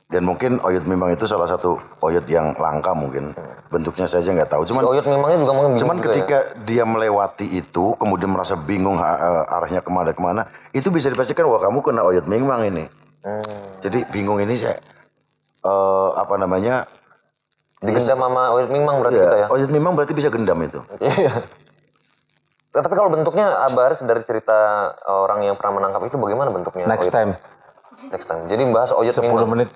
Dan mungkin oyot mimang itu salah satu oyot yang langka mungkin. Bentuknya saja nggak tahu.
Oyot mimangnya juga mungkin
Cuman
juga
ketika dia melewati itu, kemudian merasa bingung arahnya kemana, itu bisa dipastikan wah kamu kena oyot mimang ini. Jadi bingung ini saya
digendam sama oyot mimang berarti kita ya.
Oyot mimang berarti bisa gendam itu.
Iya. Tapi kalau bentuknya Abah Haris dari cerita orang yang pernah menangkap itu bagaimana bentuknya?
next time
Jadi bahas oyot
10
mimang.
menit.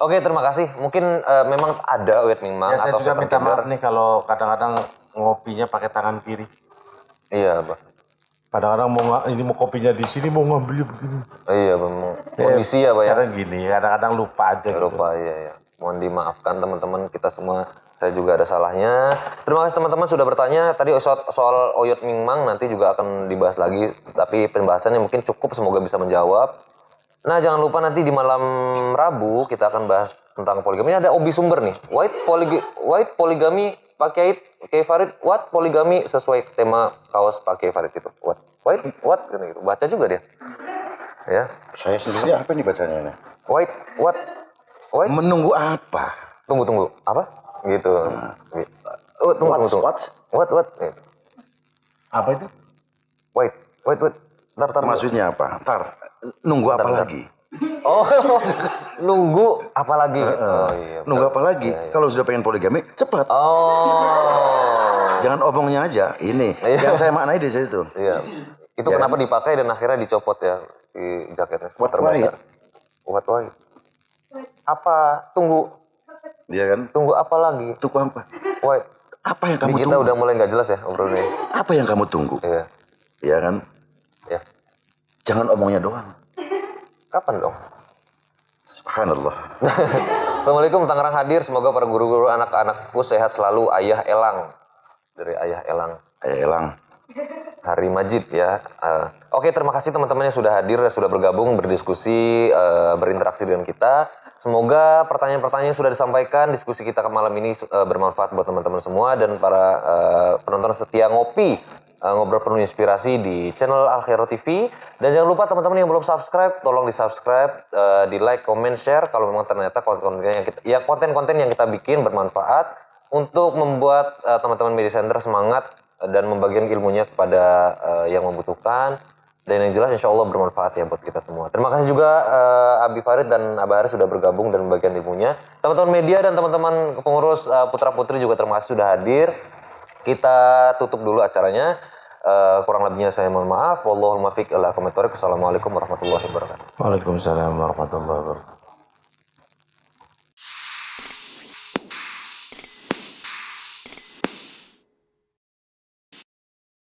Oke, terima kasih. Mungkin memang ada oyot mimang
Ya, saya
atau
juga
setan
minta
kembar.
maaf nih kalau kadang-kadang ngopinya pakai tangan kiri.
Iya, Abah.
Kadang-kadang mau kopinya di sini mau ngambilnya begini.
Iya, memang kondisi ya, Pak ya.
Kadang gini, kadang-kadang lupa aja.
Lupa, iya. Mohon dimaafkan teman-teman, kita semua, saya juga ada salahnya. Terima kasih teman-teman sudah bertanya. Tadi soal oyot mingmang nanti juga akan dibahas lagi, tapi pembahasannya mungkin cukup, semoga bisa menjawab. Nah, jangan lupa nanti di malam Rabu kita akan bahas tentang poligami. Ini ada Obi Sumber nih. White poligami pakai Kiai Farid. What poligami sesuai tema kaos pakai Farid itu. What gitu. Baca juga dia. Ya.
Saya sendiri apa nih bacanya ini?
White.
Menunggu apa?
Tunggu. Apa? Gitu. Tunggu. What?
Apa itu?
Wait. Tar.
Maksudnya apa? Nunggu apa lagi?
Oh, nunggu apa lagi? Oh iya.
Nunggu apa lagi? Kalau sudah pengen poligami, cepat.
Oh.
Jangan omongnya aja. Ini yang saya maknai di situ.
Iya. Itu kenapa dipakai dan akhirnya dicopot ya di jaketnya?
What white?
Apa? Tunggu.
Iya kan?
Tunggu apa lagi?
Tunggu apa?
White.
Apa yang kamu
Kita
tunggu?
udah mulai nggak jelas ya obrolannya.
Apa yang kamu tunggu?
Iya.
Iya kan?
Ya.
Jangan omongnya doang.
Kapan dong?
Subhanallah.
Assalamualaikum, Tangerang hadir. Semoga para guru-guru anak-anakku sehat selalu. Ayah Elang. Dari Ayah Elang.
Elang.
Hari Majid ya. Oke, terima kasih teman-teman yang sudah hadir, sudah bergabung, berdiskusi, berinteraksi dengan kita. Semoga pertanyaan-pertanyaan yang sudah disampaikan, diskusi kita ke malam ini bermanfaat buat teman-teman semua dan para penonton setia ngopi. Ngobrol penuh inspirasi di channel Al Khairot TV. Dan jangan lupa teman-teman yang belum subscribe, tolong di subscribe, di like, comment, share kalau memang ternyata konten-konten yang kita bikin bermanfaat untuk membuat teman-teman media center semangat dan membagikan ilmunya kepada yang membutuhkan. Dan yang jelas insya Allah bermanfaat ya buat kita semua. Terima kasih juga Abi Farid dan Abah Haris sudah bergabung dan membagikan ilmunya. Teman-teman media dan teman-teman pengurus putra-putri juga termasuk sudah hadir. Kita tutup dulu acaranya. Kurang lebihnya saya mohon maaf. Wallahul muwaffiq ila aqwamit thoriq. Assalamualaikum warahmatullahi wabarakatuh.
Waalaikumsalam warahmatullahi wabarakatuh.